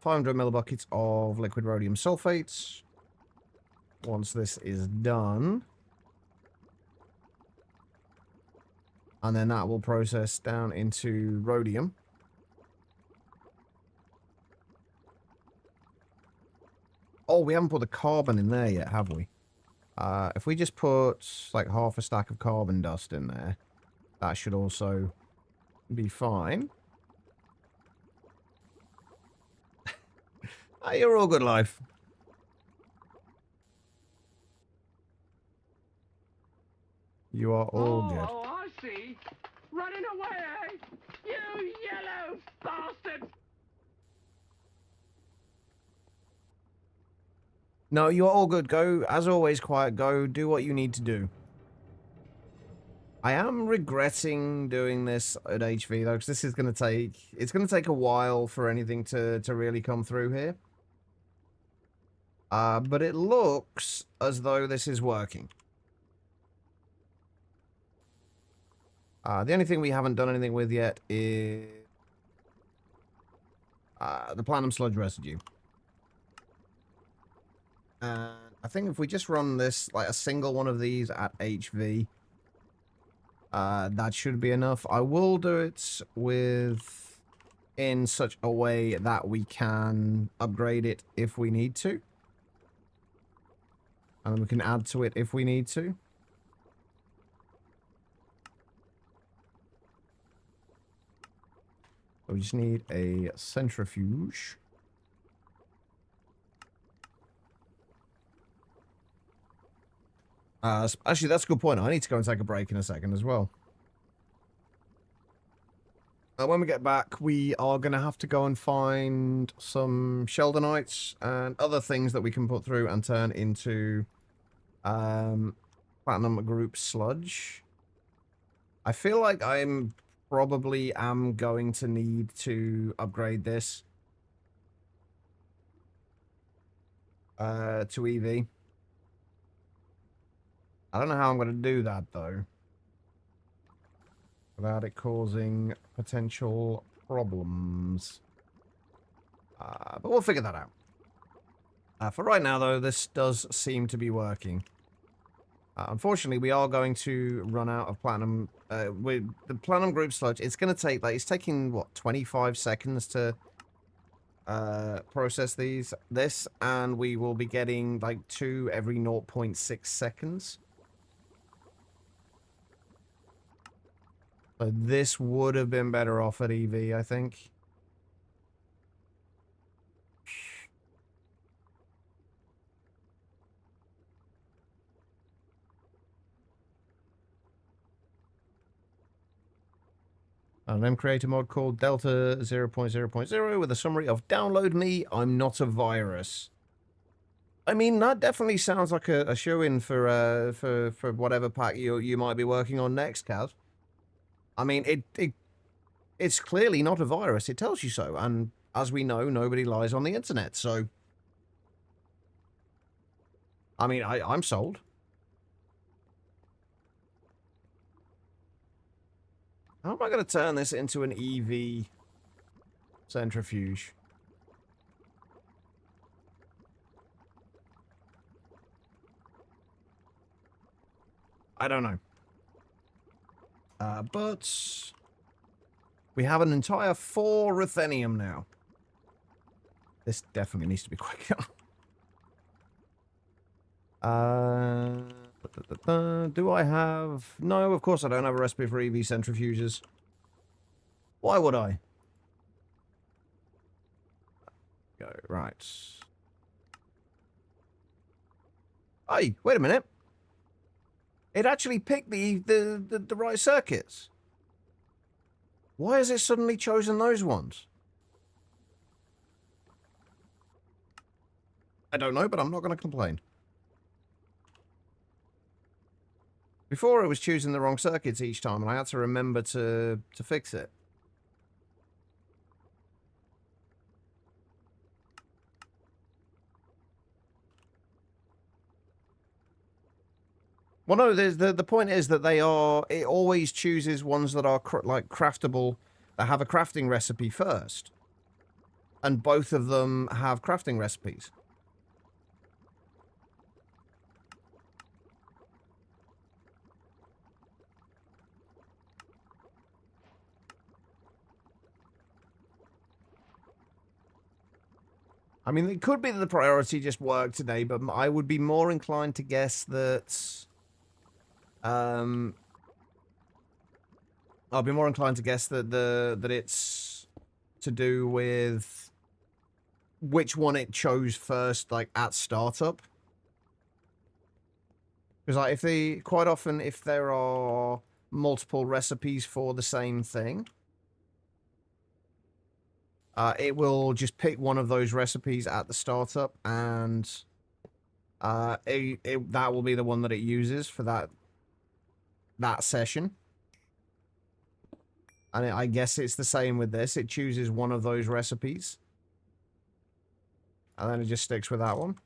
500 millibuckets of liquid rhodium sulfates. Once this is done. And then that will process down into rhodium. Oh, we haven't put the carbon in there yet, have we? If we just put like half a stack of carbon dust in there, that should also be fine. Hey, you're all good, life. You are all good. Oh, I see. Running away, eh? You yellow bastard! No, you're all good. Go, as always, quiet. Go do what you need to do. I am regretting doing this at HV, though, because this is going to take... It's going to take a while for anything to really come through here. But it looks as though this is working. The only thing we haven't done anything with yet is... the platinum sludge residue. And I think if we just run this, like a single one of these at HV, that should be enough. I will do it in such a way that we can upgrade it if we need to. And we can add to it if we need to. We just need a centrifuge. Actually, that's a good point. I need to go and take a break in a second as well. When we get back, we are going to have to go and find some Sheldonites and other things that we can put through and turn into platinum group sludge. I feel like I'm probably am going to need to upgrade this to EV. I don't know how I'm going to do that, though, without it causing potential problems. But we'll figure that out. For right now, though, this does seem to be working. Unfortunately, we are going to run out of platinum. With the platinum group sludge, it's going to take, like, it's taking, what, 25 seconds to process this, and we will be getting, like, 2 every 0.6 seconds. So this would have been better off at EV, I think. I'll then create a mod called Delta 0.0.0 with a summary of download me, I'm not a virus. I mean, that definitely sounds like a shoe-in for whatever pack you might be working on next, Kaz. I mean, it's clearly not a virus. It tells you so, and as we know, nobody lies on the internet, so... I mean, I'm sold. How am I going to turn this into an EV centrifuge? I don't know. But we have an entire 4 ruthenium now. This definitely needs to be quicker. Do I have... No, of course I don't have a recipe for EV centrifuges. Why would I? Go, right. Hey, wait a minute. It actually picked the right circuits. Why has it suddenly chosen those ones? I don't know, but I'm not going to complain. Before, it was choosing the wrong circuits each time, and I had to remember to fix it. Well, no, the point is that they are... It always chooses ones that are, like, craftable, that have a crafting recipe first. And both of them have crafting recipes. I mean, it could be that the priority just worked today, but I would be more inclined to guess that... I'll be more inclined to guess that that it's to do with which one it chose first, like, at startup. Because, like, quite often, if there are multiple recipes for the same thing, it will just pick one of those recipes at the startup, and that will be the one that it uses for that session. And I guess it's the same with this. It chooses one of those recipes, and then it just sticks with that one.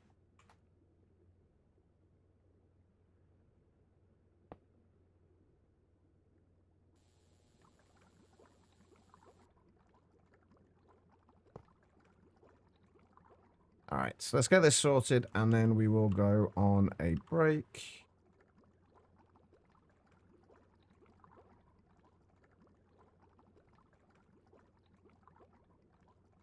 Alright, so let's get this sorted, and then we will go on a break.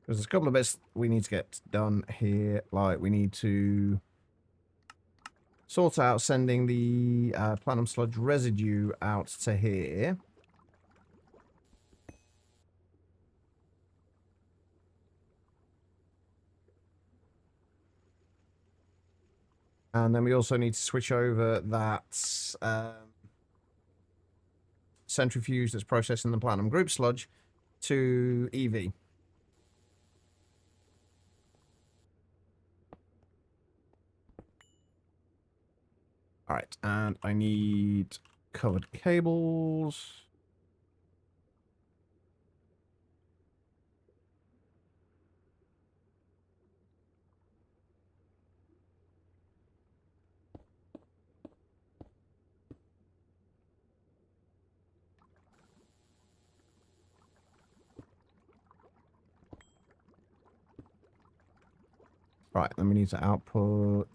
There's a couple of bits we need to get done here. Like, we need to sort out sending the platinum sludge residue out to here. And then we also need to switch over that centrifuge that's processing the platinum group sludge to EV. All right, and I need covered cables. Right, then we need to output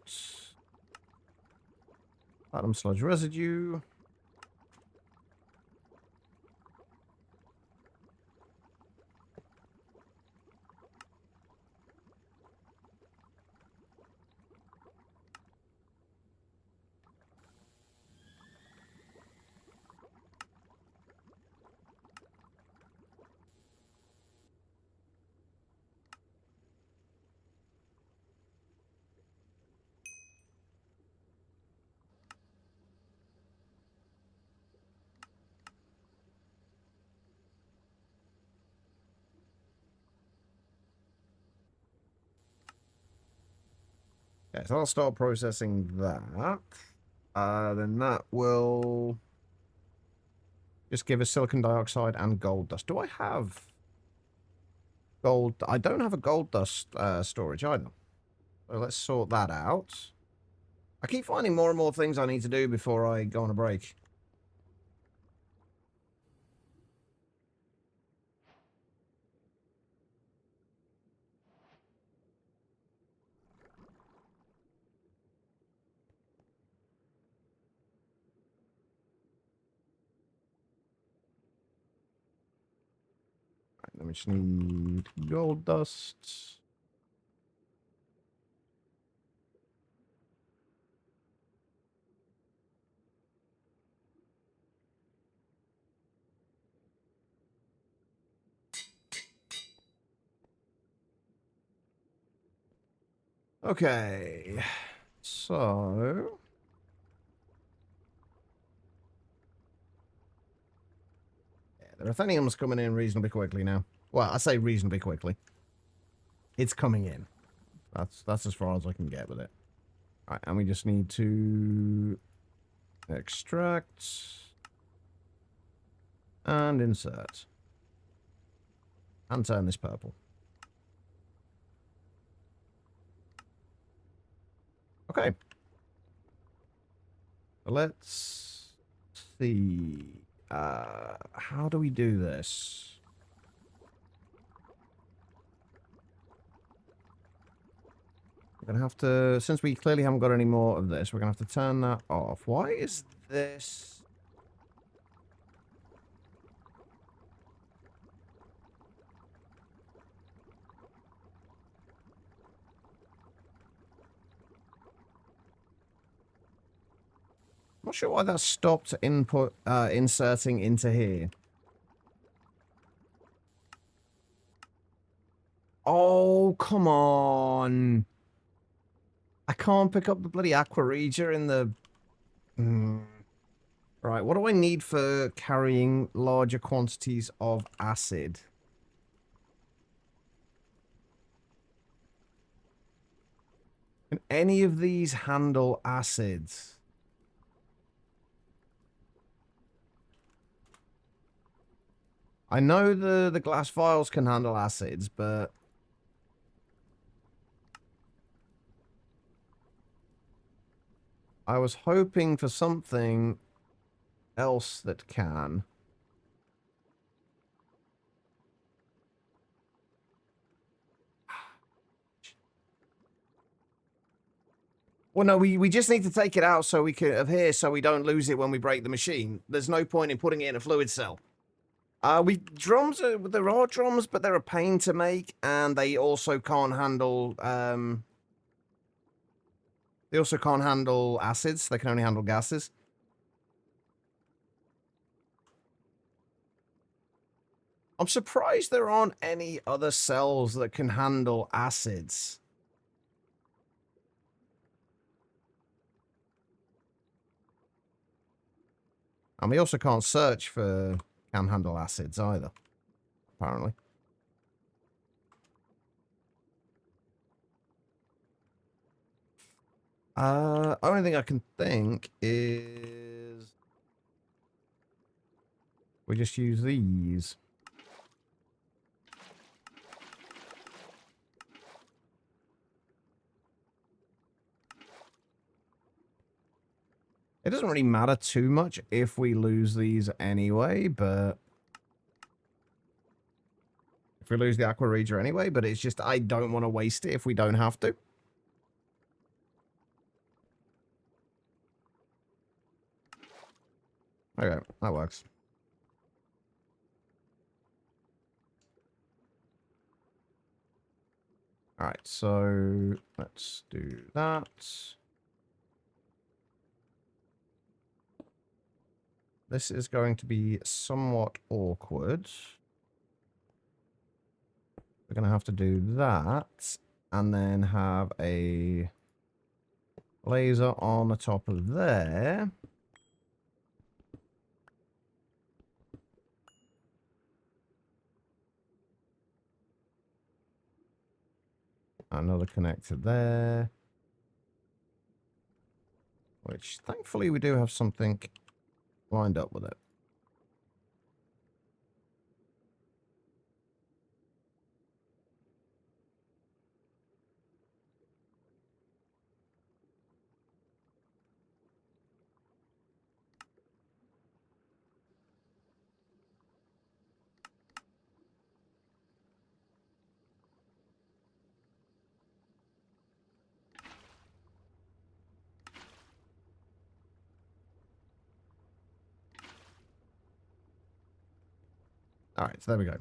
platinum sludge residue. Okay, so I'll start processing that. Then that will just give us silicon dioxide and gold dust. Do I have gold? I don't have a gold dust storage either. So let's sort that out. I keep finding more and more things I need to do before I go on a break. Right, then we just need gold dust. Okay, so yeah, the ruthenium's coming in reasonably quickly now. Well, I say reasonably quickly. It's coming in. That's as far as I can get with it. All right, and we just need to extract and insert and turn this purple. Okay. Let's see. How do we do this? We're gonna have to, since we clearly haven't got any more of this, we're gonna have to turn that off. Why is this? I'm not sure why that stopped inserting into here. Oh, come on. I can't pick up the bloody aqua regia in the... Right, what do I need for carrying larger quantities of acid? Can any of these handle acids? I know the glass vials can handle acids, but... I was hoping for something else that can. Well, no, we just need to take it out so we can of here so we don't lose it when we break the machine. There's no point in putting it in a fluid cell. There are drums, but they're a pain to make, and they also can't handle acids. They can only handle gases. I'm surprised there aren't any other cells that can handle acids. And we also can't search for can handle acids either, apparently. Only thing I can think is we just use these. It doesn't really matter too much if we lose these anyway, but... If we lose the Aqua Reader anyway, but it's just I don't want to waste it if we don't have to. Okay, that works. Alright, so let's do that. This is going to be somewhat awkward. We're going to have to do that, and then have a laser on the top of there. Another connector there. Which, thankfully, we do have something lined up with it. Alright, so there we go.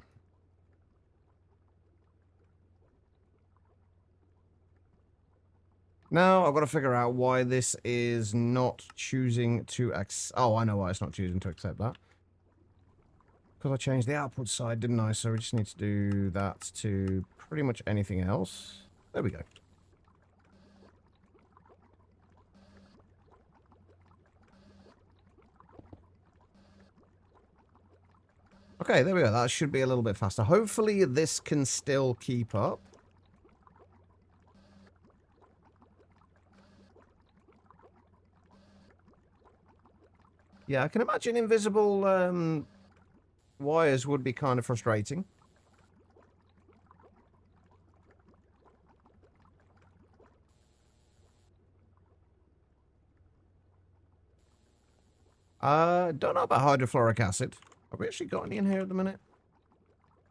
Now, I've got to figure out why this is not choosing to accept... Oh, I know why it's not choosing to accept that. Because I changed the output side, didn't I? So we just need to do that to pretty much anything else. There we go. Okay, there we go. That should be a little bit faster. Hopefully this can still keep up. Yeah, I can imagine invisible wires would be kind of frustrating. Don't know about hydrofluoric acid. Have we actually got any in here at the minute?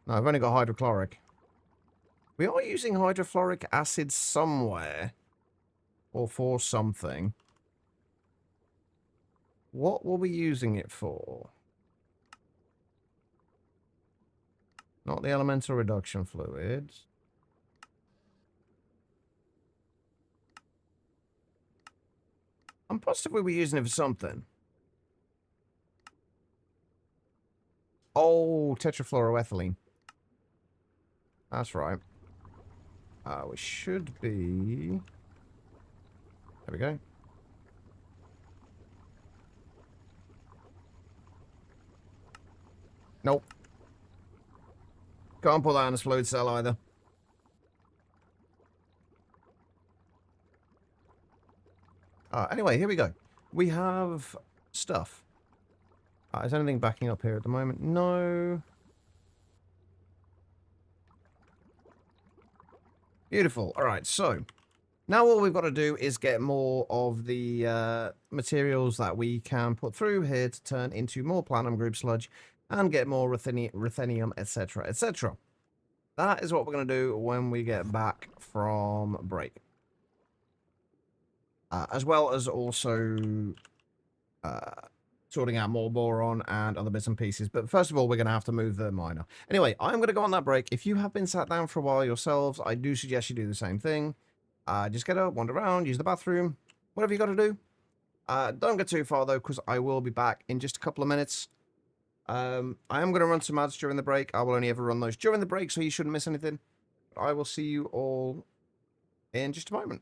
No, I've only got hydrochloric. We are using hydrofluoric acid somewhere. Or for something. What were we using it for? Not the elemental reduction fluids. I'm positive we were using it for something. Oh, tetrafluoroethylene. That's right. We should be... There we go. Nope. Can't put that in a fluid cell either. Anyway, here we go. We have stuff. Is anything backing up here at the moment? No. Beautiful. All right, so now all we've got to do is get more of the materials that we can put through here to turn into more platinum group sludge and get more ruthenium, etc., etc. That is what we're going to do when we get back from break. As well as also sorting out more boron and other bits and pieces. But first of all, we're going to have to move the miner. Anyway, I'm going to go on that break. If you have been sat down for a while yourselves, I do suggest you do the same thing. Just get up, wander around, use the bathroom, whatever you got to do. Don't get too far, though, because I will be back in just a couple of minutes. I am going to run some ads during the break. I will only ever run those during the break, so you shouldn't miss anything. I will see you all in just a moment.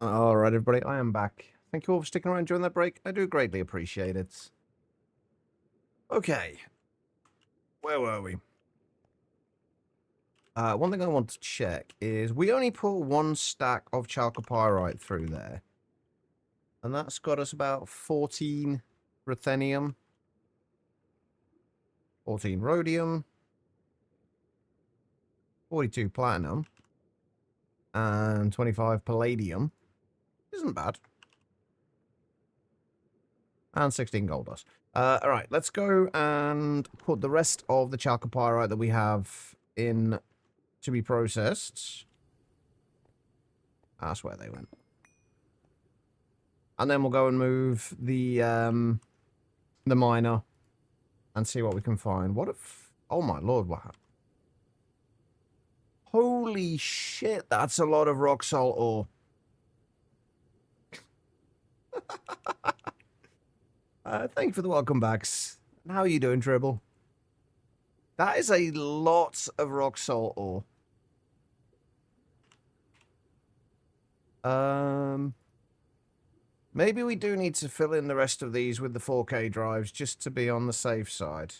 All right, everybody, I am back. Thank you all for sticking around during that break. I do greatly appreciate it. Okay. Where were we? One thing I want to check is we only put one stack of chalcopyrite through there. And that's got us about 14 ruthenium, 14 rhodium, 42 platinum, and 25 palladium. Isn't bad. And 16 gold dust. Alright, let's go and put the rest of the chalcopyrite that we have in to be processed. That's where they went. And then we'll go and move the miner and see what we can find. What if... Oh my lord, what? Holy shit, that's a lot of rock salt ore. Thank you for the welcome backs. How are you doing, Tribble? That is a lot of rock salt ore. Maybe we do need to fill in the rest of these with the 4K drives just to be on the safe side.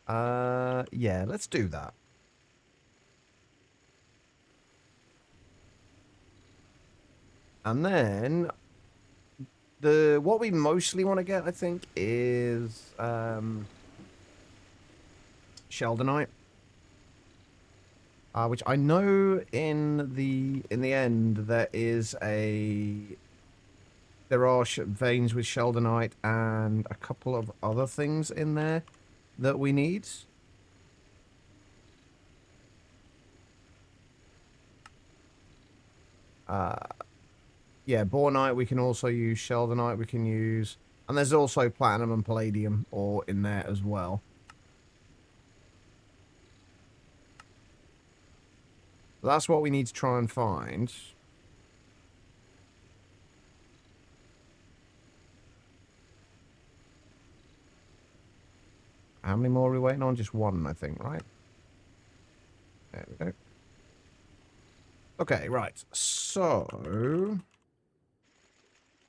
Yeah, let's do that. And then what we mostly want to get, I think, is Sheldonite. Which I know in the end there are veins with Sheldonite and a couple of other things in there that we need. Yeah, Bornite we can also use, Sheldonite we can use, and there's also platinum and palladium ore in there as well. That's what we need to try and find. How many more are we waiting on? Just one, I think, right? There we go. Okay, right. So...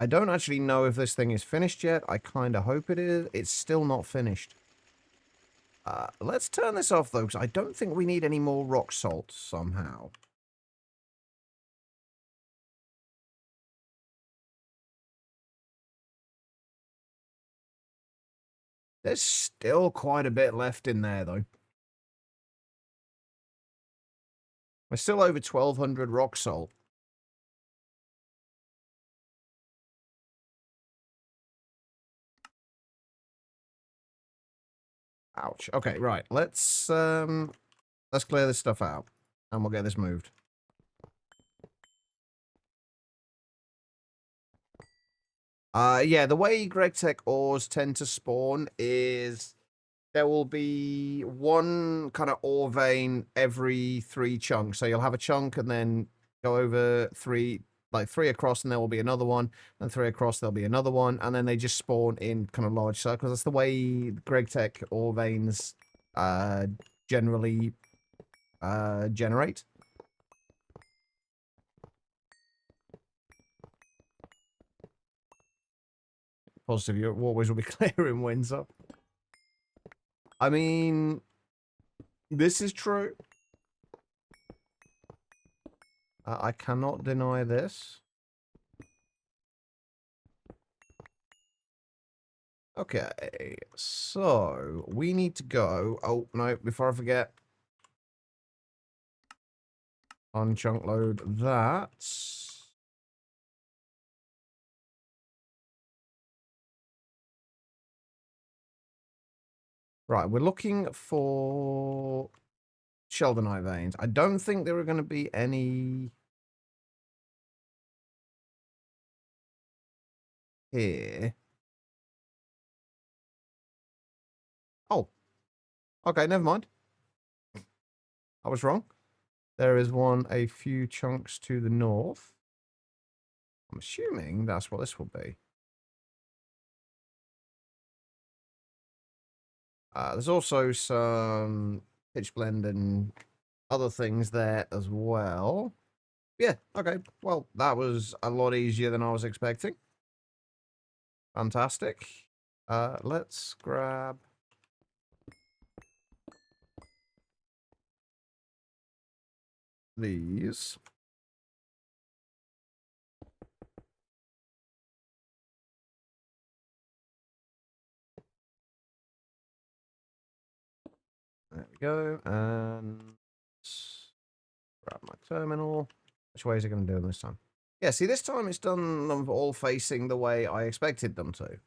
I don't actually know if this thing is finished yet. I kind of hope it is. It's still not finished. Let's turn this off, though, because I don't think we need any more rock salt somehow. There's still quite a bit left in there, though. We're still over 1,200 rock salt. Ouch. Okay, right. Let's clear this stuff out, and we'll get this moved. Yeah, the way GregTech ores tend to spawn is there will be one kind of ore vein every 3 chunks. So you'll have a chunk and then go over 3, like 3 across, and there will be another one, and 3 across, there'll be another one, and then they just spawn in kind of large circles. That's the way GregTech ore veins generally generate. Positive, you always will be clearing wins up. I mean, this is true. I cannot deny this. Okay, so we need to go. Oh, no, before I forget. Unchunk load that. Right, we're looking for Sheldonite veins. I don't think there are going to be any here. Oh, okay, never mind. I was wrong. There is one a few chunks to the north. I'm assuming that's what this will be. There's also some pitch blende and other things there as well. Yeah, okay. Well, that was a lot easier than I was expecting. Fantastic. Let's grab these. There we go. And grab my terminal. Which way is it going to do them this time? Yeah, see, this time it's done them all facing the way I expected them to.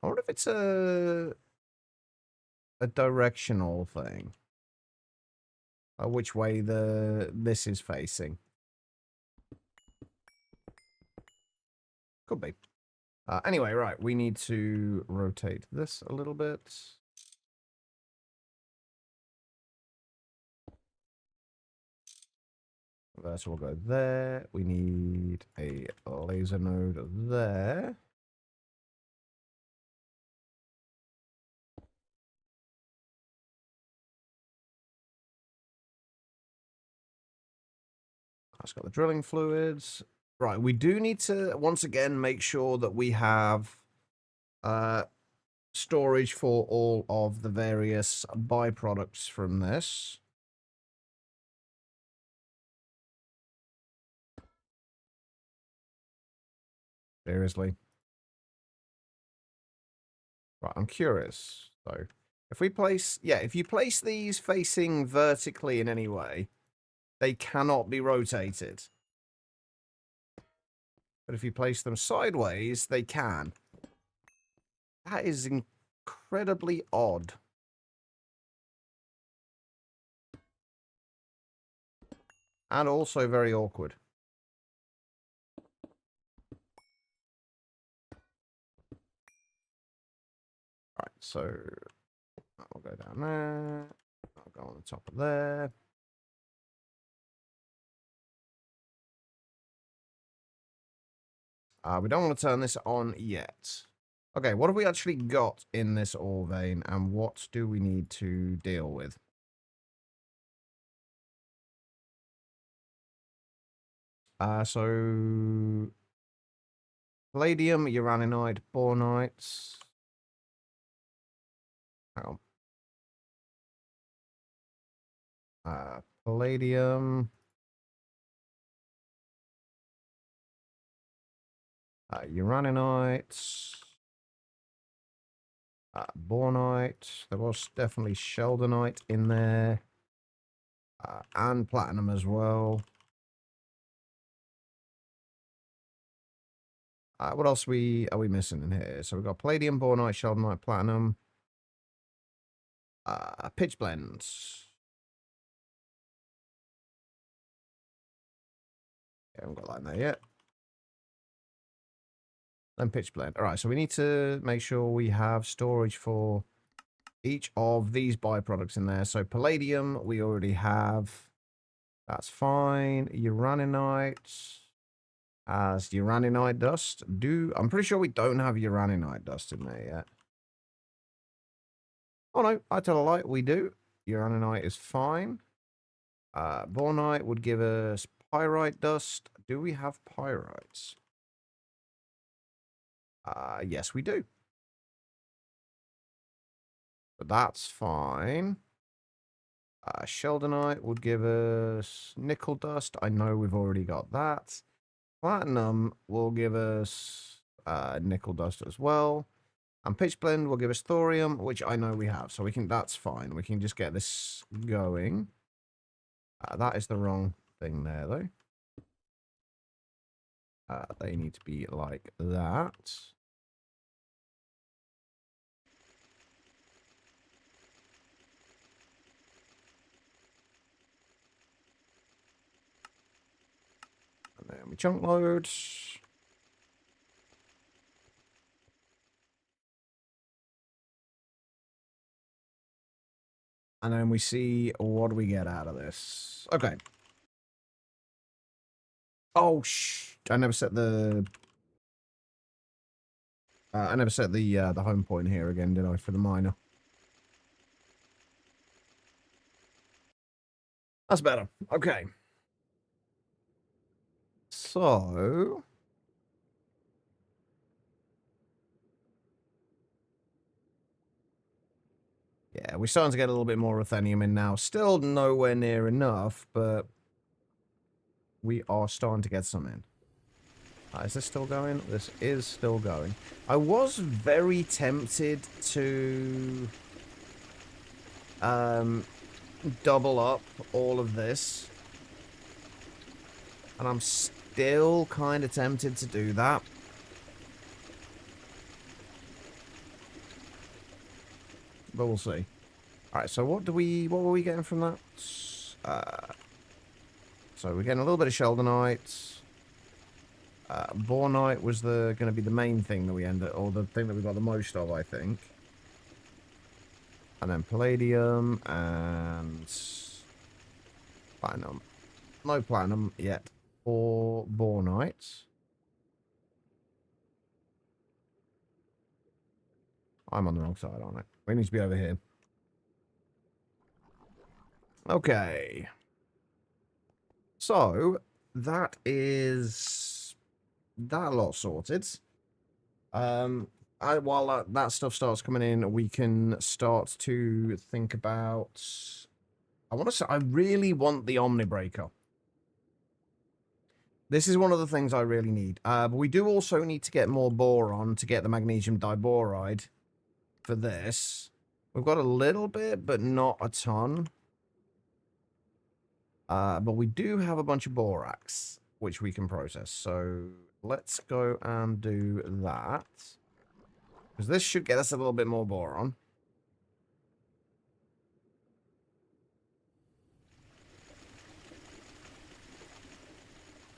I wonder if it's a directional thing. Which way this is facing. Could be. Anyway, right, we need to rotate this a little bit. So we'll go there. We need a laser node there. That's got the drilling fluids. Right, we do need to, once again, make sure that we have storage for all of the various byproducts from this. Seriously. Right, I'm curious. So, if we place, yeah, if you place these facing vertically in any way, they cannot be rotated. But if you place them sideways, they can. That is incredibly odd. And also very awkward. Alright, so I'll go down there. I'll go on the top of there. We don't want to turn this on yet. Okay, what have we actually got in this ore vein, and what do we need to deal with? So palladium, uraninite, bornite. Hang on. Palladium. Uraninite. Bornite. There was definitely sheldonite in there. And platinum as well. What else are we missing in here? So we've got palladium, bornite, sheldonite, platinum. Pitch blends. Yeah, haven't got that in there yet. Then pitch blend. All right, so we need to make sure we have storage for each of these byproducts in there. So palladium, we already have. That's fine. Uraninite as uraninite dust. I'm pretty sure we don't have uraninite dust in there yet. Oh no, I tell a lie, we do. Uraninite is fine. Bornite would give us pyrite dust. Do we have pyrites? Yes, we do. But that's fine. Sheldonite would give us nickel dust. I know we've already got that. Platinum will give us nickel dust as well. And pitch blend will give us thorium, which I know we have. So that's fine. We can just get this going. That is the wrong thing there, though. They need to be like that. And then we chunk load. And then we see what do we get out of this. Okay. Oh, I never set the the home point here again, did I, for the miner? That's better. Okay. So... yeah, we're starting to get a little bit more ruthenium in now. Still nowhere near enough, but we are starting to get some in. Is this still going? This is still going. I was very tempted to double up all of this. And I'm still kind of tempted to do that. But we'll see. Alright, so what were we getting from that? So we're getting a little bit of Sheldonite. Bornite was going to be the main thing that we ended, or the thing that we got the most of, I think. And then palladium and platinum. No platinum yet. Or bornite. I'm on the wrong side, aren't I? We need to be over here. Okay. So, that is that lot sorted. While that stuff starts coming in, we can start to think about... I really want the Omnibreaker. This is one of the things I really need. But we do also need to get more boron to get the magnesium diboride for this. We've got a little bit, but not a ton. But we do have a bunch of borax, which we can process. So let's go and do that. Because this should get us a little bit more boron.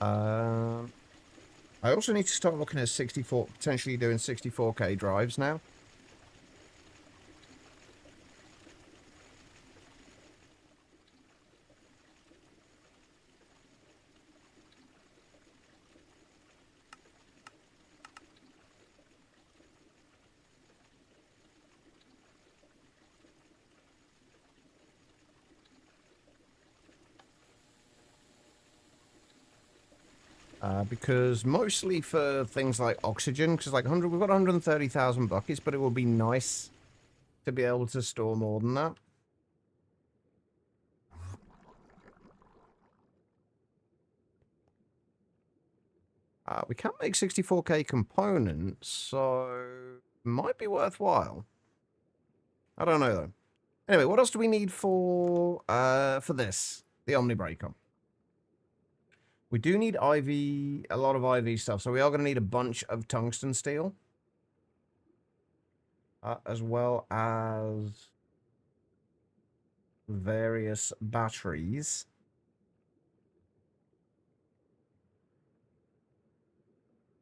I also need to start looking at potentially doing 64K drives now. Because mostly for things like oxygen, because like we've got 130,000 buckets, but it would be nice to be able to store more than that. We can make 64K components, so it might be worthwhile. I don't know though. Anyway, what else do we need for this? The Omnibreaker. We do need IV, a lot of IV stuff, so we are going to need a bunch of tungsten steel. As well as various batteries.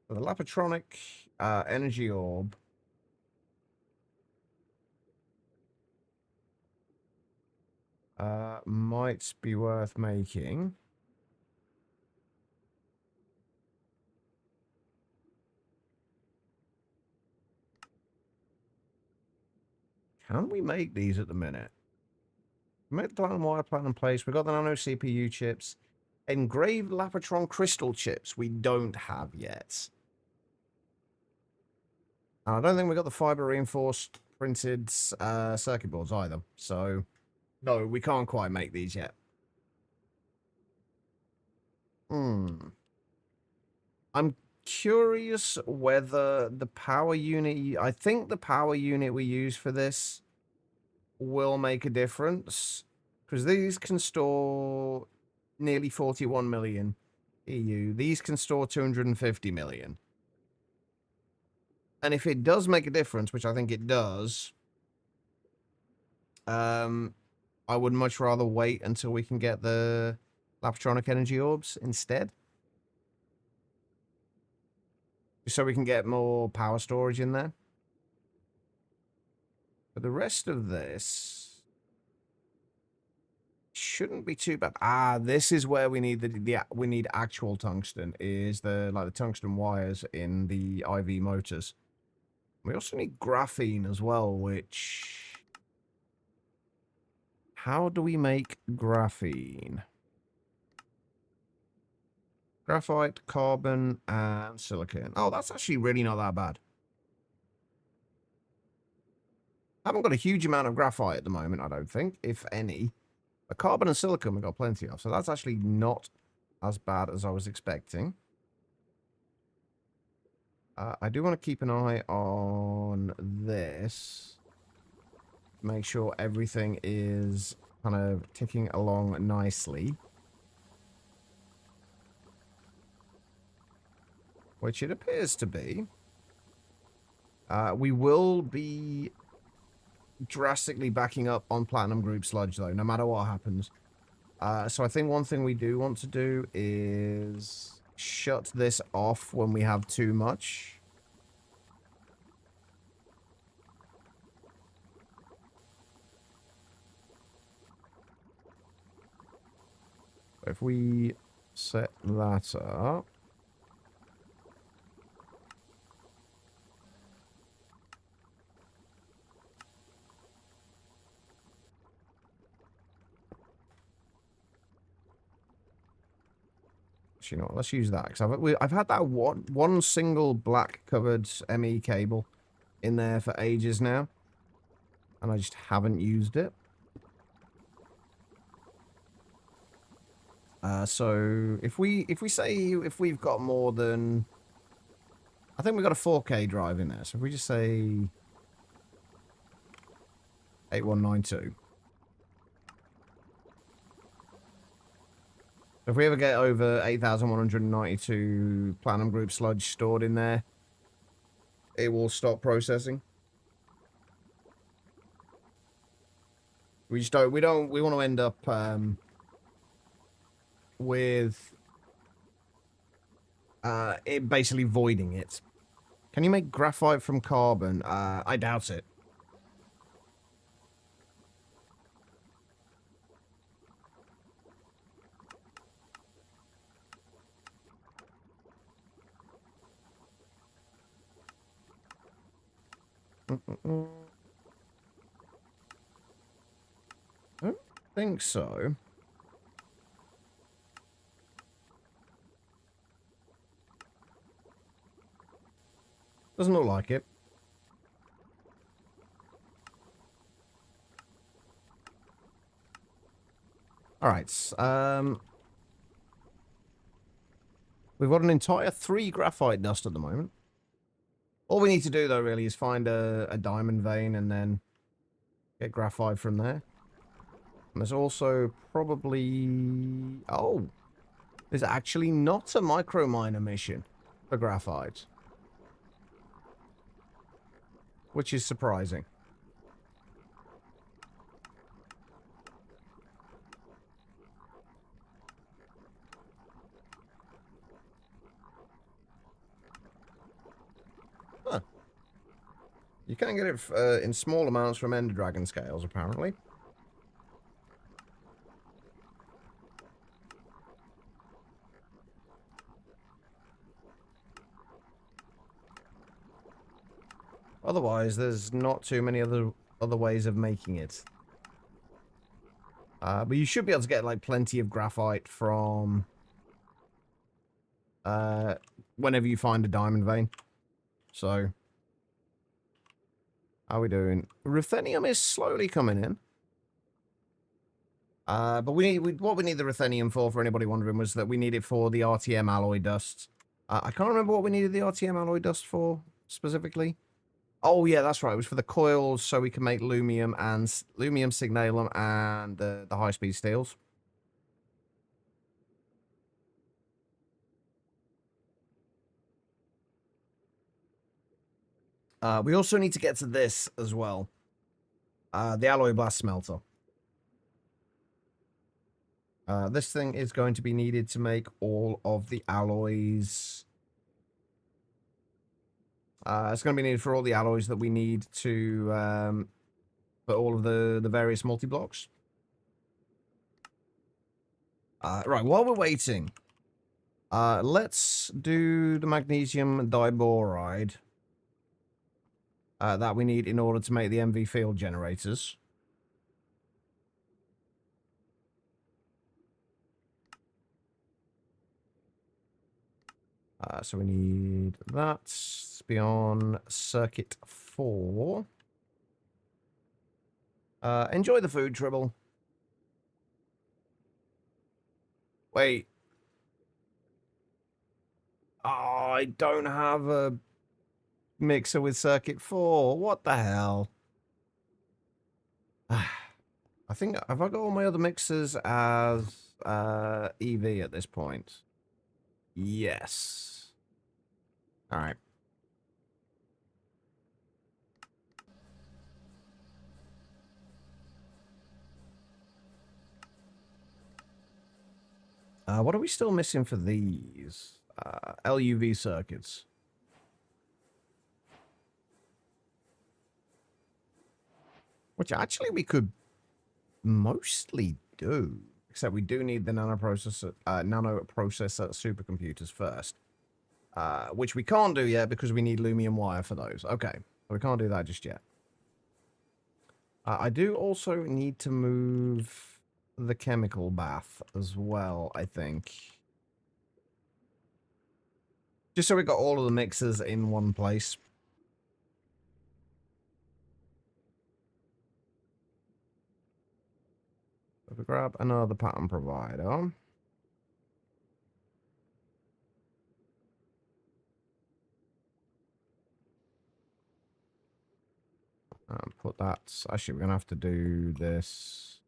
So the Lapatronic energy orb. Might be worth making. Can we make these at the minute? Make the platinum wire, platinum place. We've got the nano CPU chips. Engraved Lapatron crystal chips we don't have yet. And I don't think we got the fiber reinforced printed circuit boards either. So, no, we can't quite make these yet. I'm curious whether the power unit... I think the power unit we use for this will make a difference. Because these can store nearly 41 million EU. These can store 250 million. And if it does make a difference, which I think it does, I would much rather wait until we can get the Lapatronic energy orbs instead. So we can get more power storage in there. But the rest of this shouldn't be too bad. This is where we need we need actual tungsten. Is the tungsten wires in the IV motors. We also need graphene as well, which how do we make graphene? Graphite, carbon, and silicon. Oh, that's actually really not that bad. I haven't got a huge amount of graphite at the moment, I don't think, if any. But carbon and silicon we've got plenty of, so that's actually not as bad as I was expecting. I do want to keep an eye on this. Make sure everything is kind of ticking along nicely. Which it appears to be. We will be drastically backing up on Platinum Group Sludge, though, no matter what happens. So I think one thing we do want to do is shut this off when we have too much. If we set that up. You know what, let's use that, because I've had that one single black covered ME cable in there for ages now, and I just haven't used it. So if we say if we've got more than, I think we've got a 4K drive in there, so if we just say 8192. If we ever get over 8,192 Platinum Group Sludge stored in there, it will stop processing. We just don't, we want to end up, with, it basically voiding it. Can you make graphite from carbon? I doubt it. I don't think so. Doesn't look like it. Alright, we've got an entire 3 graphite dust at the moment. All we need to do, though, really, is find a diamond vein and then get graphite from there. And there's also probably... Oh! There's actually not a microminer mission for graphite. Which is surprising. Huh. You can get it in small amounts from Ender Dragon scales, apparently. Otherwise, there's not too many other ways of making it. But you should be able to get, like, plenty of graphite from... whenever you find a diamond vein. So... How are we doing? Ruthenium is slowly coming in. But what we need the ruthenium for anybody wondering, was that we need it for the RTM alloy dust. I can't remember what we needed the RTM alloy dust for, specifically. Oh, yeah, that's right. It was for the coils, so we can make lumium, signalum, and the high-speed steels. We also need to get to this as well. The alloy blast smelter. This thing is going to be needed to make all of the alloys. It's going to be needed for all the alloys that we need to for all of the various multi-blocks. Right, while we're waiting, let's do the magnesium diboride that we need in order to make the MV field generators. So we need that. Be on circuit 4. Enjoy the food, Tribble. Wait. Oh, I don't have a mixer with circuit 4. What the hell? I think, have I got all my other mixers as EV at this point? Yes. All right. What are we still missing for these? LUV circuits. Which actually we could mostly do. Except we do need the nano processor supercomputers first. Which we can't do yet because we need Lumion wire for those. Okay. We can't do that just yet. I do also need to move the chemical bath as well, I think. Just so we got all of the mixers in one place. So we grab another pattern provider. And put that... Actually, we're going to have to do this...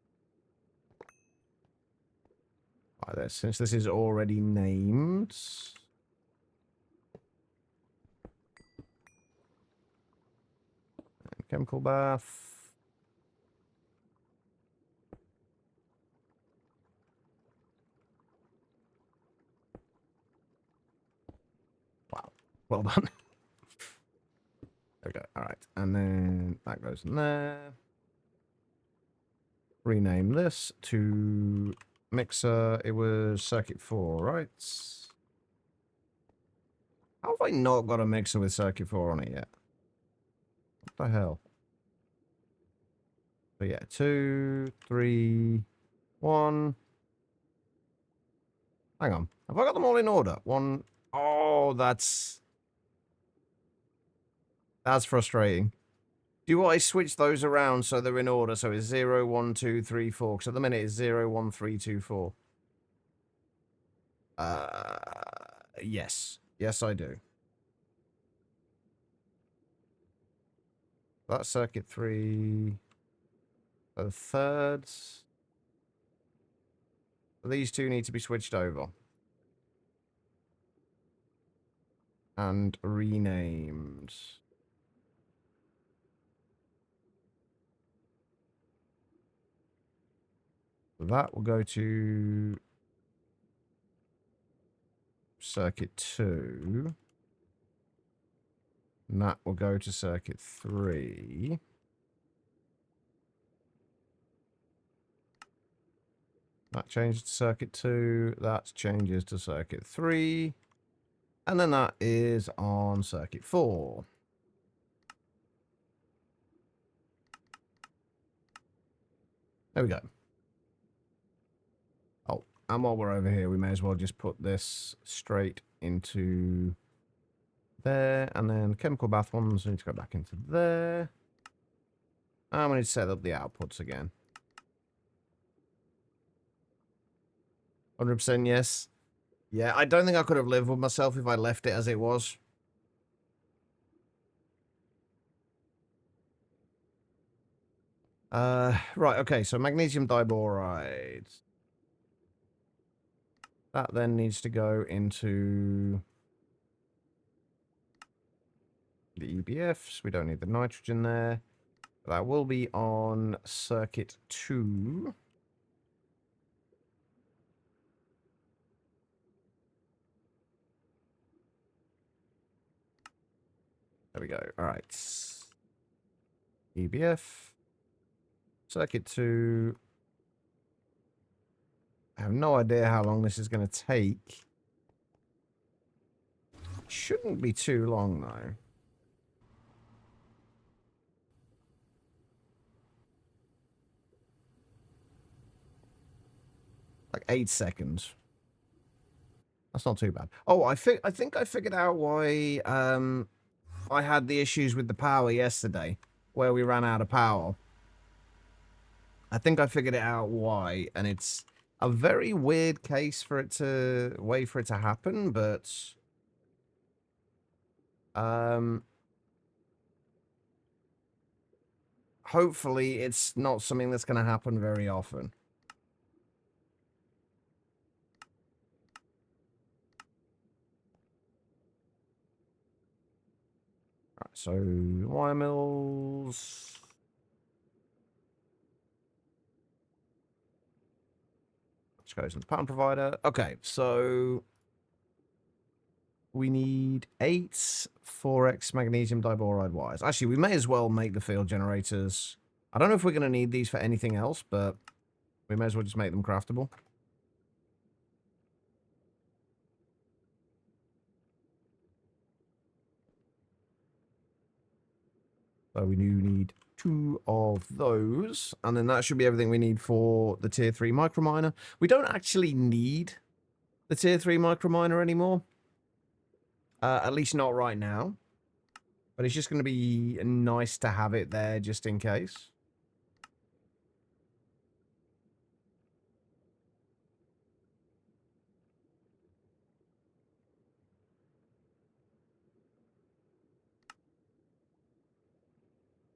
like this. Since this is already named... And chemical bath... Wow. Well done. Okay, alright. And then that goes in there. Rename this to mixer. It was circuit 4, right? How have I not got a mixer with circuit 4 on it yet? What the hell? So yeah, 2, 3, 1. Hang on. Have I got them all in order? 1. Oh, that's frustrating. Do I switch those around so they're in order? So it's 0, 1, 2, 3, 4. Because at the minute it's 0, 1, 3, 2, 4. Yes. Yes, I do. That's circuit 3. The thirds. These two need to be switched over. And renamed. That will go to circuit 2. And that will go to circuit 3. That changes to circuit 2. That changes to circuit 3. And then that is on circuit 4. There we go. Oh, and while we're over here, we may as well just put this straight into there. And then chemical bath ones need to go back into there. And we need to set up the outputs again. 100% yes. Yeah, I don't think I could have lived with myself if I left it as it was. Right, okay, so magnesium diboride. That then needs to go into the EBFs. We don't need the nitrogen there. That will be on circuit 2. There we go. All right. EBF. Circuit 2. I have no idea how long this is going to take. Shouldn't be too long, though. Like 8 seconds. That's not too bad. Oh, I think I figured out why I had the issues with the power yesterday, where we ran out of power. I think I figured it out why, and it's a very weird case for it to happen, but hopefully it's not something that's going to happen very often. Right, so wire mills. Which goes in the pattern provider. Okay, so we need 8 4x magnesium diboride wires. Actually, we may as well make the field generators. I don't know if we're going to need these for anything else, but we may as well just make them craftable. So we do need 2 of those, and then that should be everything we need for the tier 3 microminer. We don't actually need the tier 3 microminer anymore. At least not right now. But it's just going to be nice to have it there just in case.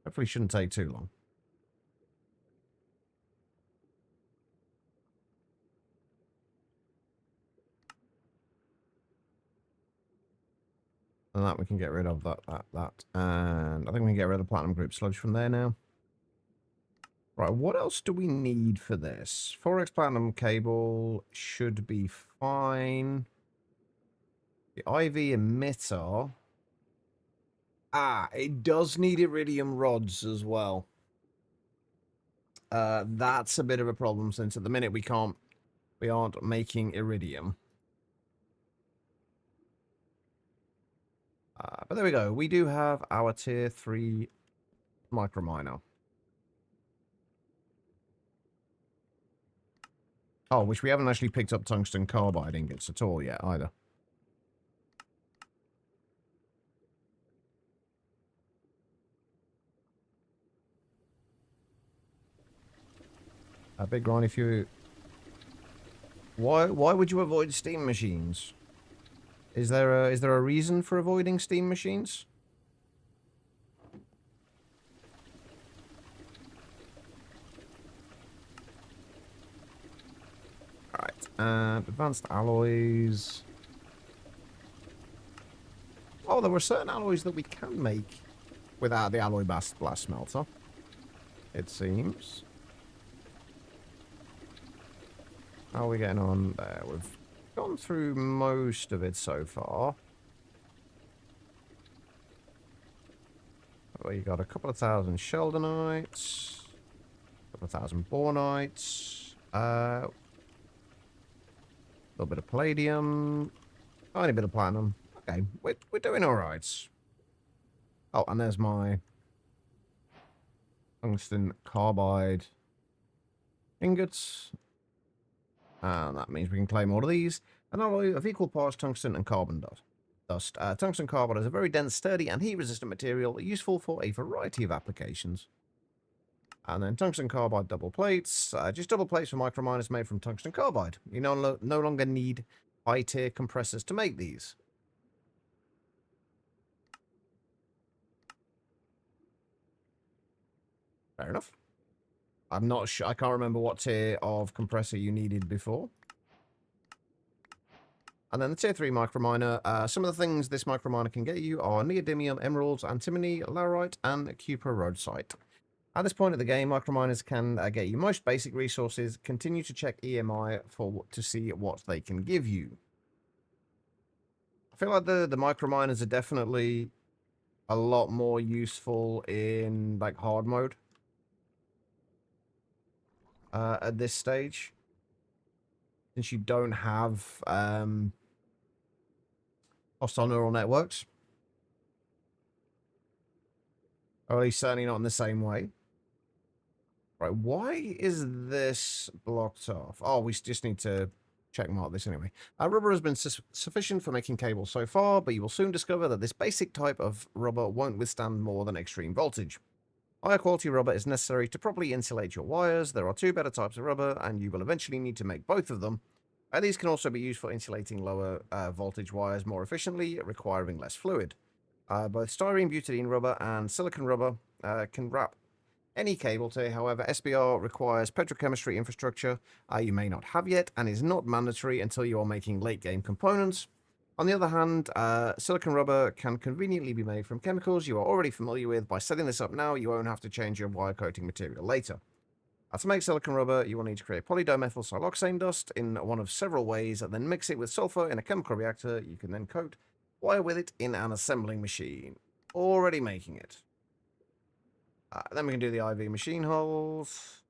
Hopefully shouldn't take too long. And that we can get rid of that. And I think we can get rid of the platinum group sludge from there now. Right, what else do we need for this? 4x platinum cable should be fine. The IV emitter. Ah, it does need iridium rods as well. That's a bit of a problem since at the minute we aren't making iridium. But there we go. We do have our tier 3 microminer. Oh, which we haven't actually picked up tungsten carbide ingots at all yet either. A big Ron, if you... Why would you avoid steam machines? Is there a reason for avoiding steam machines? Alright, and advanced alloys. Oh, there were certain alloys that we can make without the alloy blast smelter, it seems. How are we getting on there? We've gone through most of it so far. Well, you got a couple of thousand sheldonites, a couple of thousand bornites, a little bit of palladium, tiny bit of platinum. Okay, we're doing all right. Oh, and there's my tungsten carbide ingots. And that means we can claim all of these. An alloy of equal parts tungsten and carbon dust. Tungsten carbide is a very dense, sturdy, and heat-resistant material useful for a variety of applications. And then tungsten carbide double plates. Just double plates for microminers made from tungsten carbide. You no longer need high-tier compressors to make these. Fair enough. I'm not sure. I can't remember what tier of compressor you needed before. And then the tier 3 microminer. Some of the things this microminer can get you are neodymium, emeralds, antimony, laurite, and cuprorhodesite. At this point of the game, microminers can get you most basic resources. Continue to check EMI to see what they can give you. I feel like the microminers are definitely a lot more useful in like hard mode. At this stage, since you don't have hostile neural networks, or at least certainly not in the same way. Right, why is this blocked off? Oh, we just need to checkmark this anyway. Rubber has been sufficient for making cables so far, but you will soon discover that this basic type of rubber won't withstand more than extreme voltage. Higher quality rubber is necessary to properly insulate your wires. There are two better types of rubber, and you will eventually need to make both of them. These can also be used for insulating lower voltage wires more efficiently, requiring less fluid. Both styrene butadiene rubber and silicon rubber can wrap any cable to. However, SBR requires petrochemistry infrastructure you may not have yet and is not mandatory until you are making late-game components. On the other hand, silicon rubber can conveniently be made from chemicals you are already familiar with. By setting this up now, you won't have to change your wire coating material later. To make silicon rubber, you will need to create polydimethyl siloxane dust in one of several ways, and then mix it with sulfur in a chemical reactor. You can then coat wire with it in an assembling machine. Already making it. Then we can do the IV machine holes,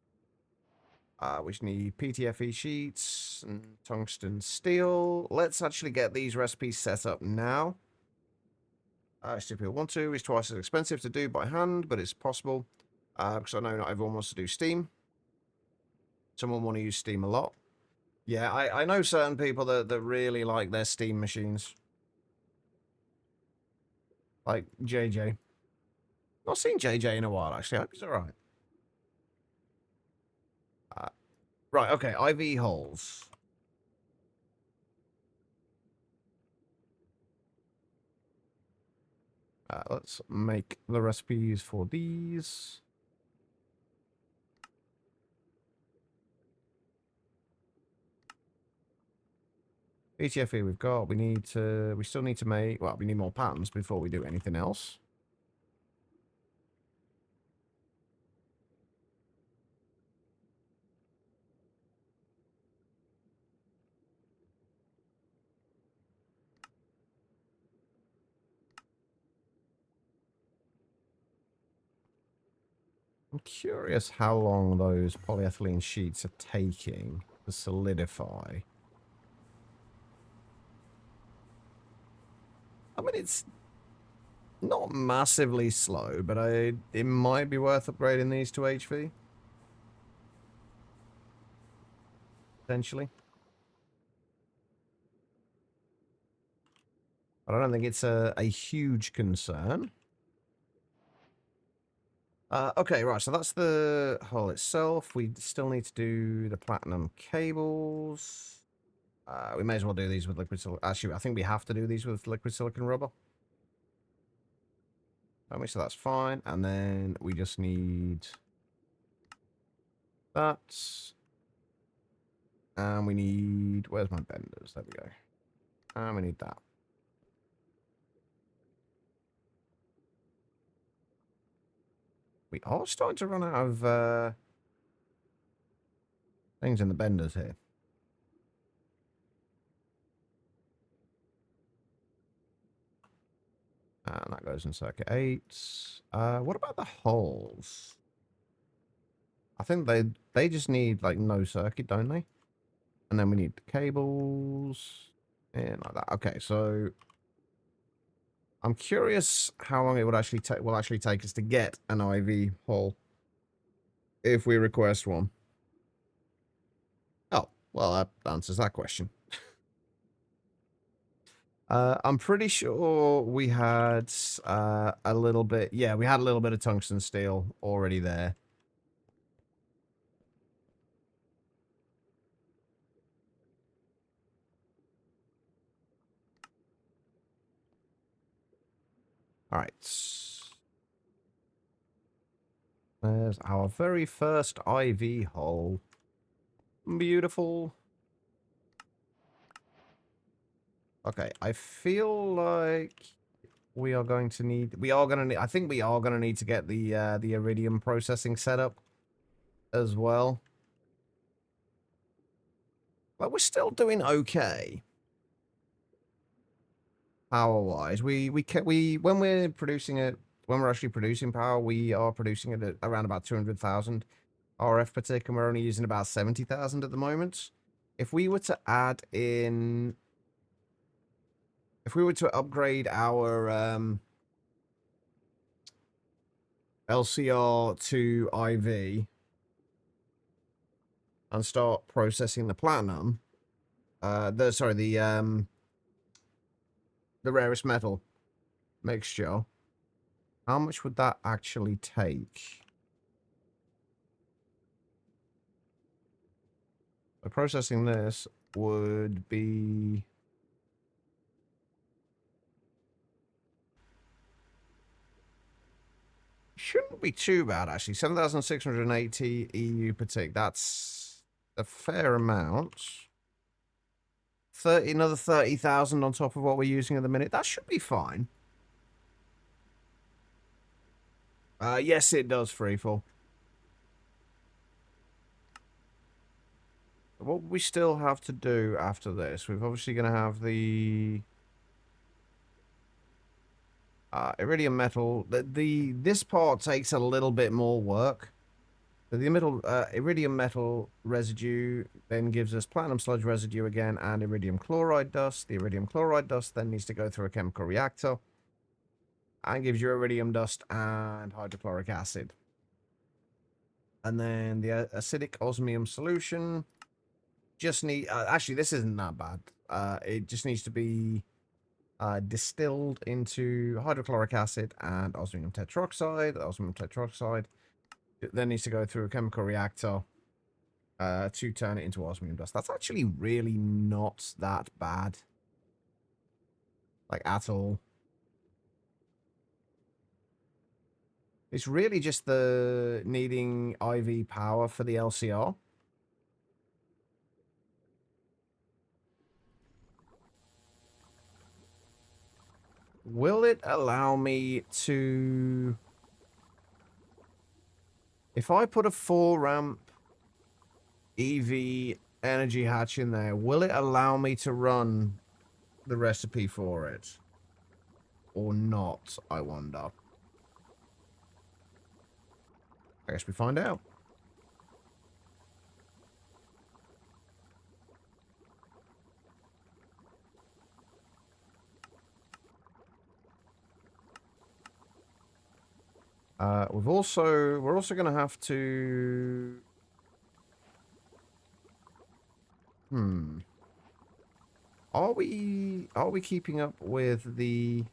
which need PTFE sheets and tungsten steel. Let's actually get these recipes set up now. If people want to, it's twice as expensive to do by hand, but it's possible, because I know not everyone wants to do steam. Someone want to use steam a lot. Yeah, I know certain people that really like their steam machines. Like JJ. Not seen JJ in a while, actually. I hope he's alright. Right, okay, IV holes. Let's make the recipes for these. PTFE we've got. We still need to make, well, we need more patterns before we do anything else. I'm curious how long those polyethylene sheets are taking to solidify. I mean, it's not massively slow, but it might be worth upgrading these to HV. Potentially. But I don't think it's a huge concern. Okay, right, so that's the hull itself. We still need to do the platinum cables. We may as well do these with liquid silicon. Actually, I think we have to do these with liquid silicon rubber. So that's fine. And then we just need that. And we need... Where's my benders? There we go. And we need that. We are starting to run out of things in the benders here. And that goes in circuit 8. What about the holes? I think they just need, like, no circuit, don't they? And then we need the cables. And like that. Okay, so... I'm curious how long it would actually take us to get an IV hole. If we request one. Oh, well, that answers that question. I'm pretty sure we had a little bit... Yeah, we had a little bit of tungsten steel already there. Alright. There's our very first IV hole. Beautiful. Okay, I feel like we are going to need... I think we are going to need to get the iridium processing set up as well. But we're still doing okay. Power-wise. When we're producing it, when we're actually producing power, we are producing it at around about 200,000 RF per tick, and we're only using about 70,000 at the moment. If we were to add in... If we were to upgrade our LCR to IV and start processing the platinum, the rarest metal mixture. How much would that actually take? Processing this would be... Shouldn't be too bad, actually. 7,680 EU per tick. That's a fair amount. Another 30,000 on top of what we're using at the minute. That should be fine. Yes, it does, Freefall. What we still have to do after this, we're obviously going to have the iridium metal. This part takes a little bit more work. The iridium metal residue then gives us platinum sludge residue again and iridium chloride dust. The iridium chloride dust then needs to go through a chemical reactor and gives you iridium dust and hydrochloric acid. And then the acidic osmium solution just actually, this isn't that bad. It just needs to be distilled into hydrochloric acid and osmium tetroxide. The osmium tetroxide then needs to go through a chemical reactor to turn it into osmium dust. That's actually really not that bad. Like, at all. It's really just the needing IV power for the LCR. Will it allow me to... If I put a 4-ramp EV energy hatch in there, will it allow me to run the recipe for it? Or not, I wonder. I guess we find out. We're also going to have to... Are we keeping up with the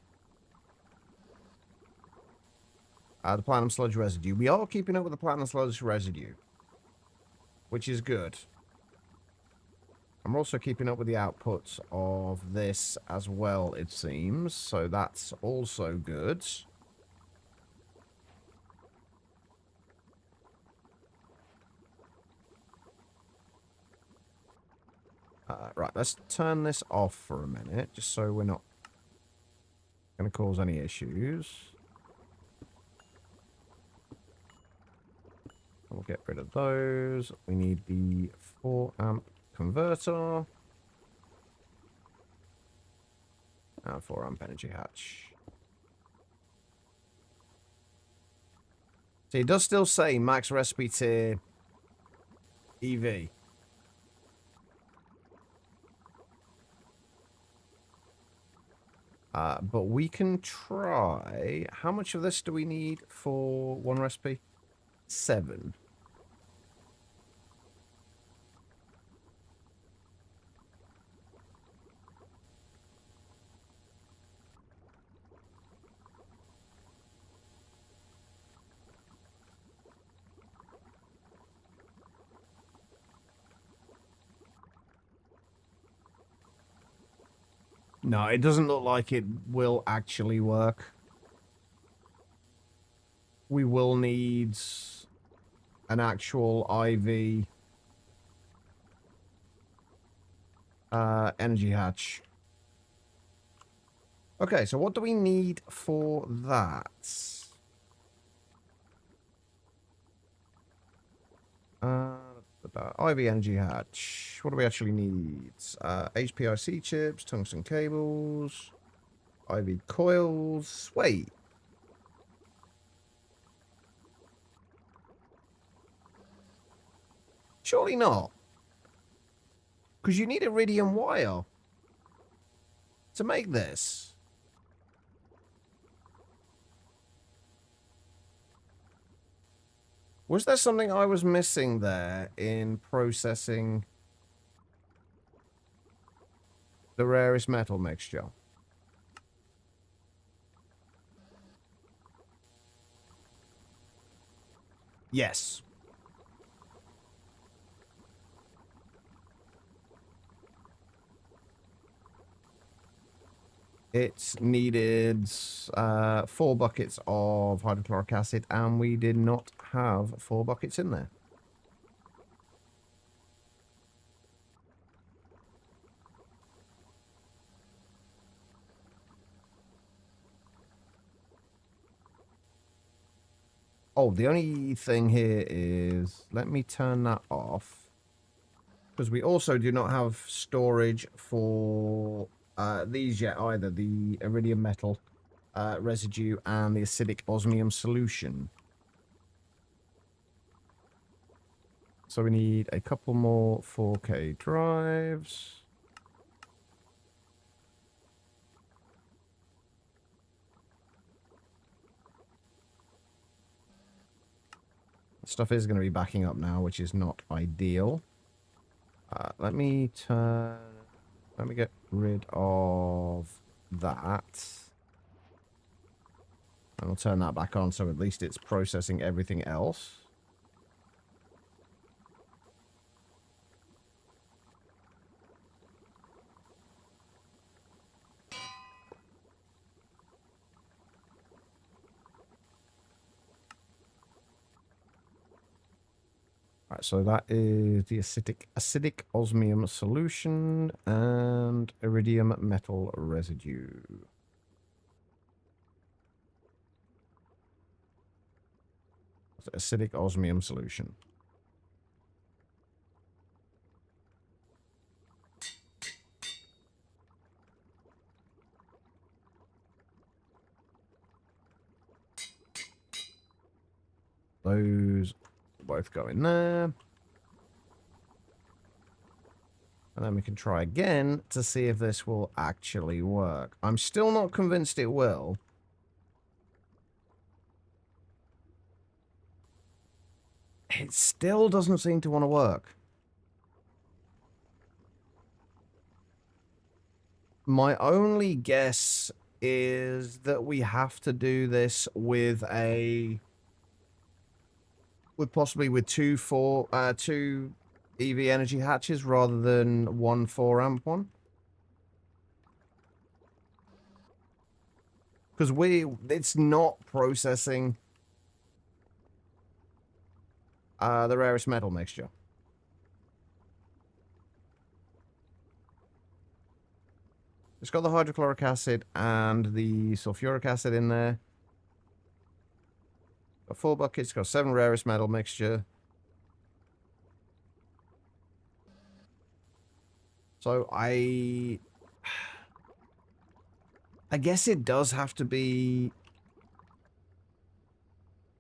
platinum sludge residue? We are keeping up with the platinum sludge residue, which is good. I'm also keeping up with the outputs of this as well, it seems, so that's also good. Right, let's turn this off for a minute, just so we're not going to cause any issues. We'll get rid of those. We need the 4-amp converter. And 4-amp energy hatch. So it does still say max recipe tier EV. But we can try... How much of this do we need for one recipe? 7. No, it doesn't look like it will actually work. We will need an actual IV energy hatch. Okay, so what do we need for that? IV energy hatch. What do we actually need? HPIC chips, tungsten cables, IV coils. Wait. Surely not. Because you need iridium wire to make this. Was there something I was missing there in processing The rarest metal mixture. Yes. It needed 4 buckets of hydrochloric acid, and we did not have 4 buckets in there. Oh, the only thing here is, let me turn that off. Because we also do not have storage for these yet either. The iridium metal residue and the acidic osmium solution. So we need a couple more 4K drives. Stuff is going to be backing up now, which is not ideal. Let me get rid of that. And we'll turn that back on so at least it's processing everything else. Right, so that is the acidic osmium solution and iridium metal residue. Acidic osmium solution. Those both go in there. And then we can try again to see if this will actually work. I'm still not convinced it will. It still doesn't seem to want to work. My only guess is that we have to do this with possibly with two EV energy hatches rather than one 4-amp one. Because it's not processing the rarest metal mixture. It's got the hydrochloric acid and the sulfuric acid in there. Got 4 buckets, got 7 rarest metal mixture. So I guess it does have to be...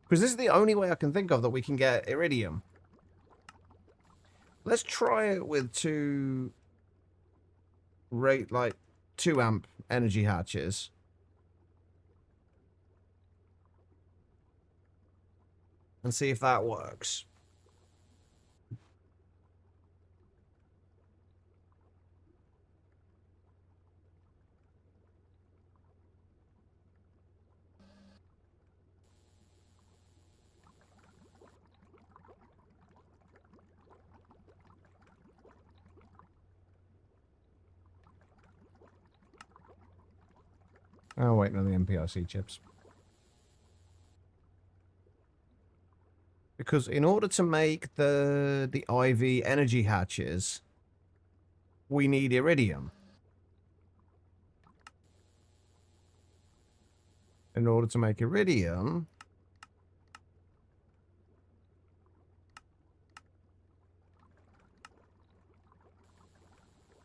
Because this is the only way I can think of that we can get iridium. Let's try it with 2 2-amp energy hatches. And see if that works. Oh, wait, no, the MPIC chips. Because in order to make the IV energy hatches, we need iridium. In order to make iridium,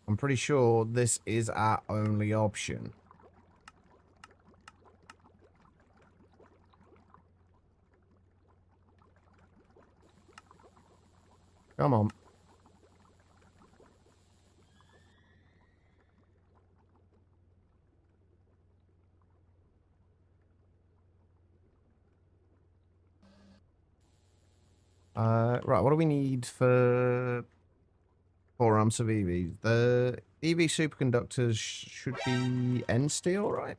I'm pretty sure this is our only option. Come on. Right, what do we need for... 4 amps of EV. The EV superconductors should be N steel, right?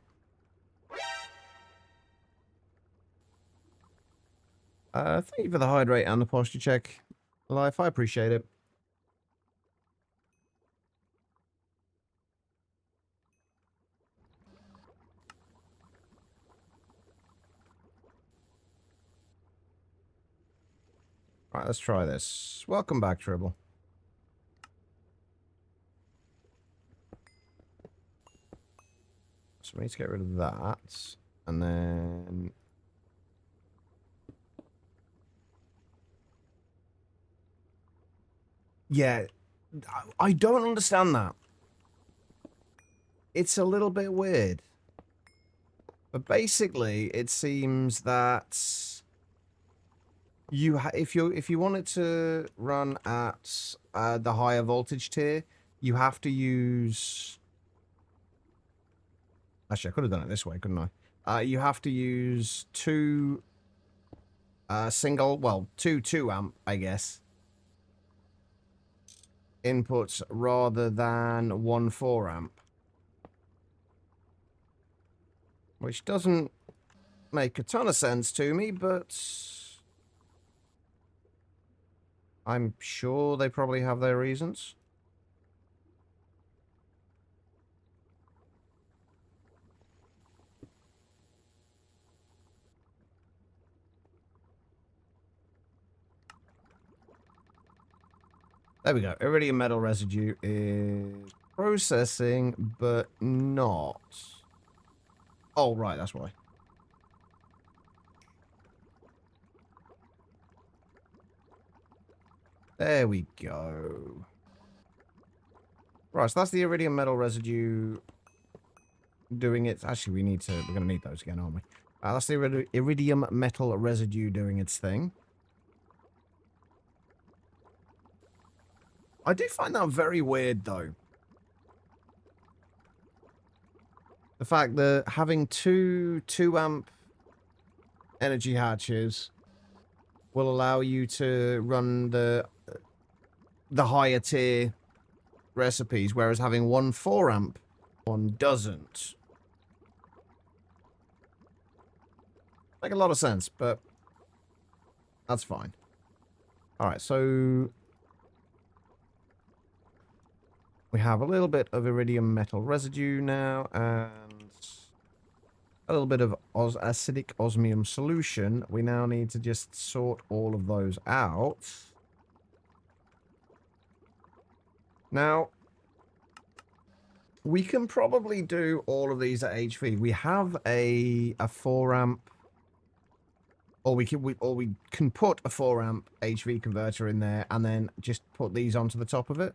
Thank you for the hydrate and the posture check. Life, I appreciate it. Right, let's try this. Welcome back, Tribble. So we need to get rid of that. And then... Yeah, I don't understand that. It's a little bit weird. But basically, it seems that if you want it to run at the higher voltage tier, you have to use... Actually, I could have done it this way, couldn't I? You have to use two 2 amp, I guess, inputs rather than 1 4 amp. Which doesn't make a ton of sense to me, but I'm sure they probably have their reasons. There we go. Iridium metal residue is processing, but not. Oh, right, that's why. There we go. Right, so that's the iridium metal residue doing it. Actually, we're going to need those again, aren't we? That's the iridium metal residue doing its thing. I do find that very weird, though. The fact that having two 2 amp energy hatches will allow you to run the higher tier recipes, whereas having 1 4 amp one doesn't. Make a lot of sense, but that's fine. Alright, so we have a little bit of iridium metal residue now, and a little bit of acidic osmium solution. We now need to just sort all of those out. Now, we can probably do all of these at HV. We have a 4 amp, or we can put a 4 amp HV converter in there, and then just put these onto the top of it.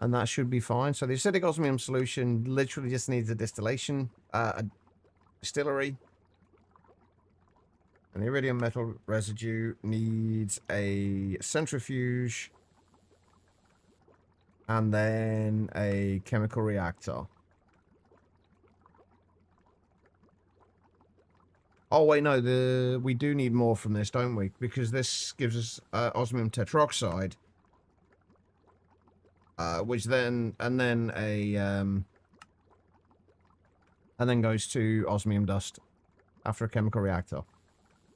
And that should be fine. So the acidic osmium solution literally just needs a distillation, a distillery. And the iridium metal residue needs a centrifuge. And then a chemical reactor. Oh, wait, no, we do need more from this, don't we? Because this gives us osmium tetroxide. Which then, and then goes to osmium dust after a chemical reactor.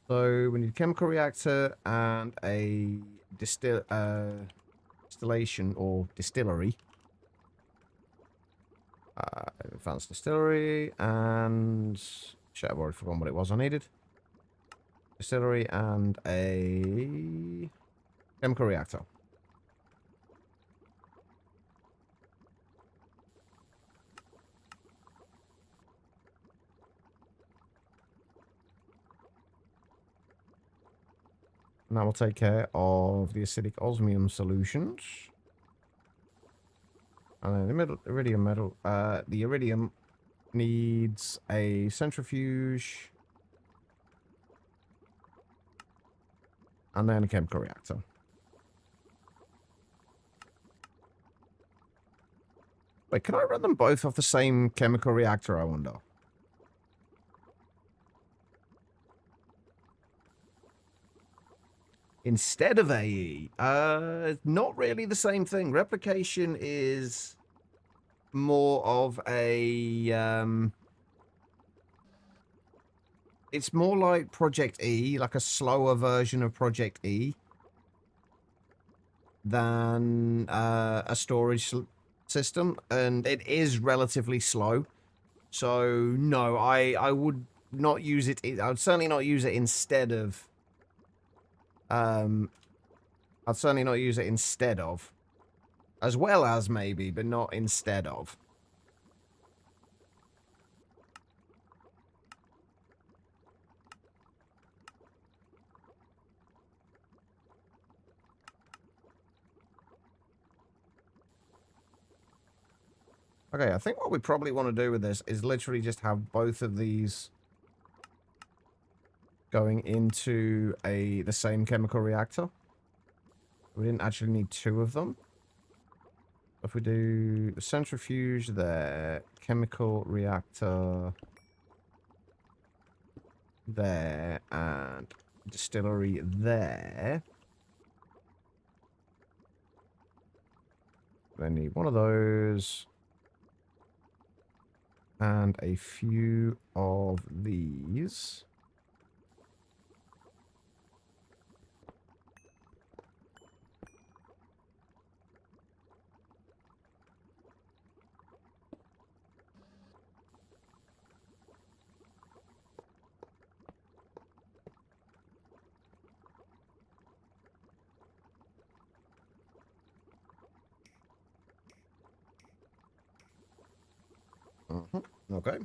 So we need a chemical reactor and a distillation or distillery. Advanced distillery and shit, I've already forgotten what it was I needed. Distillery and a chemical reactor. And that will take care of the acidic osmium solutions. And then the iridium metal, the iridium needs a centrifuge. And then a chemical reactor. Wait, can I run them both off the same chemical reactor, I wonder? instead of AE. Not really the same thing. Replication is more of a it's more like Project E, like a slower version of Project E than a storage system, and it is relatively slow. So no, I would not use it. I would certainly not use it instead of. I'd certainly not use it instead of, as well as maybe, but not instead of. Okay, I think what we probably want to do with this is literally just have both of these going into the same chemical reactor. We didn't actually need two of them. If we do the centrifuge there, chemical reactor there, and distillery there. They need one of those. And a few of these. Okay.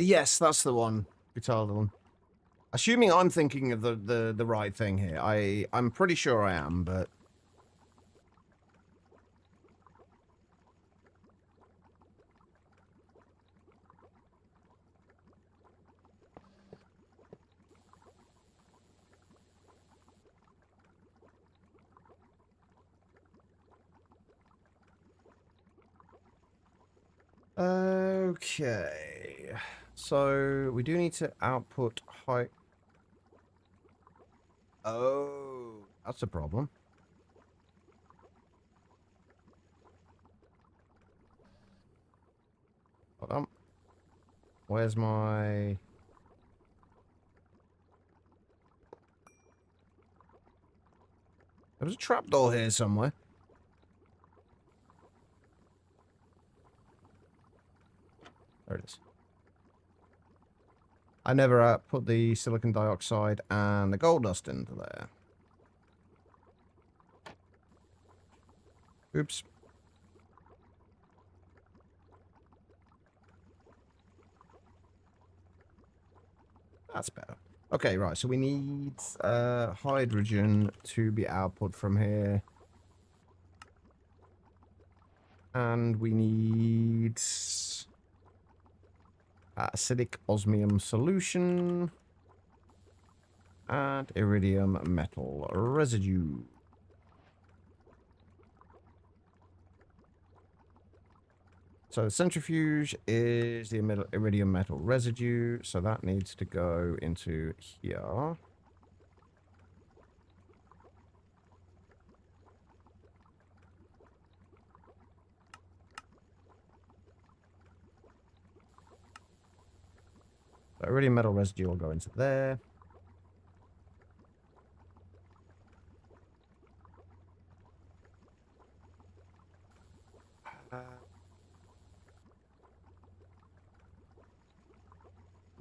Yes, that's the one. Guitar one. Assuming I'm thinking of the right thing here. I'm pretty sure I am, but okay. So we do need to output high. Oh, that's a problem. Hold on. Where's my... There was a trapdoor here somewhere. There it is. I never put the silicon dioxide and the gold dust into there. Oops. That's better. Okay, right, so we need hydrogen to be output from here. And we need acidic osmium solution and iridium metal residue. So the centrifuge is the iridium metal residue, so that needs to go into here. So iridium metal residue will go into there.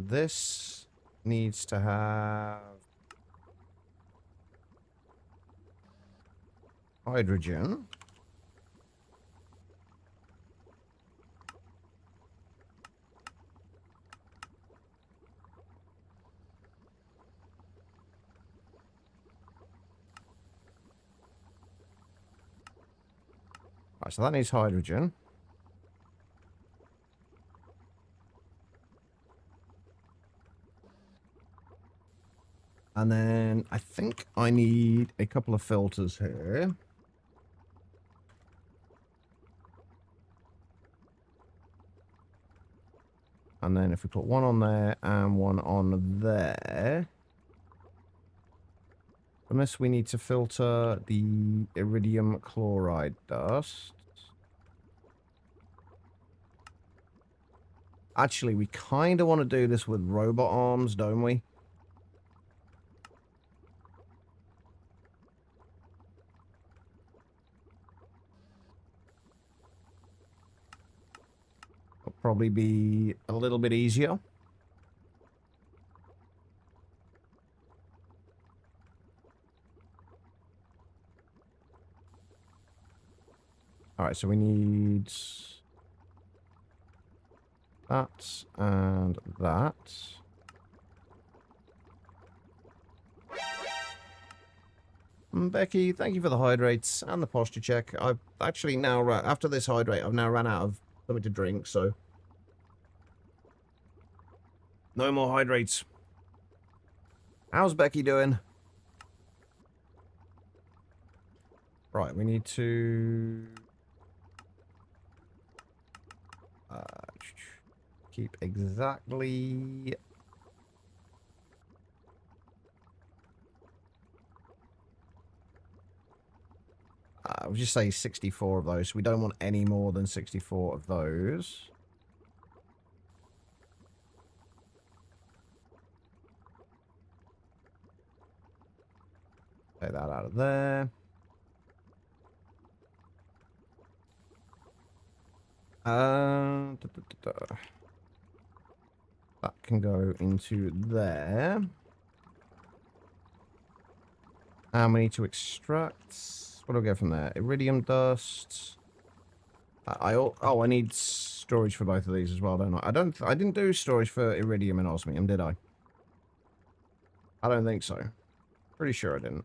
This needs to have hydrogen. Right, so that needs hydrogen. And then I think I need a couple of filters here. And then if we put one on there and one on there. From this, we need to filter the iridium chloride dust. Actually, we kind of want to do this with robot arms, don't we? It'll probably be a little bit easier. All right, so we need that and that. Becky, thank you for the hydrates and the posture check. I've actually now, after this hydrate, I've now run out of something to drink, so no more hydrates. How's Becky doing? Right, we need to keep exactly. We'll just say 64 of those. We don't want any more than 64 of those. Take that out of there. That can go into there. And we need to extract. What do we get from there? Iridium dust. I need storage for both of these as well, don't I? I didn't do storage for iridium and osmium, did I? I don't think so. Pretty sure I didn't.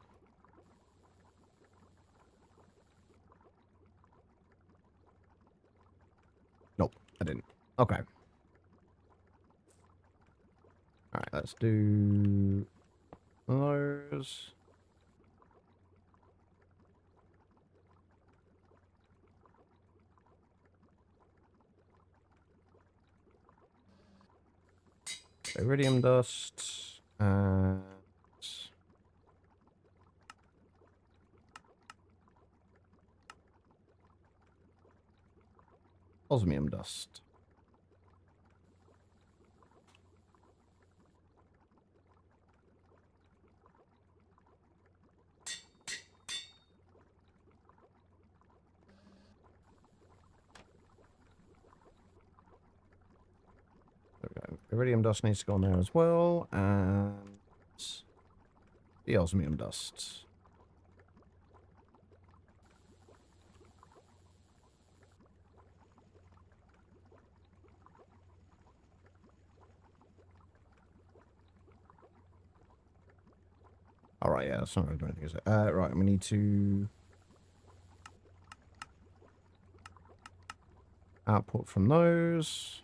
Nope, I didn't. Okay. Alright, let's do those. Iridium dust and osmium dust. There we go. Iridium dust needs to go on there as well, and the osmium dust. All right, yeah, that's not going to do anything, is it? Right, we need to output from those.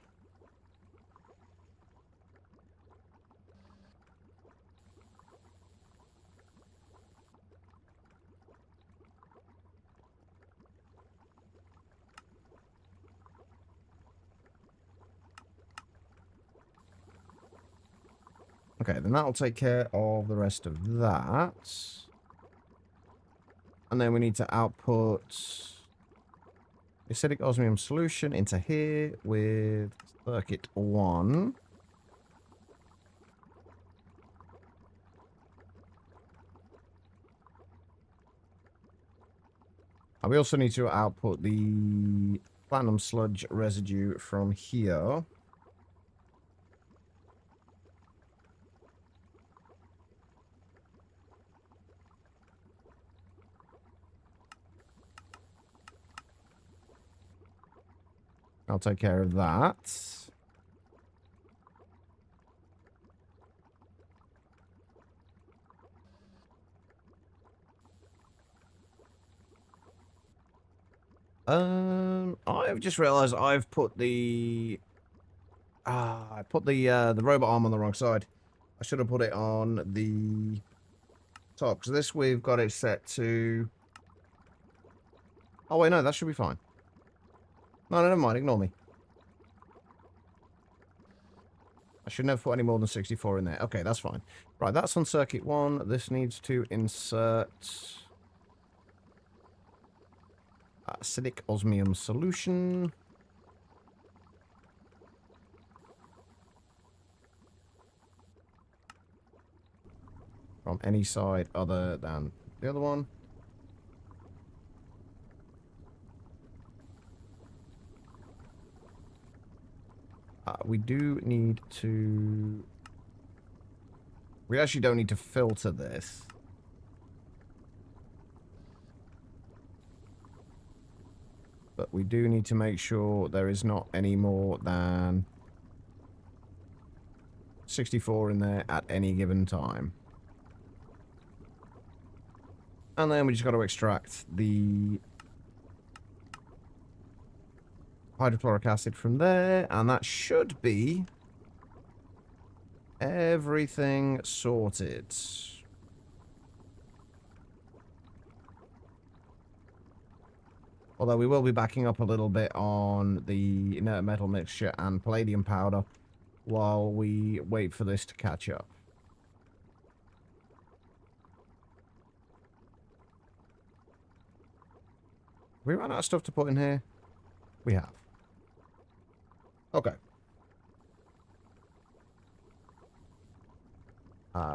Okay, then that'll take care of the rest of that. And then we need to output acidic osmium solution into here with circuit 1. And we also need to output the platinum sludge residue from here. I'll take care of that. I've just realized I've put the the robot arm on the wrong side. I should have put it on the top, because this we've got it set to. Oh wait, no, that should be fine. No, never mind, ignore me. I should never put any more than 64 in there. Okay, that's fine. Right, that's on circuit 1. This needs to insert acidic osmium solution. From any side other than the other one. We do need to... We actually don't need to filter this. But we do need to make sure there is not any more than 64 in there at any given time. And then we just got to extract the hydrochloric acid from there, and that should be everything sorted. Although we will be backing up a little bit on the inert metal mixture and palladium powder while we wait for this to catch up. Have we run out of stuff to put in here? We have. Okay.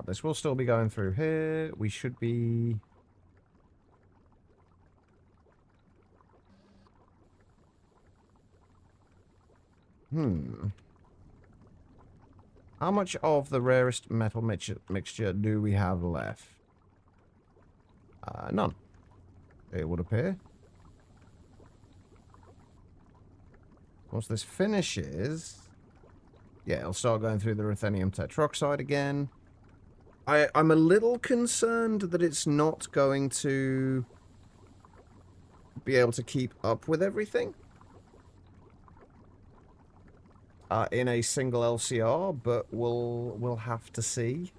This will still be going through here. We should be... How much of the rarest metal mixture do we have left? None. It would appear. Once this finishes... Yeah, it'll start going through the ruthenium tetroxide again. I'm a little concerned that it's not going to be able to keep up with everything in a single LCR, but we'll have to see.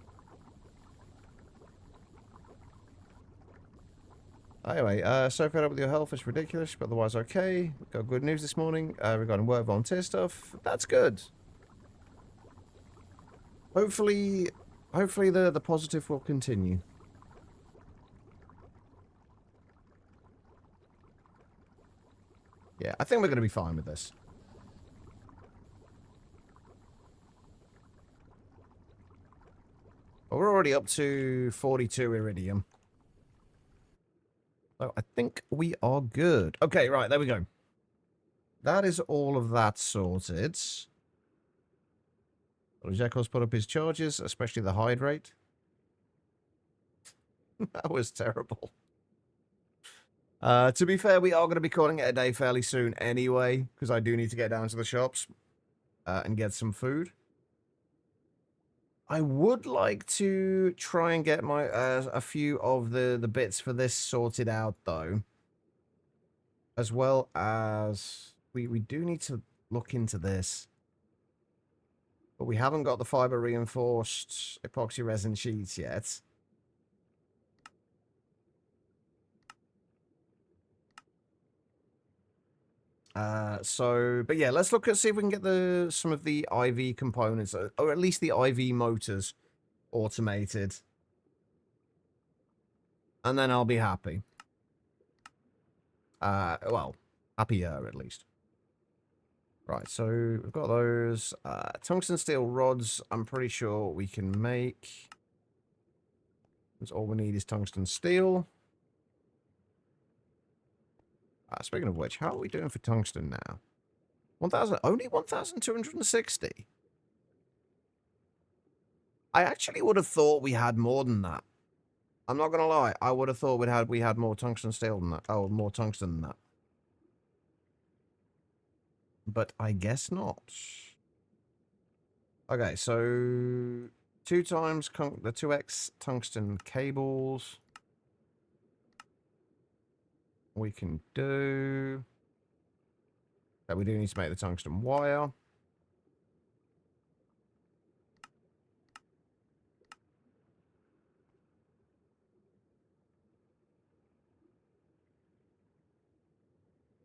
Anyway, so fed up with your health is ridiculous, but otherwise okay. Got good news this morning regarding work volunteer stuff. That's good. Hopefully the positive will continue. Yeah, I think we're going to be fine with this. Well, we're already up to 42 iridium. So I think we are good. Okay, right, there we go. That is all of that sorted. Jekyll's put up his charges, especially the hydrate. That was terrible. To be fair, we are going to be calling it a day fairly soon anyway, because I do need to get down to the shops and get some food. I would like to try and get my a few of the bits for this sorted out, though. As well as... We do need to look into this. But we haven't got the fiber reinforced epoxy resin sheets yet. But yeah, let's look at see if we can get some of the IV components, or at least the IV motors, automated. And then I'll be happy. Well, happier at least. Right, so we've got those. Tungsten steel rods, I'm pretty sure we can make. Because all we need is tungsten steel. Speaking of which, how are we doing for tungsten now? 1,000, only 1,260. I actually would have thought we had more than that. I'm not gonna lie. I would have thought we had more tungsten steel than that. Oh, more tungsten than that. But I guess not. Okay, so 2 times the 2x tungsten cables. We can do. We do need to make the tungsten wire.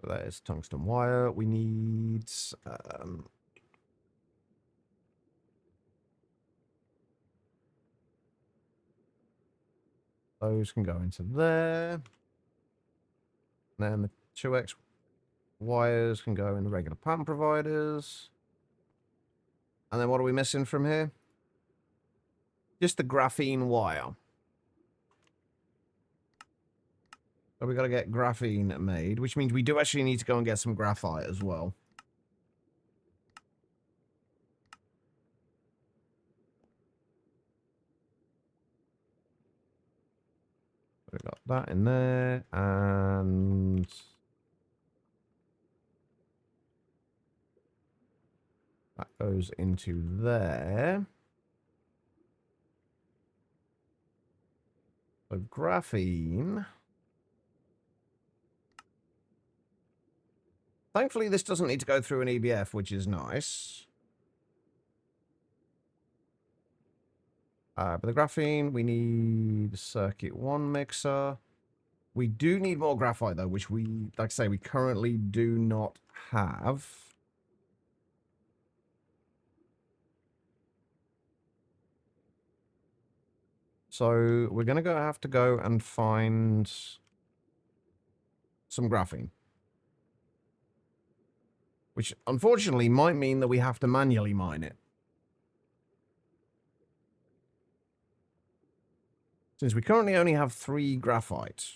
That is tungsten wire. We need Those can go into there. And then the 2x wires can go in the regular pattern providers. And then what are we missing from here? Just the graphene wire. So we got to get graphene made, which means we do actually need to go and get some graphite as well. We've got that in there, and that goes into there. So graphene. Thankfully, this doesn't need to go through an EBF, which is nice. But the graphene, we need a circuit 1 mixer. We do need more graphite, though, which we, like I say, we currently do not have. So we're going to have to go and find some graphene. Which, unfortunately, might mean that we have to manually mine it. Since we currently only have 3 graphite.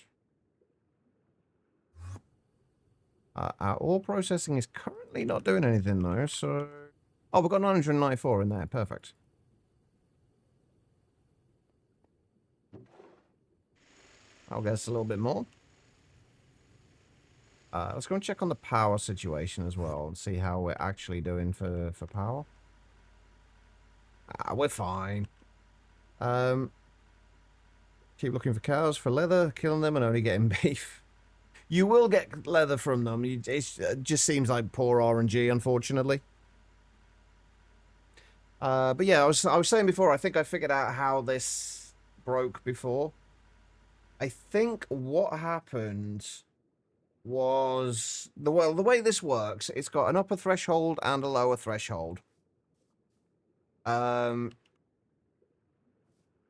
Our ore processing is currently not doing anything, though, so... Oh, we've got 994 in there. Perfect. I'll guess a little bit more. Let's go and check on the power situation as well and see how we're actually doing for power. We're fine. Keep looking for cows for leather, killing them and only getting beef. You will get leather from them. It just seems like poor RNG, unfortunately. But yeah, I was saying before, I think I figured out how this broke before. I think what happened was the way this works. It's got an upper threshold and a lower threshold.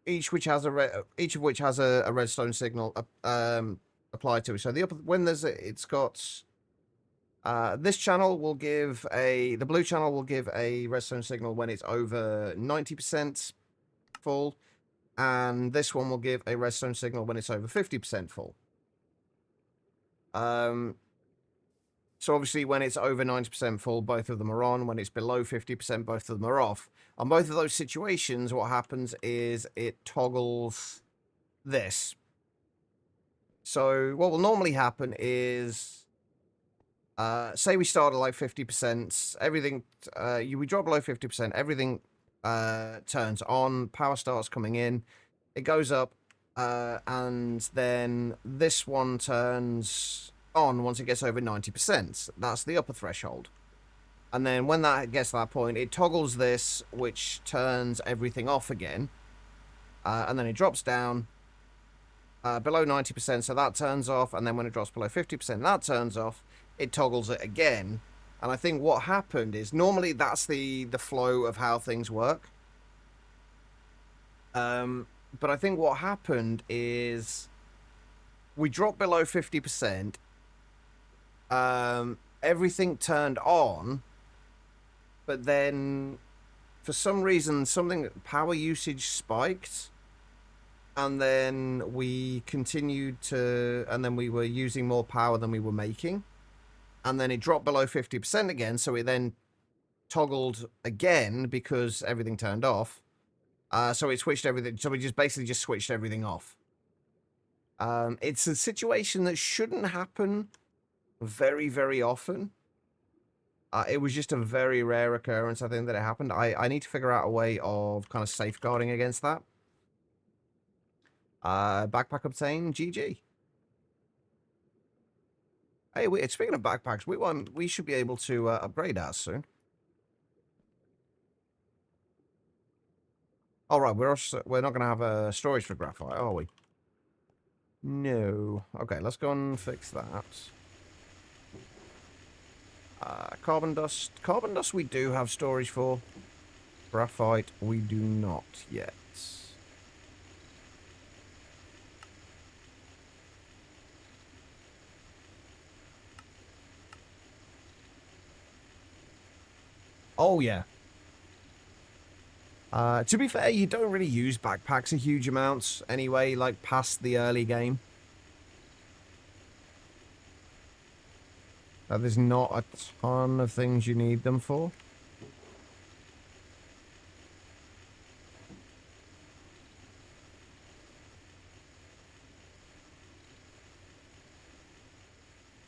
Each of which has a redstone signal applied to it. So the upper, when there's it's got this channel will give the blue channel will give a redstone signal when it's over 90% full, and this one will give a redstone signal when it's over 50% full. So obviously when it's over 90% full, both of them are on. When it's below 50%, both of them are off. On both of those situations, what happens is it toggles this. So what will normally happen is, say we start at like 50%, everything, we drop below 50%, everything turns on, power starts coming in, it goes up, and then this one turns on once it gets over 90%. That's the upper threshold. And then when that gets to that point, it toggles this, which turns everything off again. And then it drops down below 90%, so that turns off. And then when it drops below 50%, that turns off. It toggles it again. And I think what happened is, normally that's the flow of how things work. But I think what happened is we dropped below 50%. Everything turned on, but then for some reason power usage spiked, and then we continued to, and then we were using more power than we were making, and then it dropped below 50% again, so it then toggled again because everything turned off. So it switched everything, so we basically switched everything off. It's a situation that shouldn't happen very, very often. It was just a very rare occurrence, I think, that it happened. I need to figure out a way of kind of safeguarding against that. Backpack obtained, GG. Hey, speaking of backpacks, we should be able to upgrade ours soon. All right, we're not going to have a storage for graphite, are we? No. Okay, let's go and fix that. Carbon dust. Carbon dust we do have storage for. Graphite we do not yet. Oh, yeah. To be fair, you don't really use backpacks a huge amounts anyway, like past the early game. There's not a ton of things you need them for.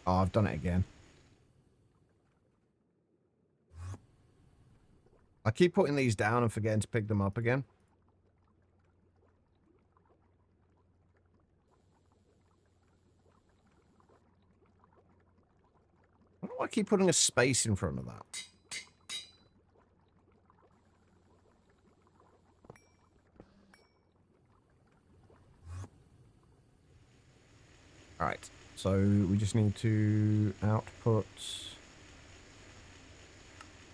Oh, I've done it again. I keep putting these down and forgetting to pick them up again. Why do I keep putting a space in front of that? Alright, so we just need to output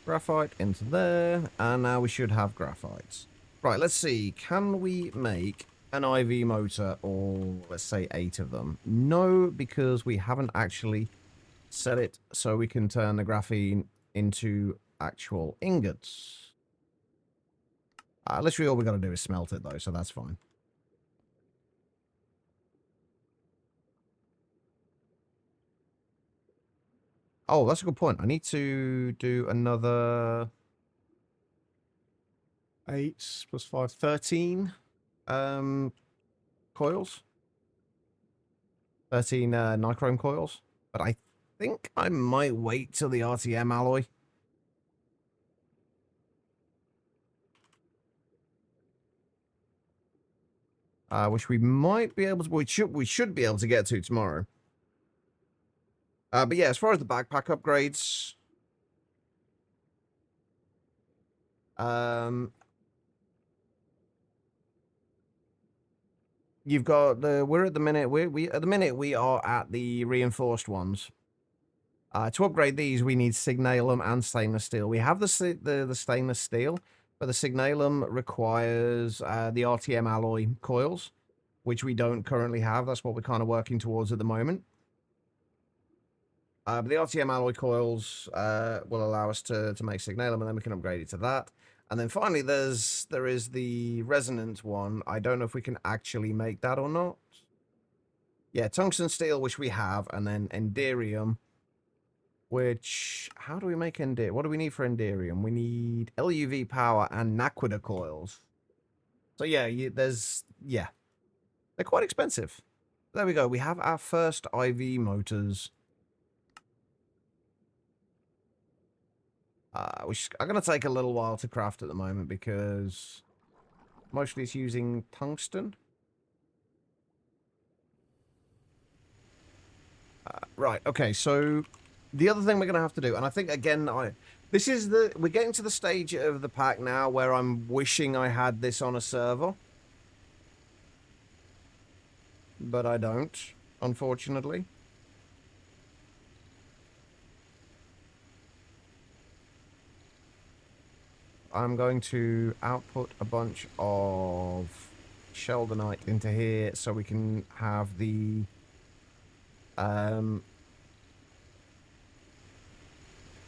graphite into there, and now we should have graphites. Right, let's see. Can we make an IV motor, or let's say 8 of them? No, because we haven't actually set it so we can turn the graphene into actual ingots. Literally all we got to do is smelt it, though, so that's fine. Oh, that's a good point. I need to do another 8 plus 5, 13 coils. 13 nichrome coils. But I think I might wait till the RTM alloy. Which we might be able to, we should be able to get to tomorrow. But yeah, as far as the backpack upgrades, you've got we're at the minute, at the minute we are at the reinforced ones. To upgrade these, we need signalum and stainless steel. We have the stainless steel, but the signalum requires the RTM alloy coils, which we don't currently have. That's what we're kind of working towards at the moment. But the RTM alloy coils will allow us to make signalum, and then we can upgrade it to that. And then finally, there is the resonant one. I don't know if we can actually make that or not. Yeah, tungsten steel, which we have, and then enderium, which, how do we make enderium? What do we need for enderium? We need LUV power and naquita coils. So yeah, yeah. They're quite expensive. There we go. We have our first IV motors. Which are going to take a little while to craft at the moment because mostly it's using tungsten. Right, okay, so the other thing we're going to have to do, and I think, again, we're getting to the stage of the pack now where I'm wishing I had this on a server. But I don't, unfortunately. I'm going to output a bunch of sheldonite into here so we can have the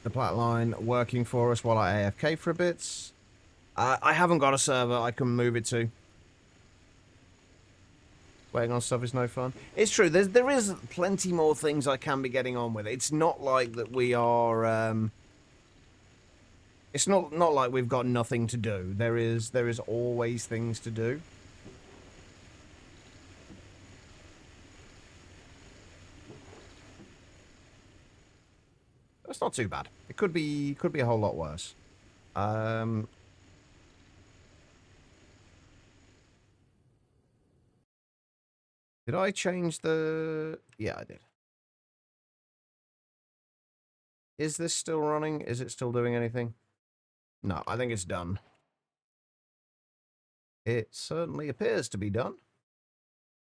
Platline working for us while I AFK for a bit. I haven't got a server I can move it to. Waiting on stuff is no fun. It's true. There is plenty more things I can be getting on with. It's not like that we are. It's not like we've got nothing to do. There is always things to do. That's not too bad. It could be a whole lot worse. Did I change the... Yeah, I did. Is this still running? Is it still doing anything? No, I think it's done. It certainly appears to be done.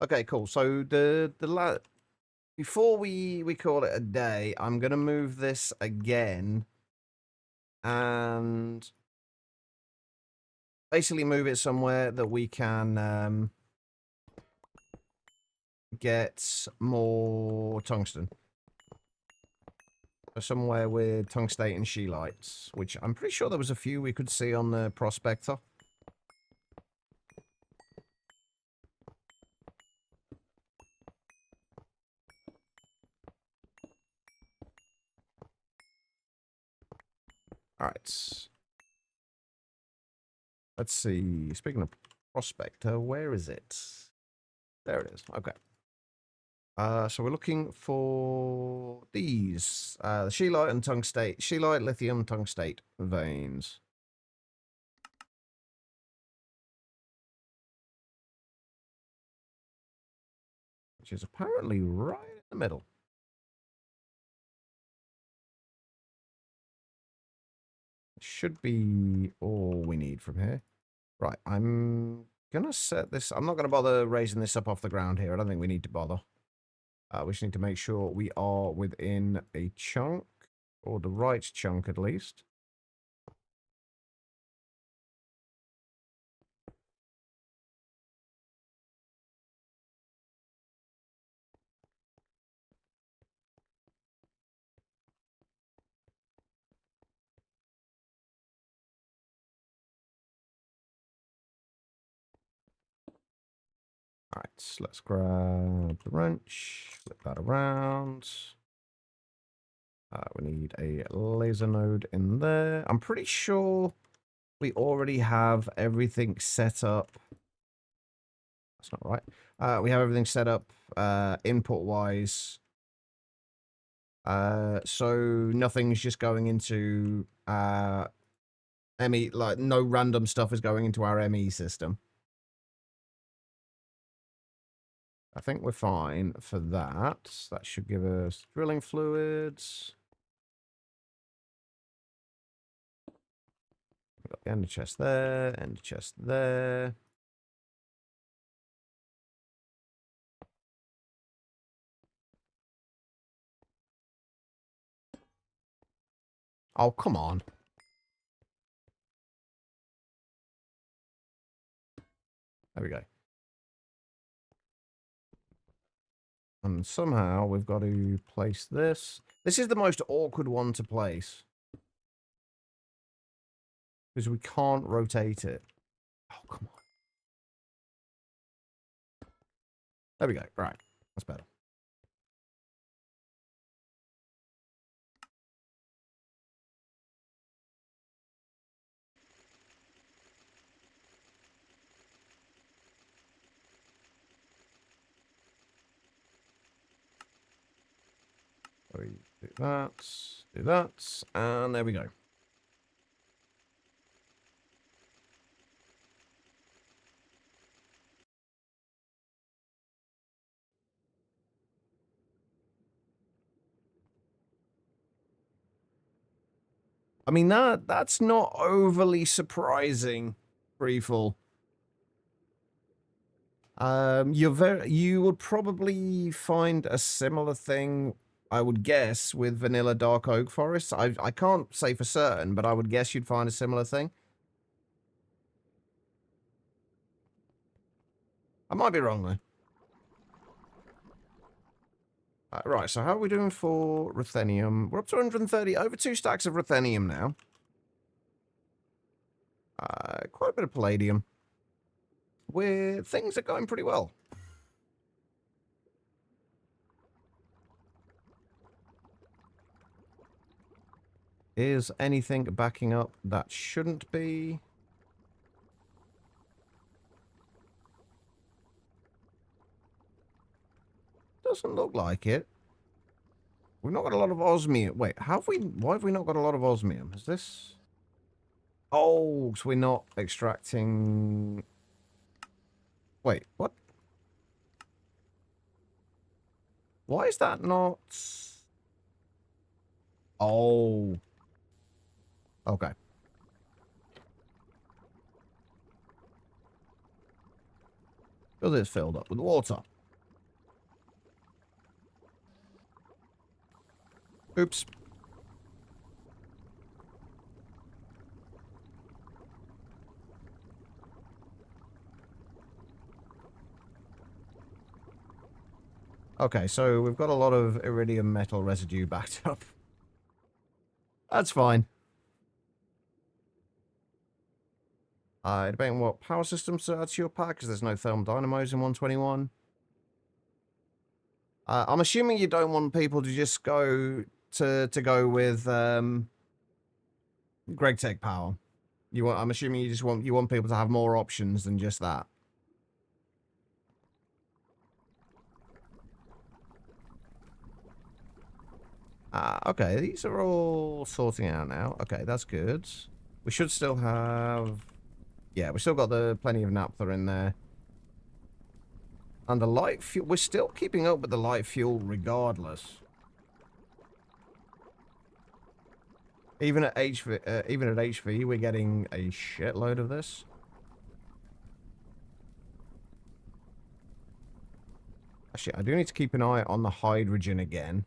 Okay, cool. So before we call it a day, I'm going to move this again and basically move it somewhere that we can get more tungsten. So somewhere with tungstate and scheelites, which I'm pretty sure there was a few we could see on the prospector. Alright. Let's see. Speaking of prospector, where is it? There it is. Okay. So we're looking for these. The scheelite and tungstate. Scheelite, lithium, tungstate veins. Which is apparently right in the middle. Should be all we need from here. Right, I'm going to set this... I'm not going to bother raising this up off the ground here. I don't think we need to bother. We just need to make sure we are within a chunk, or the right chunk at least. Alright, so let's grab the wrench, flip that around. We need a laser node in there. I'm pretty sure we already have everything set up. That's not right. We have everything set up input-wise. So nothing's just going into ME, like no random stuff is going into our ME system. I think we're fine for that. That should give us drilling fluids. We've got the ender chest there, ender chest there. Oh, come on. There we go. And somehow we've got to place this. This is the most awkward one to place. Because we can't rotate it. Oh, come on. There we go. Right. That's better. We do that, and there we go. I mean, that's not overly surprising, Freefall. You would probably find a similar thing, I would guess, with vanilla dark oak forests. I can't say for certain, but I would guess you'd find a similar thing. I might be wrong, though. Right, so how are we doing for ruthenium? We're up to 130, over 2 stacks of ruthenium now. Quite a bit of palladium. Things are going pretty well. Is anything backing up that shouldn't be? Doesn't look like it. We've not got a lot of osmium. Wait, why have we not got a lot of osmium? Is this... Oh, so we're not extracting... Wait, what? Why is that not... Oh. Okay. Because it's filled up with water. Oops. Okay, so we've got a lot of iridium metal residue backed up. That's fine. Debating what power systems to add to your pack, because there's no thermal dynamos in 121. I'm assuming you don't want people to just go go with Greg Tech power. I'm assuming you want people to have more options than just that. Okay, these are all sorting out now. Okay, that's good. We should still have... Yeah, we still got plenty of naphtha in there. And the light fuel... We're still keeping up with the light fuel regardless. Even at HV, we're getting a shitload of this. Actually, I do need to keep an eye on the hydrogen again.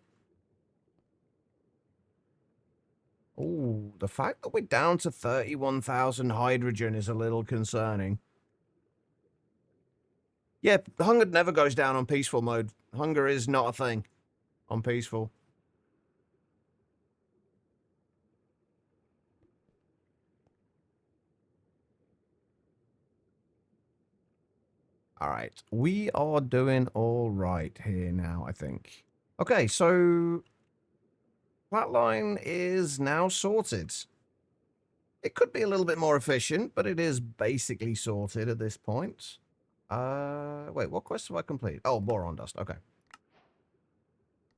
Oh, the fact that we're down to 31,000 hydrogen is a little concerning. Yeah, hunger never goes down on peaceful mode. Hunger is not a thing on peaceful. All right, we are doing all right here now, I think. Okay, so Platline is now sorted. It could be a little bit more efficient, but it is basically sorted at this point. Wait, what quest have I completed? Oh, boron dust, okay.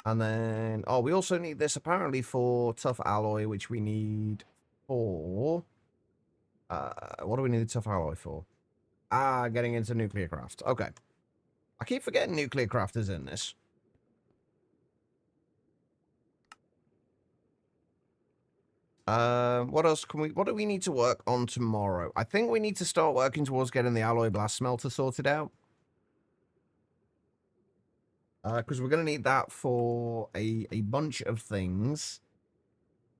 And then, oh, we also need this apparently for tough alloy, which we need for... what do we need the tough alloy for? Getting into nuclear craft. Okay. I keep forgetting nuclear craft is in this. What else what do we need to work on tomorrow? I think we need to start working towards getting the alloy blast smelter sorted out. Because we're going to need that for a bunch of things.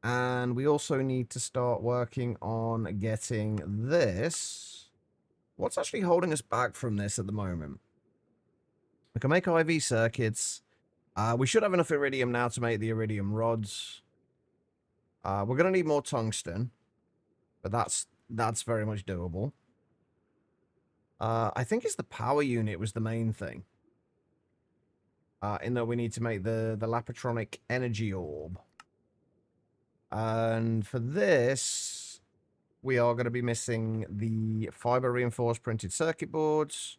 And we also need to start working on getting this. What's actually holding us back from this at the moment? We can make IV circuits. We should have enough iridium now to make the iridium rods. We're going to need more tungsten. But that's very much doable. I think it's the power unit was the main thing. In that we need to make the Lapatronic energy orb. And for this, we are going to be missing the fiber reinforced printed circuit boards,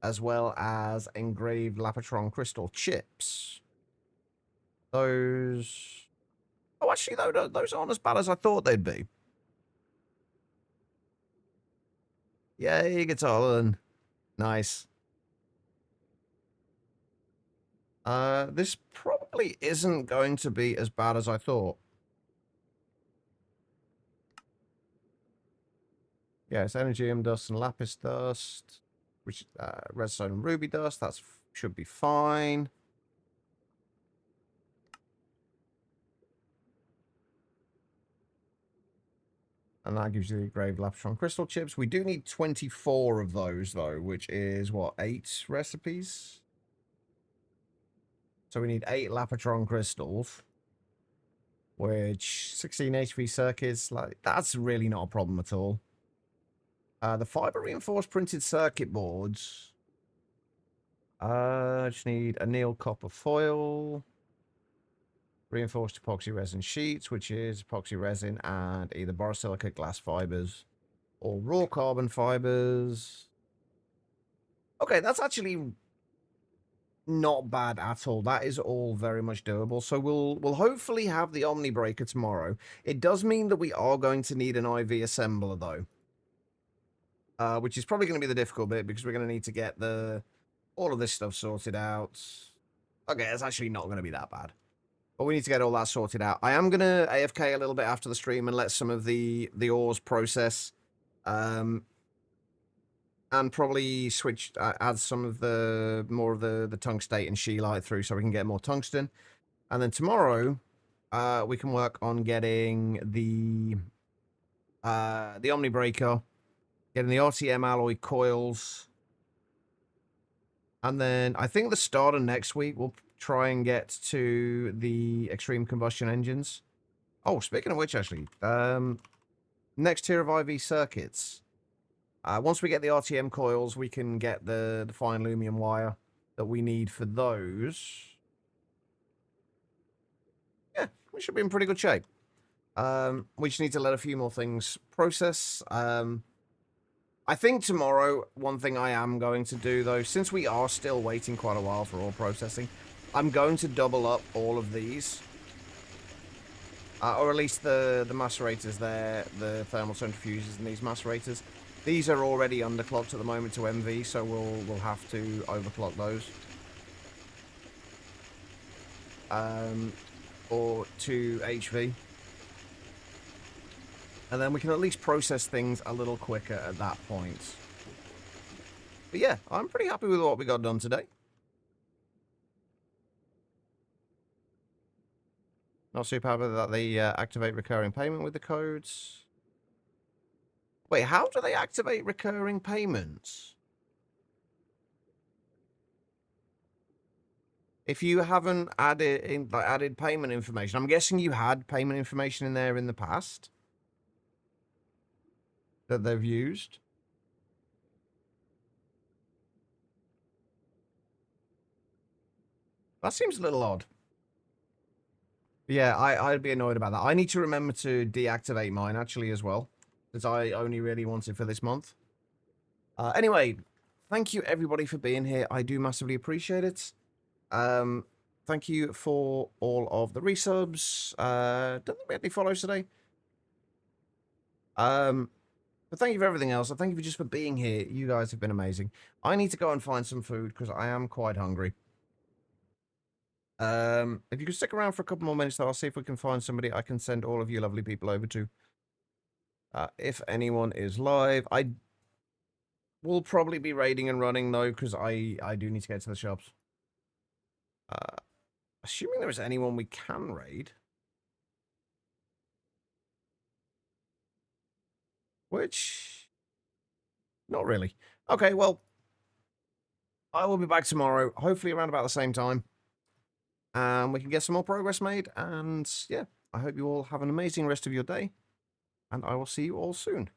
as well as engraved Lapatron crystal chips. Those... Oh, actually, those aren't as bad as I thought they'd be. Yay, guitar learn. Nice. This probably isn't going to be as bad as I thought. Yeah, it's Energium dust and Lapis dust, which Redstone and Ruby dust. That should be fine. And that gives you the engraved Lapatron crystal chips. We do need 24 of those, though, which is, what, 8 recipes? So we need 8 Lapatron crystals, which 16 HP circuits, like, that's really not a problem at all. The fiber reinforced printed circuit boards. Just need anneal copper foil. Reinforced epoxy resin sheets, which is epoxy resin and either borosilicate glass fibers or raw carbon fibers. Okay, that's actually not bad at all. That is all very much doable. So we'll hopefully have the Omni Breaker tomorrow. It does mean that we are going to need an IV assembler, though. Which is probably going to be the difficult bit, because we're going to need to get all of this stuff sorted out. Okay, it's actually not going to be that bad. But we need to get all that sorted out. I am going to AFK a little bit after the stream and let some of the ores process. And probably add some of more of the tungstate and scheelite through so we can get more tungsten. And then tomorrow, we can work on getting the Omni Breaker, getting the RTM alloy coils. And then I think the start of next week, we'll try and get to the extreme combustion engines. Oh, speaking of which, actually, next tier of IV circuits. Once we get the RTM coils, we can get the fine lumium wire that we need for those. Yeah, we should be in pretty good shape. We just need to let a few more things process. I think tomorrow, one thing I am going to do, though, since we are still waiting quite a while for all processing, I'm going to double up all of these. Or at least the macerators there, the thermal centrifuges and these macerators. These are already underclocked at the moment to MV, so we'll have to overclock those. Or to HV. And then we can at least process things a little quicker at that point. But yeah, I'm pretty happy with what we got done today. Not super happy that they activate recurring payment with the codes. Wait, how do they activate recurring payments? If you haven't added payment information, I'm guessing you had payment information in there in the past that they've used. That seems a little odd. Yeah, I'd be annoyed about that. I need to remember to deactivate mine actually as well, because I only really want it for this month. Anyway, thank you everybody for being here. I do massively appreciate it. Thank you for all of the resubs. Don't think we had any follows today. But thank you for everything else. Thank you just for being here. You guys have been amazing. I need to go and find some food because I am quite hungry. If you can stick around for a couple more minutes, though, I'll see if we can find somebody I can send all of you lovely people over to. If anyone is live, I will probably be raiding and running, though, because I do need to get to the shops. Assuming there is anyone we can raid. Which... not really. Okay, well... I will be back tomorrow, hopefully around about the same time. And we can get some more progress made. And yeah, I hope you all have an amazing rest of your day. And I will see you all soon.